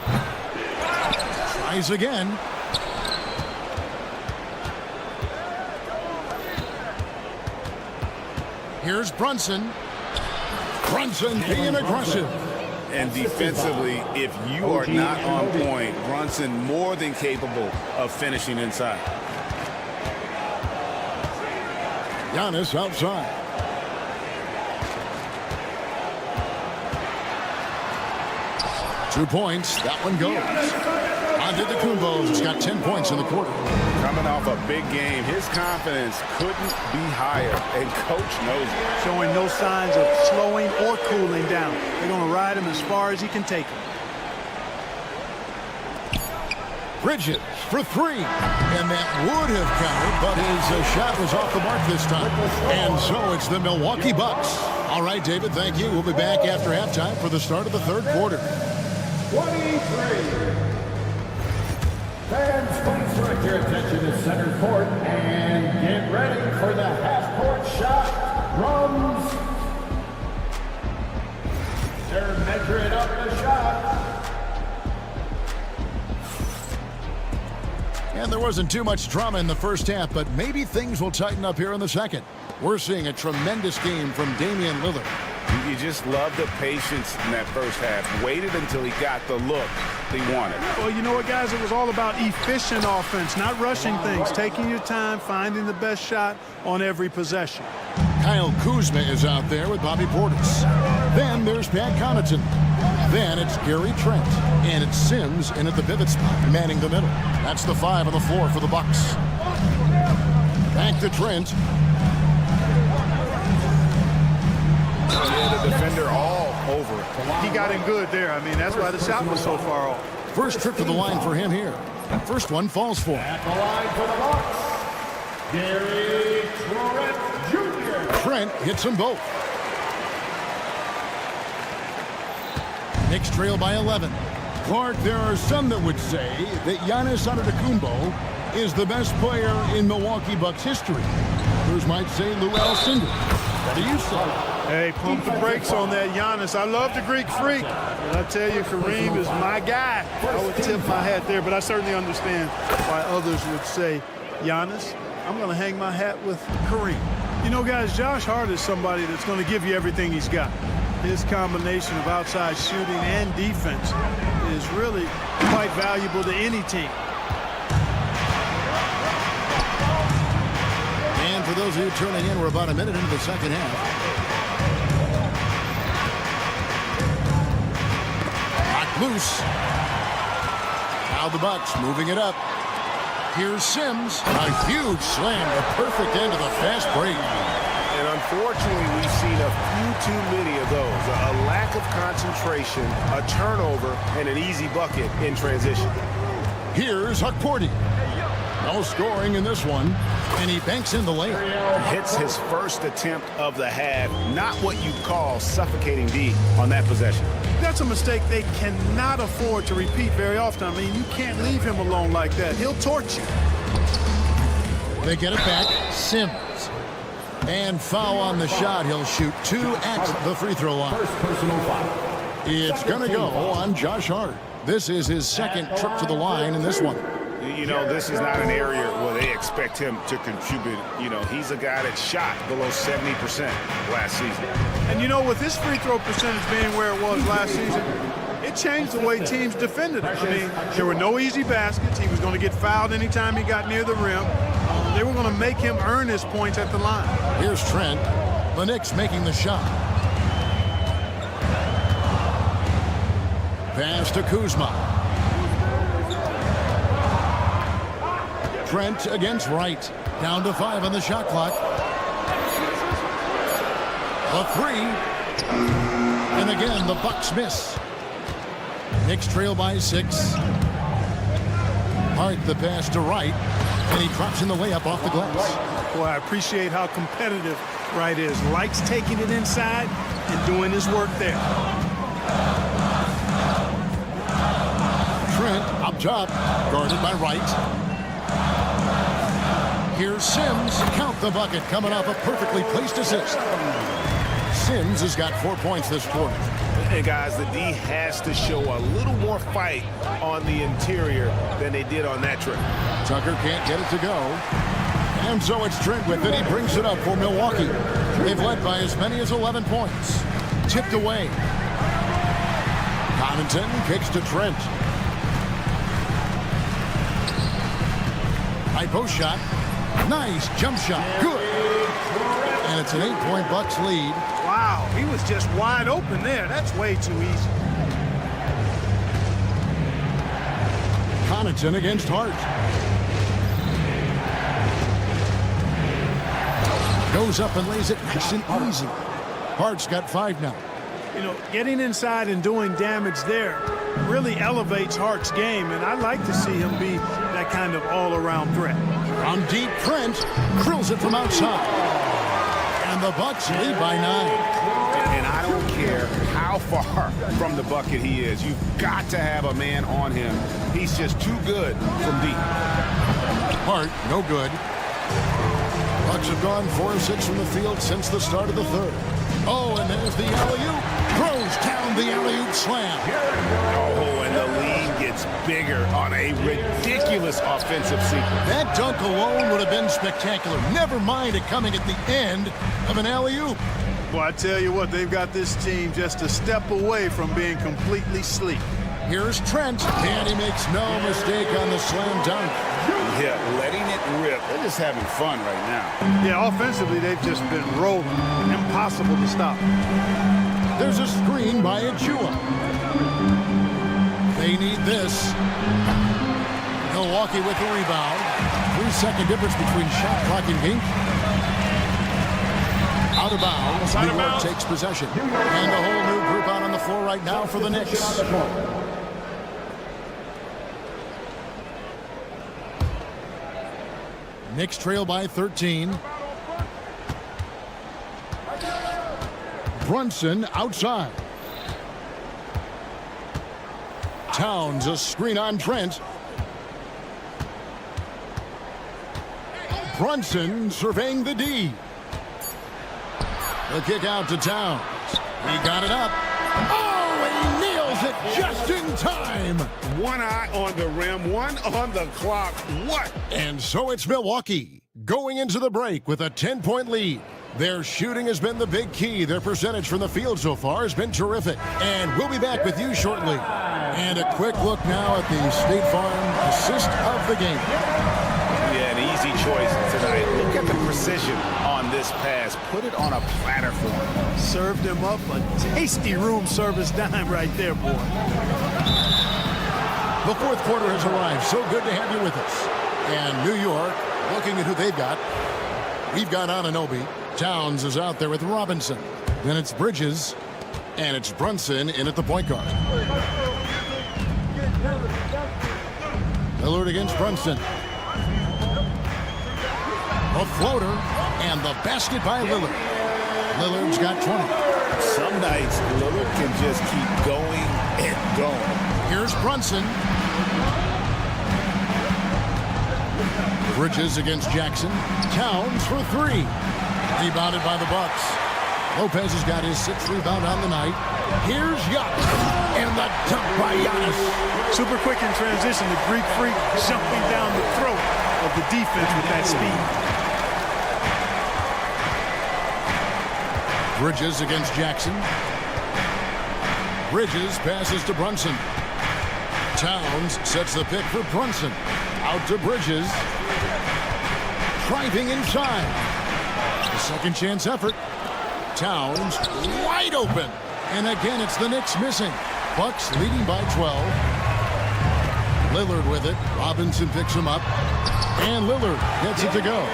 Tries again. Here's Brunson. Brunson being aggressive. And defensively, if you are not on point, Brunson more than capable of finishing inside. Giannis outside. Two points. That one goes. Antetokounmpo has got 10 points in the quarter. Coming off a big game, his confidence couldn't be higher, and coach knows it. Showing no signs of slowing or cooling down. They're going to ride him as far as he can take him. Bridges for 3. And that would have counted, but his shot was off the mark this time. And so it's the Milwaukee Bucks. All right, David, thank you. We'll be back after halftime for the start of the third quarter. 23. Fans, please direct your attention to center court and get ready for the half-court shot. Drums. They're measuring up the shot. And there wasn't too much drama in the first half, but maybe things will tighten up here in the second. We're seeing a tremendous game from Damian Lillard. You just love the patience in that first half. Waited until he got the look he wanted. Well, you know what, guys? It was all about efficient offense, not rushing things, taking your time, finding the best shot on every possession. Kyle Kuzma is out there with Bobby Portis. Then there's Pat Connaughton. Then it's Gary Trent. And it's Sims in at the pivot spot, manning the middle. That's the 5 on the floor for the Bucks. Back to Trent. Yeah, the defender all over it. He got in good there. I mean, that's why the shot was so far off. First trip to the line for him here. First one falls for him. At the line for the Bucks, Gary Trent Jr. Trent hits them both. Knicks trail by 11. Clark, there are some that would say that Giannis Antetokounmpo is the best player in Milwaukee Bucks history. Others might say Lou Alcindor. What do you say? Hey, pump the brakes on that, Giannis. I love the Greek Freak. But I tell you, Kareem is my guy. I would tip my hat there, but I certainly understand why others would say, Giannis, I'm going to hang my hat with Kareem. You know, guys, Josh Hart is somebody that's going to give you everything he's got. His combination of outside shooting and defense is really quite valuable to any team. And for those of you tuning in, we're about a minute into the second half. Loose. Now the Bucks moving it up. Here's Sims. A huge slam, the perfect end of the fast break. And unfortunately, we've seen a few too many of those. A lack of concentration, a turnover, and an easy bucket in transition. Here's Huckporty. No scoring in this one, and he banks in the layup. Hits his first attempt of the half. Not what you call suffocating D on that possession. That's a mistake they cannot afford to repeat very often. I mean, you can't leave him alone like that. He'll torch you. They get it back. Sims. And foul on the shot. He'll shoot 2 at the free throw line. It's going to go on Josh Hart. This is his second trip to the line in this one. You know, this is not an area where they expect him to contribute. You know, he's a guy that shot below 70% last season. And, you know, with his free throw percentage being where it was last season, it changed the way teams defended him. I mean, there were no easy baskets. He was going to get fouled anytime he got near the rim. They were going to make him earn his points at the line. Here's Trent. The Knicks making the shot. Pass to Kuzma. Trent against Wright. Down to 5 on the shot clock. The 3. And again, the Bucks miss. Knicks trail by 6. Hart the pass to Wright. And he drops in the layup off the glass. Boy, I appreciate how competitive Wright is. Likes taking it inside and doing his work there. Trent up top, guarded by Wright. Here's Sims. Count the bucket, coming off a perfectly placed assist. Sims has got 4 points this quarter. Hey, guys, the D has to show a little more fight on the interior than they did on that trip. Tucker can't get it to go. And so it's Trent with it. He brings it up for Milwaukee. They've led by as many as 11 points. Tipped away. Connaughton kicks to Trent. High post shot. Nice jump shot. Good. And it's an 8-point Bucks lead. Wow, he was just wide open there. That's way too easy. Connaughton against Hart. Goes up and lays it nice and easy. Hart's got 5 now. You know, getting inside and doing damage there really elevates Hart's game, and I like to see him be that kind of all-around threat. On deep, Trent drills it from outside. And the Bucks lead by 9. And I don't care how far from the bucket he is. You've got to have a man on him. He's just too good from deep. Hart, no good. Bucks have gone 4 of 6 from the field since the start of the third. Oh, and there's the alley-oop. Throws down the alley-oop slam. Oh, and the lead gets bigger on a ridiculous offensive sequence. That dunk alone would have been spectacular. Never mind it coming at the end of an alley-oop. Well, I tell you what, they've got this team just a step away from being completely sleek. Here's Trent, and he makes no mistake on the slam dunk. Yeah, letting it rip. They're just having fun right now. Yeah, offensively, they've just been rolling. Impossible to stop. There's a screen by Achua. They need this. Milwaukee with the rebound. 3-second difference between shot clock and game. Out of bounds. New York takes possession. And a whole new group out on the floor right now for the Knicks. Knicks trail by 13. Brunson outside. Towns a screen on Trent. Brunson surveying the D. The kick out to Towns. He got it up. Oh, he nails it just in time. One eye on the rim, one on the clock. What? And so it's Milwaukee going into the break with a 10-point lead. Their shooting has been the big key. Their percentage from the field so far has been terrific. And we'll be back with you shortly. And a quick look now at the State Farm assist of the game. Yeah, an easy choice tonight. Look at the precision on this pass. Put it on a platter for him. Served him up a tasty room service dime right there, boy. The fourth quarter has arrived. So good to have you with us. And New York, looking at who they've got. We've got Anunoby. Towns is out there with Robinson. Then it's Bridges. And it's Brunson in at the point guard. Lillard against Brunson. A floater, and the basket by Lillard. Lillard's got 20. Some nights, Lillard can just keep going and going. Here's Brunson. Bridges against Jackson. Towns for 3. Rebounded by the Bucks. Lopez has got his 6th rebound on the night. Here's Yuck. And the dunk by Giannis. Super quick in transition. The Greek freak jumping down the throat of the defense with that speed. Bridges against Jackson. Bridges passes to Brunson. Towns sets the pick for Brunson. Out to Bridges. Driving inside. The second chance effort. Towns wide open. And again, it's the Knicks missing. Bucks leading by 12. Lillard with it. Robinson picks him up. And Lillard gets it to go.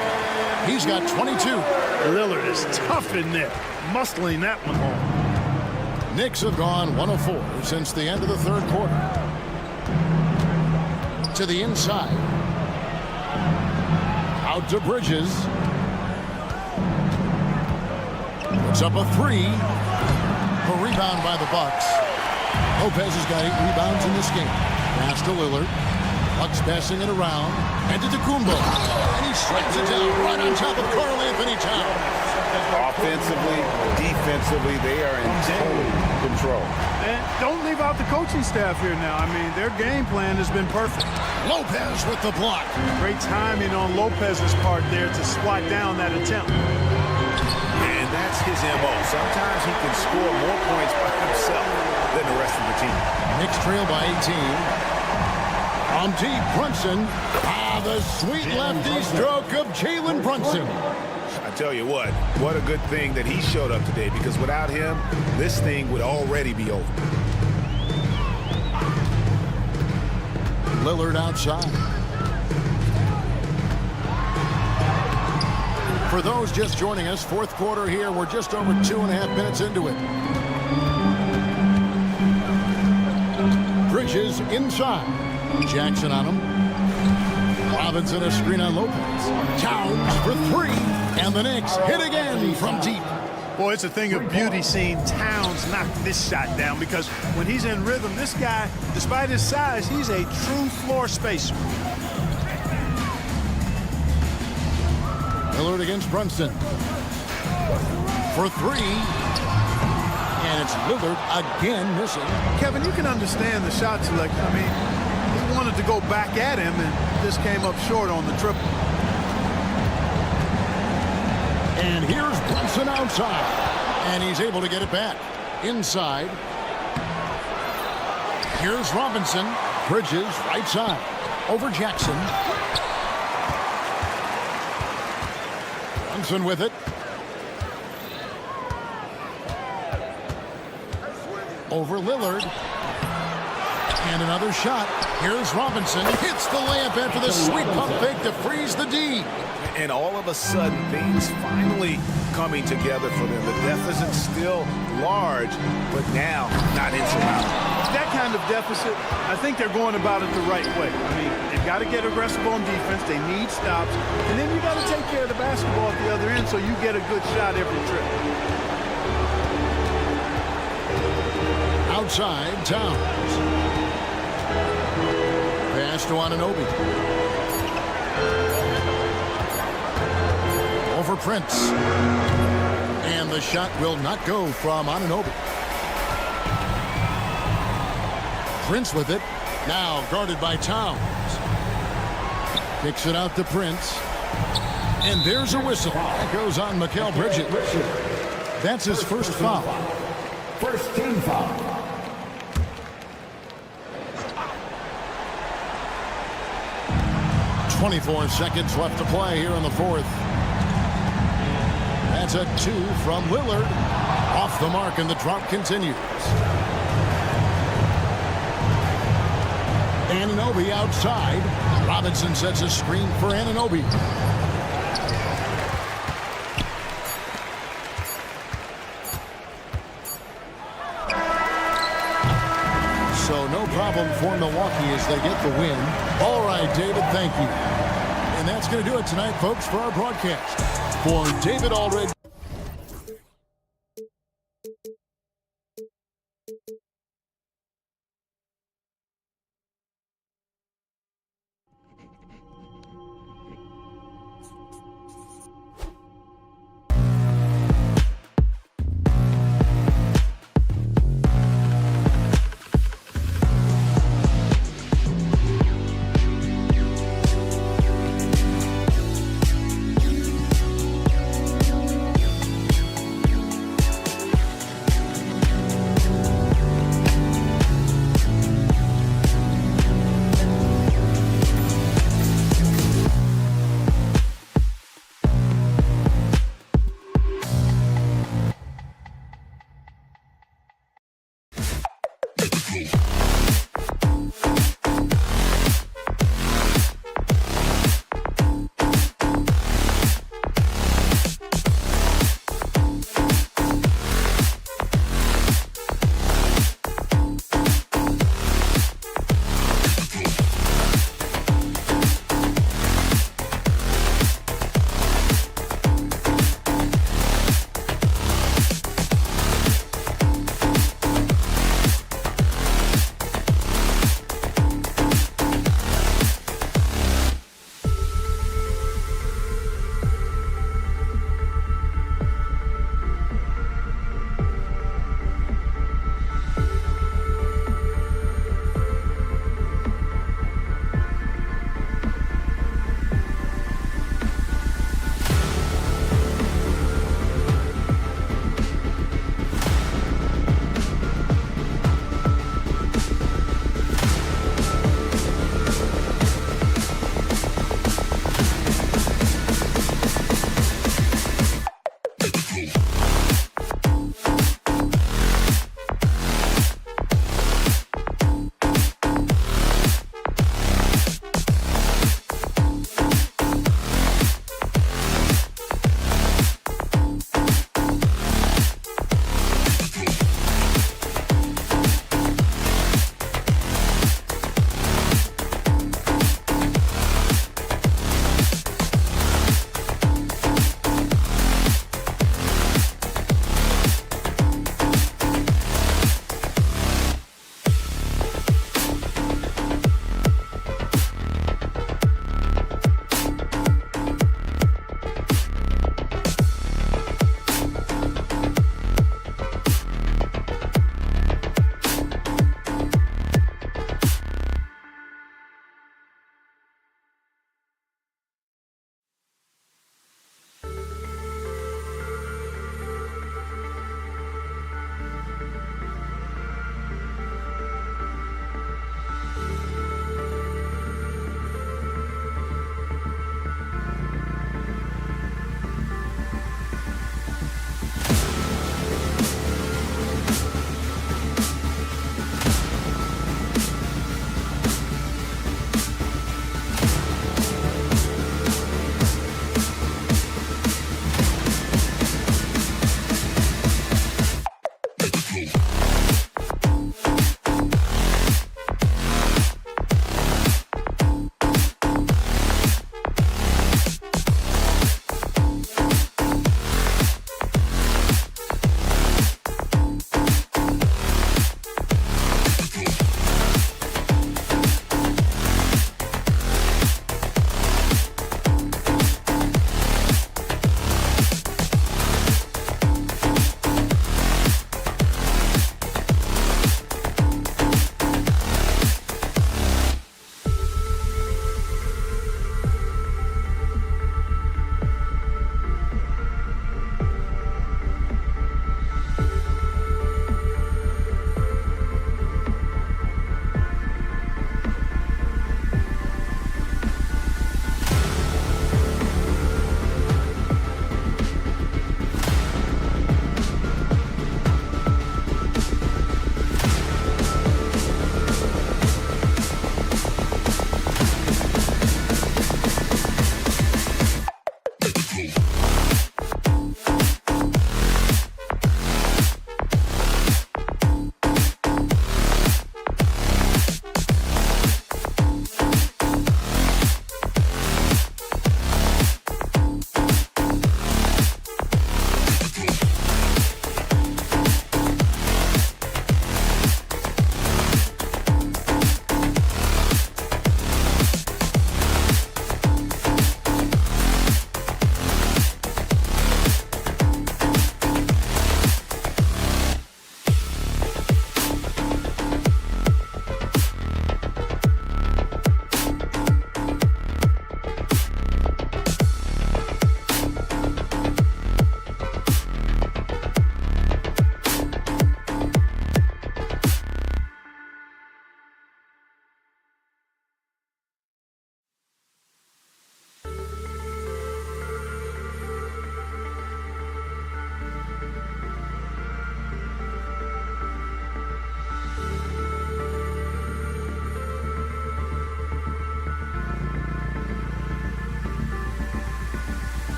He's got 22. Lillard is tough in there. Muscling that one home. Knicks have gone 1 of 4 since the end of the third quarter. To the inside. Out to Bridges. Puts up a 3. A rebound by the Bucks. Lopez has got 8 rebounds in this game. Pass to Lillard. Bucks passing it around. And to Kumbo. And he strikes it down right on top of Karl Anthony Towns. Offensively, defensively, they are in total control. And don't leave out the coaching staff here now. I mean, their game plan has been perfect. Lopez with the block. Great timing on Lopez's part there to squat down that attempt. And that's his MO. Sometimes he can score more points by himself than the rest of the team. Knicks trail by 18. On deep, Brunson. The sweet lefty stroke of Jalen Brunson. I tell you what a good thing that he showed up today, because without him, this thing would already be over. Lillard outside. For those just joining us, fourth quarter here. We're just over 2.5 minutes into it. Bridges inside. Jackson on him. Robinson a screen on Lopez. Towns for 3. And the Knicks hit again from deep. Boy, it's a thing of beauty seeing Towns knock this shot down, because when he's in rhythm, this guy, despite his size, he's a true floor spacer. Lillard against Brunson. For 3. And it's Lillard again missing. Kevin, you can understand the shot selection. I mean, he wanted to go back at him and just came up short on the triple. And here's Brunson outside. And he's able to get it back. Inside. Here's Robinson. Bridges right side. Over Jackson. Brunson with it. Over Lillard. And another shot. Here's Robinson. Hits the layup after the sweet pump fake to freeze the D. And all of a sudden, things finally coming together for them. The deficit's still large, but now not insurmountable. That kind of deficit, I think they're going about it the right way. I mean, they've got to get aggressive on defense. They need stops. And then you got to take care of the basketball at the other end so you get a good shot every trip. Outside, Towns. Pass to Anunoby. Over Prince. And the shot will not go from Anunoby. Prince with it. Now guarded by Towns. Kicks it out to Prince. And there's a whistle. That goes on Mikal Bridges. That's his first foul. First team foul. 24 seconds left to play here in the fourth. That's a 2 from Lillard. Off the mark, and the drop continues. Anunoby outside. Robinson sets a screen for Anunoby. So no problem for Milwaukee as they get the win. All right, David, thank you. And that's going to do it tonight, folks, for our broadcast. For David Aldridge.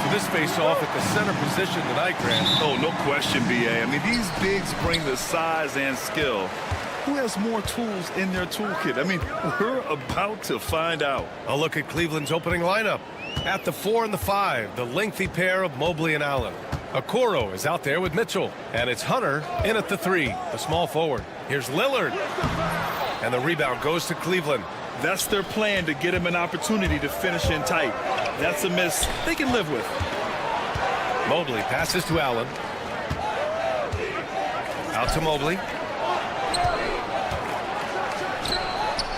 for this face-off at the center position tonight, Grant. Oh, no question, B.A. I mean, these bigs bring the size and skill. Who has more tools in their toolkit? I mean, we're about to find out. A look at Cleveland's opening lineup. At the 4 and the 5, the lengthy pair of Mobley and Allen. Okoro is out there with Mitchell. And it's Hunter in at the 3, the small forward. Here's Lillard. And the rebound goes to Cleveland. That's their plan, to get him an opportunity to finish in tight. That's a miss they can live with. Mobley passes to Allen. Out to Mobley.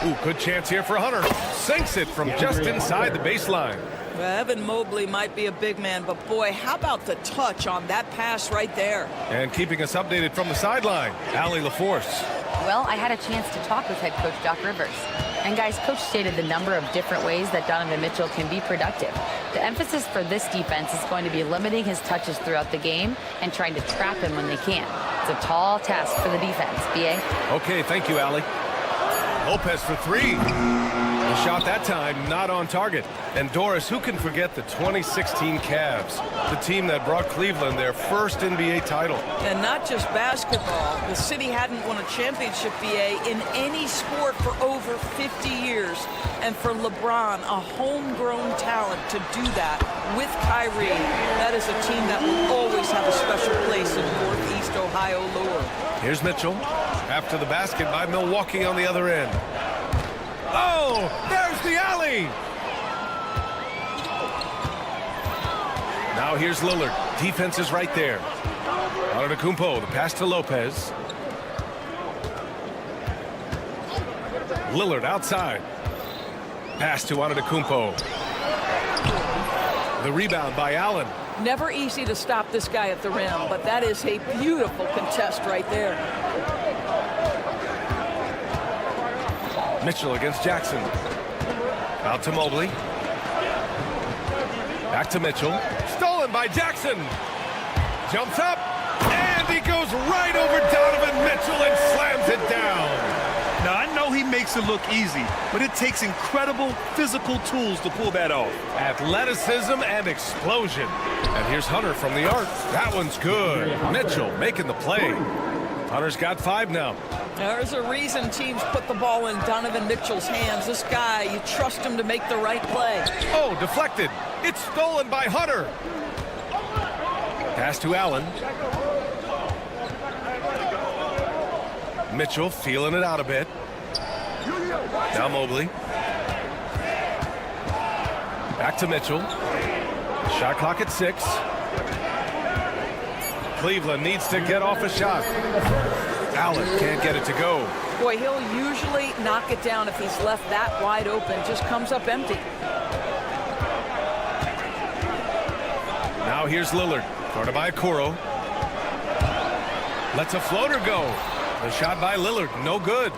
Ooh, good chance here for Hunter. Sinks it from just inside the baseline. Well, Evan Mobley might be a big man, but boy, how about the touch on that pass right there? And keeping us updated from the sideline, Allie LaForce. Well, I had a chance to talk with head coach Doc Rivers. And guys, coach stated the number of different ways that Donovan Mitchell can be productive. The emphasis for this defense is going to be limiting his touches throughout the game and trying to trap him when they can. It's a tall task for the defense, B.A. Okay, thank you, Allie. Lopez for 3. The shot that time not on target. And Doris, who can forget the 2016 Cavs, the team that brought Cleveland their first NBA title. And not just basketball. The city hadn't won a championship, BA, in any sport for over 50 years. And for LeBron, a homegrown talent, to do that with Kyrie, that is a team that will always have a special place in Northeast Ohio lore. Here's Mitchell. After the basket by Milwaukee on the other end. Oh, there's the alley. Now here's Lillard. Defense is right there. Antetokounmpo, the pass to Lopez. Lillard outside. Pass to Antetokounmpo. The rebound by Allen. Never easy to stop this guy at the rim, but that is a beautiful contest right there. Mitchell against Jackson. Out to Mobley. Back to Mitchell. Stolen by Jackson. Jumps up. And he goes right over Donovan Mitchell and slams it down. Now, I know he makes it look easy, but it takes incredible physical tools to pull that off. Athleticism and explosion. And here's Hunter from the arc. That one's good. Mitchell making the play. Hunter's got 5 now. There's a reason teams put the ball in Donovan Mitchell's hands. This guy, you trust him to make the right play. Oh, deflected. It's stolen by Hunter. Pass to Allen. Mitchell feeling it out a bit. Now Mobley. Back to Mitchell. Shot clock at 6. Cleveland needs to get off a shot. Allen can't get it to go. Boy, he'll usually knock it down if he's left that wide open. Just comes up empty. Now here's Lillard. Guarded by Okoro. Lets a floater go. The shot by Lillard, no good.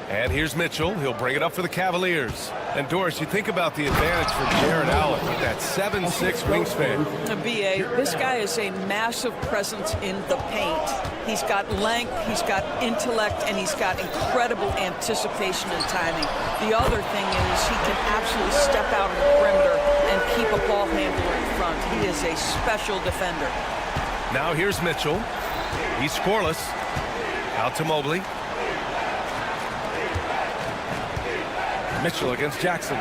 And here's Mitchell. He'll bring it up for the Cavaliers. And Doris, you think about the advantage for Jared Allen with that 7'6" wingspan. BA, this guy is a massive presence in the paint. He's got length, he's got intellect, and he's got incredible anticipation and timing. The other thing is he can absolutely step out of the perimeter and keep a ball handler in front. He is a special defender. Now here's Mitchell. He's scoreless. Out to Mobley. Mitchell against Jackson.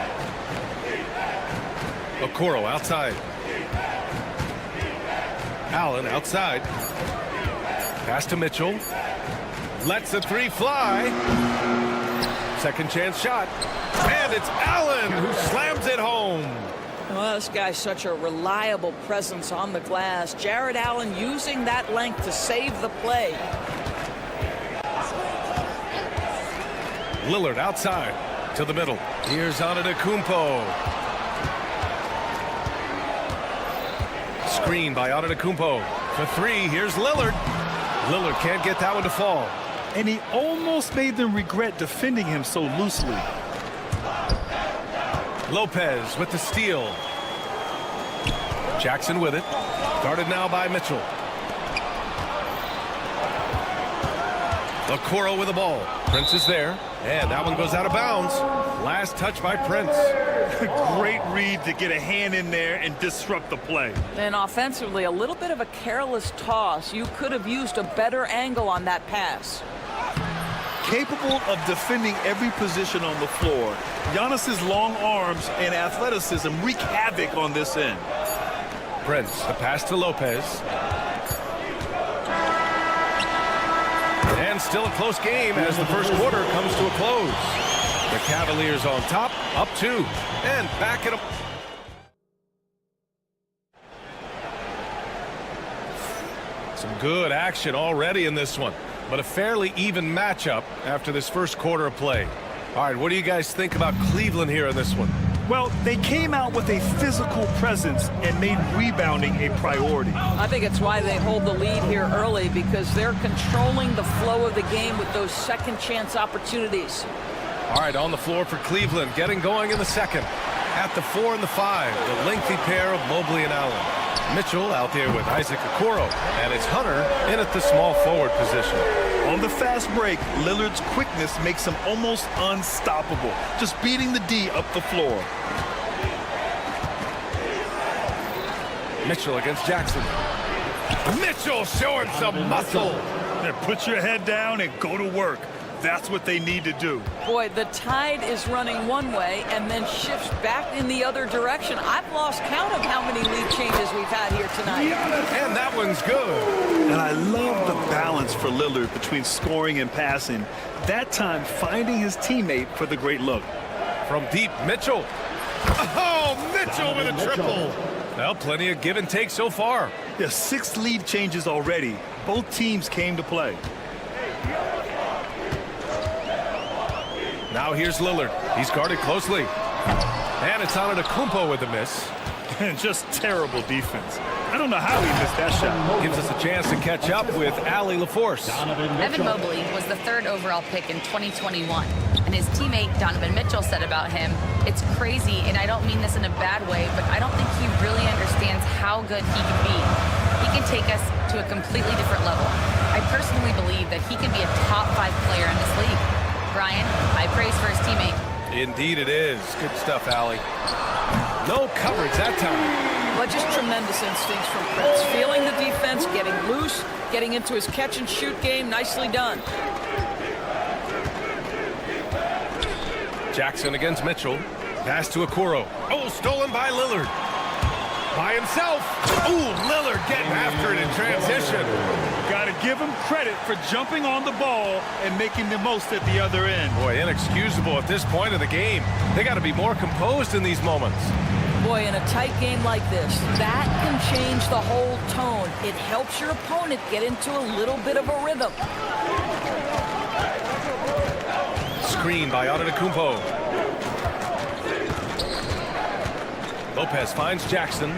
Okoro outside. Allen outside. Pass to Mitchell. Lets the 3 fly. Second chance shot. And it's Allen who slams it home. Well, this guy's such a reliable presence on the glass. Jared Allen using that length to save the play. Lillard outside to the middle. Here's Antetokounmpo. Screen by Antetokounmpo. For 3, here's Lillard. Lillard can't get that one to fall. And he almost made them regret defending him so loosely. Lopez with the steal. Jackson with it. Guarded now by Mitchell. Okoro with the ball. Prince is there. And that one goes out of bounds. Last touch by Prince. Great read to get a hand in there and disrupt the play. And offensively, a little bit of a careless toss. You could have used a better angle on that pass. Capable of defending every position on the floor, Giannis's long arms and athleticism wreak havoc on this end. Prince, the pass to Lopez. And still a close game as the first quarter comes to a close. The Cavaliers on top, up 2, and back it up. Some good action already in this one, but a fairly even matchup after this first quarter of play. All right, what do you guys think about Cleveland here in this one? Well, they came out with a physical presence and made rebounding a priority. I think it's why they hold the lead here early, because they're controlling the flow of the game with those second chance opportunities. All right, on the floor for Cleveland, getting going in the second. At the 4 and the 5, the lengthy pair of Mobley and Allen. Mitchell out there with Isaac Okoro, and it's Hunter in at the small forward position. On the fast break, Lillard's quickness makes him almost unstoppable, just beating the D up the floor. Mitchell against Jackson. Mitchell showing some muscle. Then put your head down and go to work. That's what they need to do. Boy, the tide is running one way and then shifts back in the other direction. I've lost count of how many lead changes we've had here tonight. And that one's good. And I love the balance for Lillard between scoring and passing. That time finding his teammate for the great look. From deep, Mitchell. Oh, Mitchell with a triple. Well, plenty of give and take so far. There's 6 lead changes already. Both teams came to play. Now here's Lillard. He's guarded closely. And it's Antetokounmpo with the miss. And just terrible defense. I don't know how he missed that shot. Gives us a chance to catch up with Allie LaForce. Evan Mobley was the 3rd overall pick in 2021. And his teammate Donovan Mitchell said about him, "It's crazy, and I don't mean this in a bad way, but I don't think he really understands how good he can be. He can take us to a completely different level. I personally believe that he can be a top 5 player in this league." Brian, high praise for his teammate. Indeed it is. Good stuff, Allie. No coverage that time. But just tremendous instincts from Prince. Feeling the defense, getting loose, getting into his catch-and-shoot game. Nicely done. Jackson against Mitchell. Pass to Okoro. Oh, stolen by Lillard. By himself. Ooh, Lillard getting after it in transition. Got to give him credit for jumping on the ball and making the most at the other end. Boy, inexcusable at this point of the game. They got to be more composed in these moments. Boy, in a tight game like this, that can change the whole tone. It helps your opponent get into a little bit of a rhythm. Screen by Antetokounmpo. Lopez finds Jackson.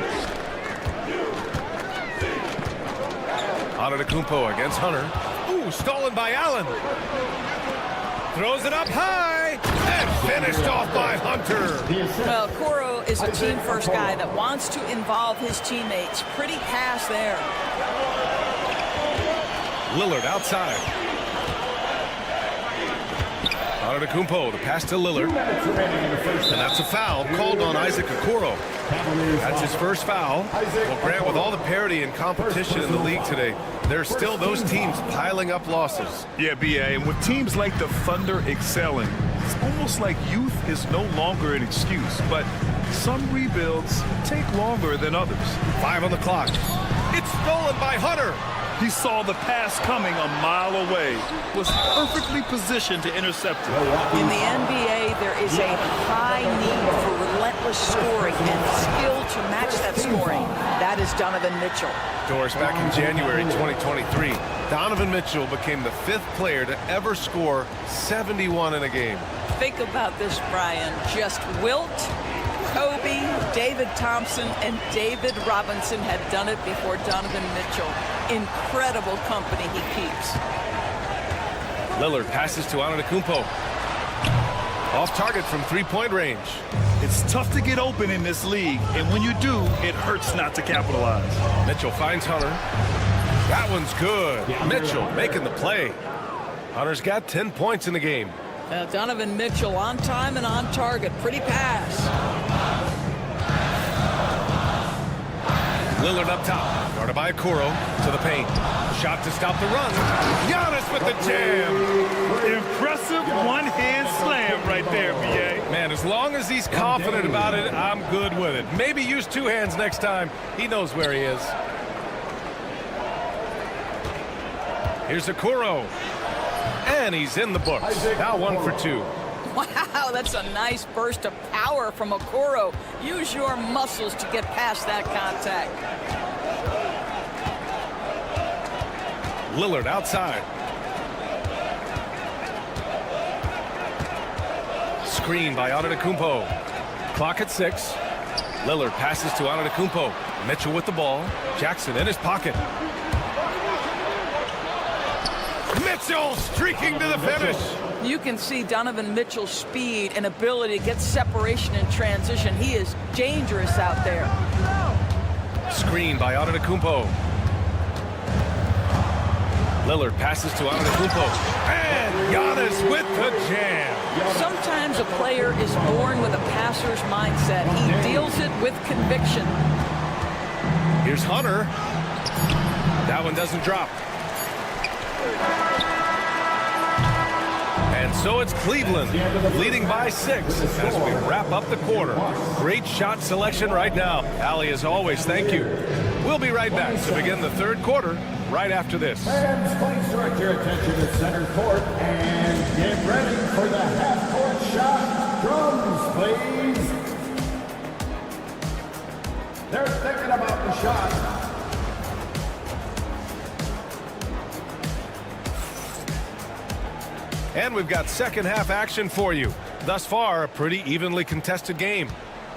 Antetokounmpo against Hunter. Ooh, stolen by Allen. Throws it up high and finished off by Hunter. Well, Okoro is a team-first guy that wants to involve his teammates. Pretty pass there. Lillard outside. Antetokounmpo, the pass to Lillard. And that's a foul called on Isaac Okoro. That's his first foul. Well, Grant, with all the parity and competition in the league today, there's still those teams piling up losses. Yeah, B.A., and with teams like the Thunder excelling, it's almost like youth is no longer an excuse. But some rebuilds take longer than others. 5 on the clock. It's stolen by Hunter. He saw the pass coming a mile away, was perfectly positioned to intercept it. In the NBA, there is a high need for relentless scoring and skill to match that scoring. That is Donovan Mitchell. Doris, back in January 2023, Donovan Mitchell became the 5th player to ever score 71 in a game. Think about this, Brian. Just Wilt, Kobe, David Thompson, and David Robinson had done it before Donovan Mitchell. Incredible company he keeps. Lillard passes to Antetokounmpo. Off target from 3-point range. It's tough to get open in this league, and when you do, it hurts not to capitalize. Mitchell finds Hunter. That one's good. Mitchell making the play. Hunter's got 10 points in the game. Donovan Mitchell on time and on target. Pretty pass. Lillard up top, guarded by Okoro to the paint. Shot to stop the run. Giannis with the jam. Impressive one-hand slam right there, B.A. Man, as long as he's confident about it, I'm good with it. Maybe use two hands next time. He knows where he is. Here's Okoro. And he's in the books. Now 1 for 2. Wow, that's a nice burst of power from Okoro. Use your muscles to get past that contact. Lillard outside. Screen by Antetokounmpo. Clock at 6. Lillard passes to Antetokounmpo. Mitchell with the ball. Jackson in his pocket. Mitchell streaking to the finish. You can see Donovan Mitchell's speed and ability to get separation in transition. He is dangerous out there. Screen by Antetokounmpo. Lillard passes to Antetokounmpo. And Giannis with the jam. Sometimes a player is born with a passer's mindset. He deals it with conviction. Here's Hunter. That one doesn't drop. And so it's Cleveland leading by 6 as we wrap up the quarter. Great shot selection right now. Allie, as always, thank you. We'll be right back to begin the third quarter right after this. Fans, please direct your attention to center court and get ready for the half-court shot. Drums, please. They're thinking about the shot. And we've got second half action for you. Thus far, a pretty evenly contested game.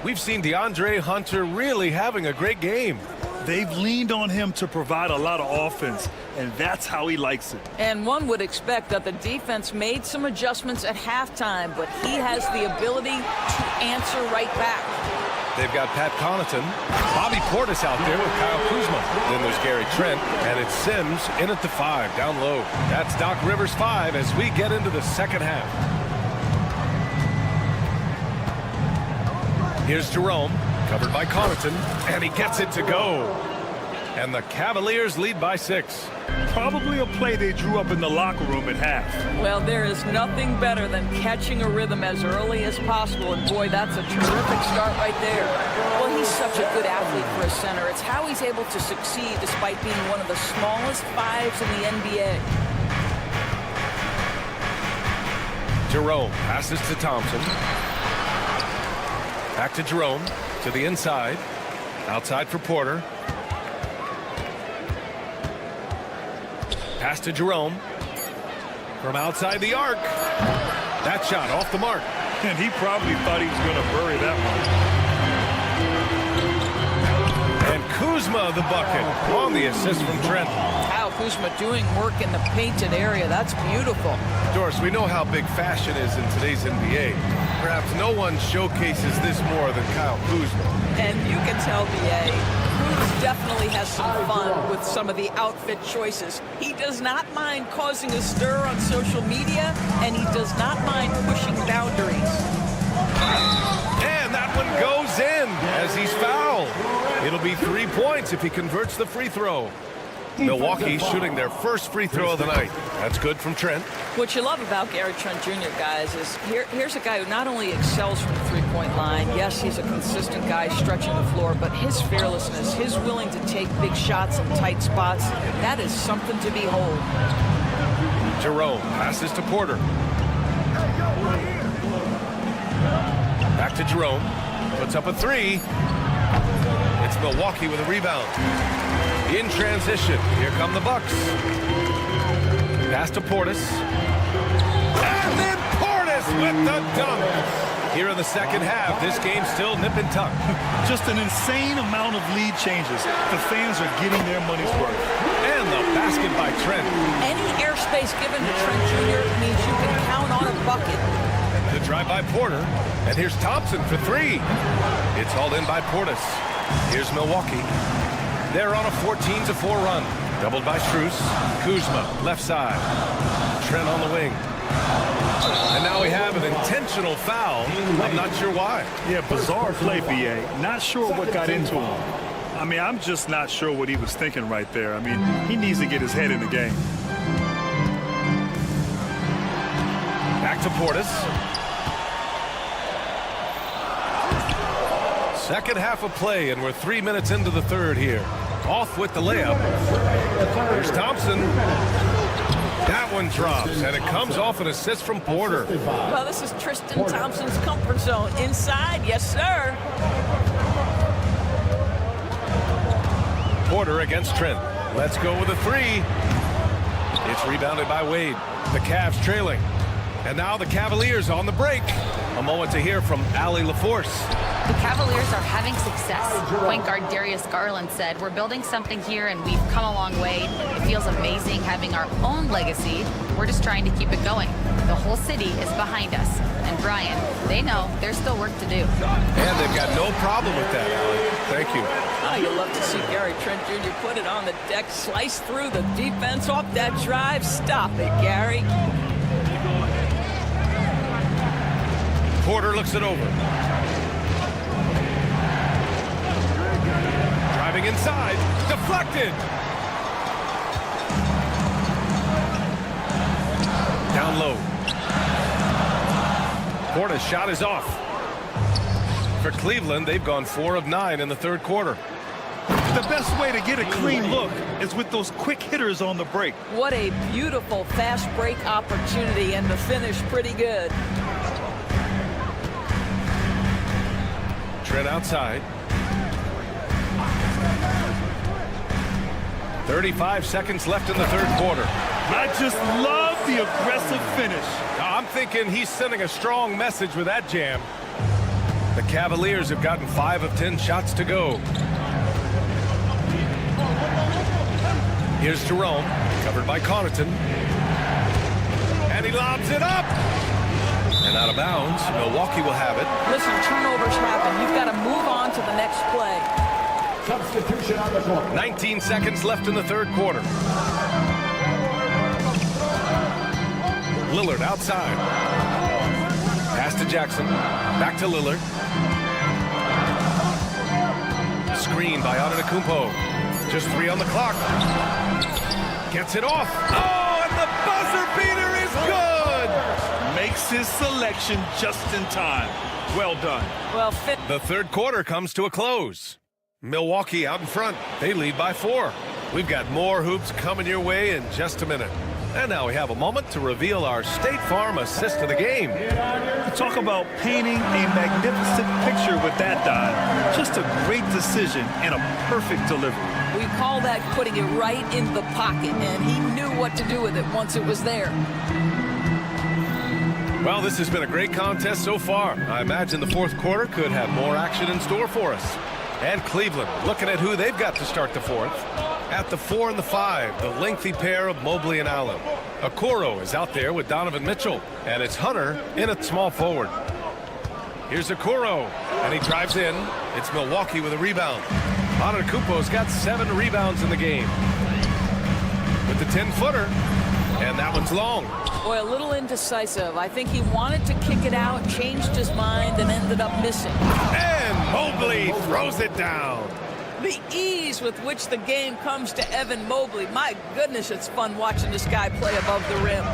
We've seen DeAndre Hunter really having a great game. They've leaned on him to provide a lot of offense, and that's how he likes it. And one would expect that the defense made some adjustments at halftime, but he has the ability to answer right back. They've got Pat Connaughton, Bobby Portis out there with Kyle Kuzma. Then there's Gary Trent, and it's Sims in at the 5, down low. That's Doc Rivers' 5 as we get into the second half. Here's Jerome, covered by Connaughton, and he gets it to go. And the Cavaliers lead by 6. Probably a play they drew up in the locker room at half. Well, there is nothing better than catching a rhythm as early as possible, and boy, that's a terrific start right there. Well, he's such a good athlete for a center. It's how he's able to succeed despite being one of the smallest 5s in the NBA. Jerome passes to Thompson. Back to Jerome, to the inside. Outside for Porter. Pass to Jerome. From outside the arc. That shot off the mark. And he probably thought he was going to bury that one. And Kuzma the bucket on the assist from Trent. Kyle Kuzma doing work in the painted area. That's beautiful. Doris, we know how big fashion is in today's NBA. Perhaps no one showcases this more than Kyle Kuzma. And you can tell, B.A., Kuz definitely has some fun with some of the outfit choices. He does not mind causing a stir on social media, and he does not mind pushing boundaries. And that one goes in as he's fouled. It'll be 3 points if he converts the free throw. Milwaukee shooting their first free throw of the night. That's good from Trent. What you love about Gary Trent Jr., guys, is here's a guy who not only excels from the three-point line, yes, he's a consistent guy stretching the floor, but his fearlessness, his willing to take big shots in tight spots, that is something to behold. Jerome passes to Porter. Back to Jerome. Puts up a 3. It's Milwaukee with a rebound. In transition, here come the Bucks. Pass to Portis. And then Portis with the dunk. Here in the second half, this game's still nip and tuck. Just an insane amount of lead changes. The fans are getting their money's worth. And the basket by Trent. Any airspace given to Trent Jr. means you can count on a bucket. The drive by Porter. And here's Thompson for 3. It's hauled in by Portis. Here's Milwaukee. They're on a 14-4 run. Doubled by Strus. Kuzma, left side. Trent on the wing. And now we have an intentional foul. I'm not sure why. Yeah, bizarre play, BA. Not sure what got into him. I mean, I'm just not sure what he was thinking right there. I mean, he needs to get his head in the game. Back to Portis. Second half of play, and we're 3 minutes into the third here. Off with the layup. Here's Thompson. That one drops, and it comes off an assist from Porter. Well, this is Tristan Thompson's comfort zone. Inside, yes, sir. Porter against Trent. Let's go with a three. It's rebounded by Wade. The Cavs trailing. And now the Cavaliers on the break. A moment to hear from Allie LaForce. The Cavaliers are having success. Point guard Darius Garland said, "We're building something here and we've come a long way. It feels amazing having our own legacy. We're just trying to keep it going. The whole city is behind us." And Brian, they know there's still work to do. And they've got no problem with that, Allie. Thank you. Oh, you love to see Gary Trent Jr. put it on the deck, slice through the defense off that drive. Stop it, Gary. Porter looks it over. Driving inside. Deflected. Down low. Porter's shot is off. For Cleveland, they've gone 4 of 9 in the third quarter. The best way to get a clean look is with those quick hitters on the break. What a beautiful fast break opportunity, and the finish pretty good. Trent outside. 35 seconds left in the third quarter. I just love the aggressive finish. I'm thinking he's sending a strong message with that jam. The Cavaliers have gotten 5 of 10 shots to go. Here's Jerome, covered by Connaughton. And he lobs it up. And out of bounds, Milwaukee will have it. Listen, turnovers happen. You've got to move on to the next play. Substitution on the court. 19 seconds left in the third quarter. Lillard outside. Pass to Jackson. Back to Lillard. Screen by Antetokounmpo. Just 3 on the clock. Gets it off. Oh, and the buzzer beater is good. Makes his selection just in time. Well done. Well, the third quarter comes to a close. Milwaukee out in front. They lead by 4. We've got more hoops coming your way in just a minute. And now we have a moment to reveal our State Farm assist of the game. Talk about painting a magnificent picture with that dive. Just a great decision and a perfect delivery. We call that putting it right in the pocket, and he knew what to do with it once it was there. Well, this has been a great contest so far. I imagine the fourth quarter could have more action in store for us. And Cleveland, looking at who they've got to start the fourth. At the 4 and the 5, the lengthy pair of Mobley and Allen. Okoro is out there with Donovan Mitchell, and it's Hunter in at small forward. Here's Okoro, and he drives in. It's Milwaukee with a rebound. Antetokounmpo's got 7 rebounds in the game. With the 10-footer, and that one's long. Boy, a little indecisive. I think he wanted to kick it out, changed his mind, and ended up missing. And Mobley throws it down. The ease with which the game comes to Evan Mobley. My goodness, it's fun watching this guy play above the rim.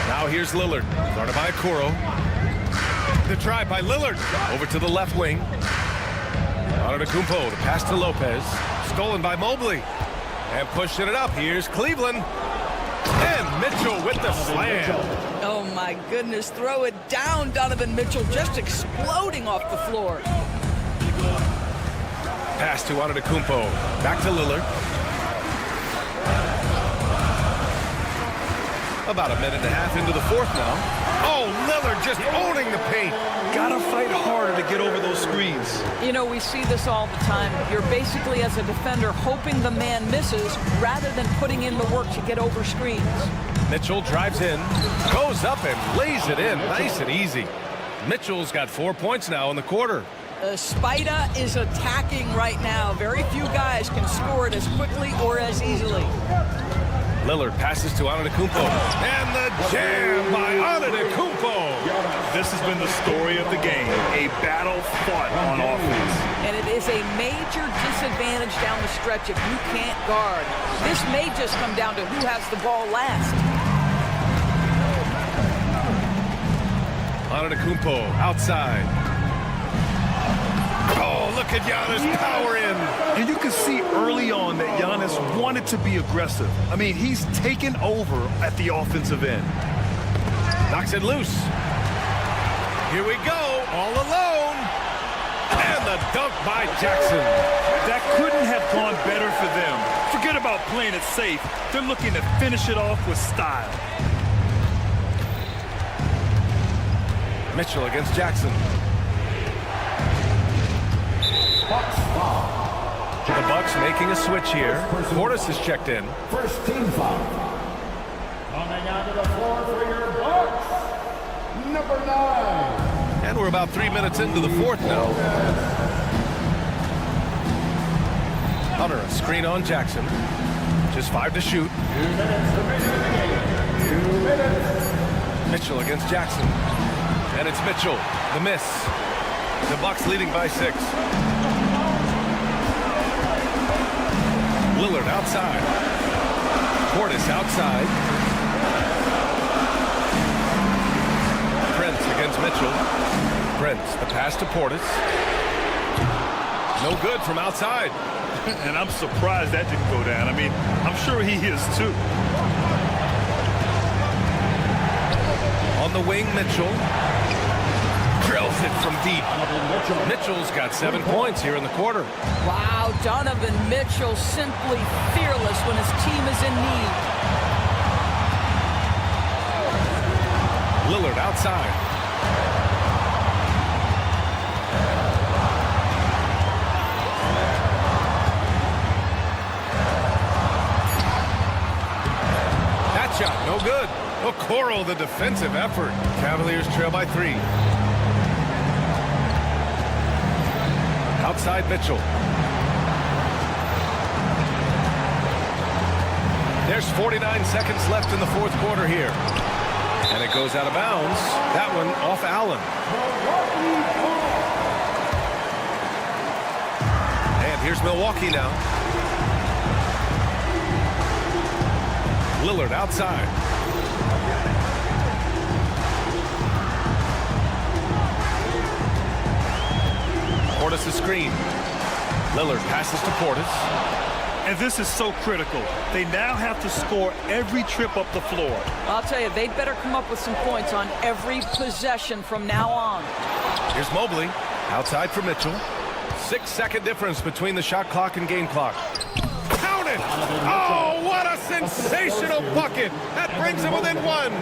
Now here's Lillard, guarded by Okoro. The drive by Lillard, over to the left wing. Antetokounmpo, the pass to Lopez, stolen by Mobley. And pushing it up, here's Cleveland. And Mitchell with the slam. Oh my goodness, throw it down, Donovan Mitchell, just exploding off the floor. Pass to Antetokounmpo, back to Lillard. About a minute and a half into the fourth now. Oh, Lillard just owning the paint. Gotta fight harder to get over those screens. You know, we see this all the time. You're basically, as a defender, hoping the man misses rather than putting in the work to get over screens. Mitchell drives in, goes up and lays it in nice and easy. Mitchell's got 4 points now in the quarter. Spida is attacking right now. Very few guys can score it as quickly or as easily. Lillard passes to Antetokounmpo. And the jam by Antetokounmpo. This has been the story of the game, a battle fought on offense. And it is a major disadvantage down the stretch if you can't guard. This may just come down to who has the ball last. Antetokounmpo outside. Oh, look at Giannis power in. And you can see early on that Giannis wanted to be aggressive. I mean, he's taken over at the offensive end. Knocks it loose. Here we go, all alone. And the dunk by Jackson. That couldn't have gone better for them. Forget about playing it safe. They're looking to finish it off with style. Mitchell against Jackson. The Bucks making a switch here. Portis is checked in. First team foul. Coming onto the floor for your Bucks, number 9. And we're about 3 minutes into the fourth now. Hunter, a screen on Jackson. Just 5 to shoot. 2 minutes remaining in the game. 2 minutes. Mitchell against Jackson. And it's Mitchell, the miss. The Bucks leading by 6. Lillard outside. Portis outside. Prince against Mitchell. Prince, the pass to Portis. No good from outside. And I'm surprised that didn't go down. I mean, I'm sure he is too. On the wing, Mitchell. Drills it from deep. Mitchell's got 7 points here in the quarter. Wow, Donovan Mitchell simply fearless when his team is in need. Lillard outside. That shot, no good. Okoro, the defensive effort. Cavaliers trail by 3. Outside Mitchell. There's 49 seconds left in the fourth quarter here. And it goes out of bounds. That one off Allen. And here's Milwaukee now. Lillard outside. Portis' screen. Lillard passes to Portis. And this is so critical. They now have to score every trip up the floor. I'll tell you, they better come up with some points on every possession from now on. Here's Mobley. Outside for Mitchell. 6-second difference between the shot clock and game clock. Count it! Oh, what a sensational bucket! That brings him within 1.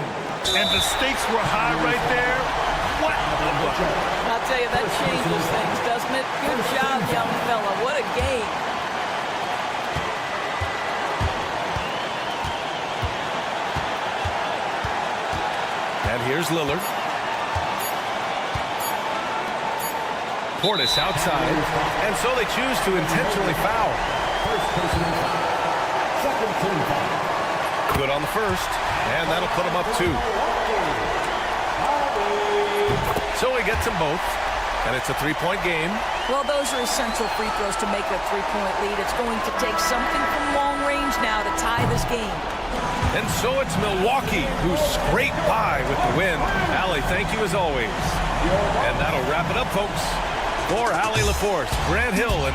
And the stakes were high right there. What a bucket. I'll tell you, that changes things, doesn't it? Good job, young fella. What a game. And here's Lillard. Portis outside. And so they choose to intentionally foul. Good on the first. And that'll put him up 2. So he gets them both. And it's a 3-point game. Well, those are essential free throws to make a 3-point lead. It's going to take something from long range now to tie this game. And so it's Milwaukee who scraped by with the win. Allie, thank you as always. And that'll wrap it up, folks. For Allie LaForce, Grant Hill, and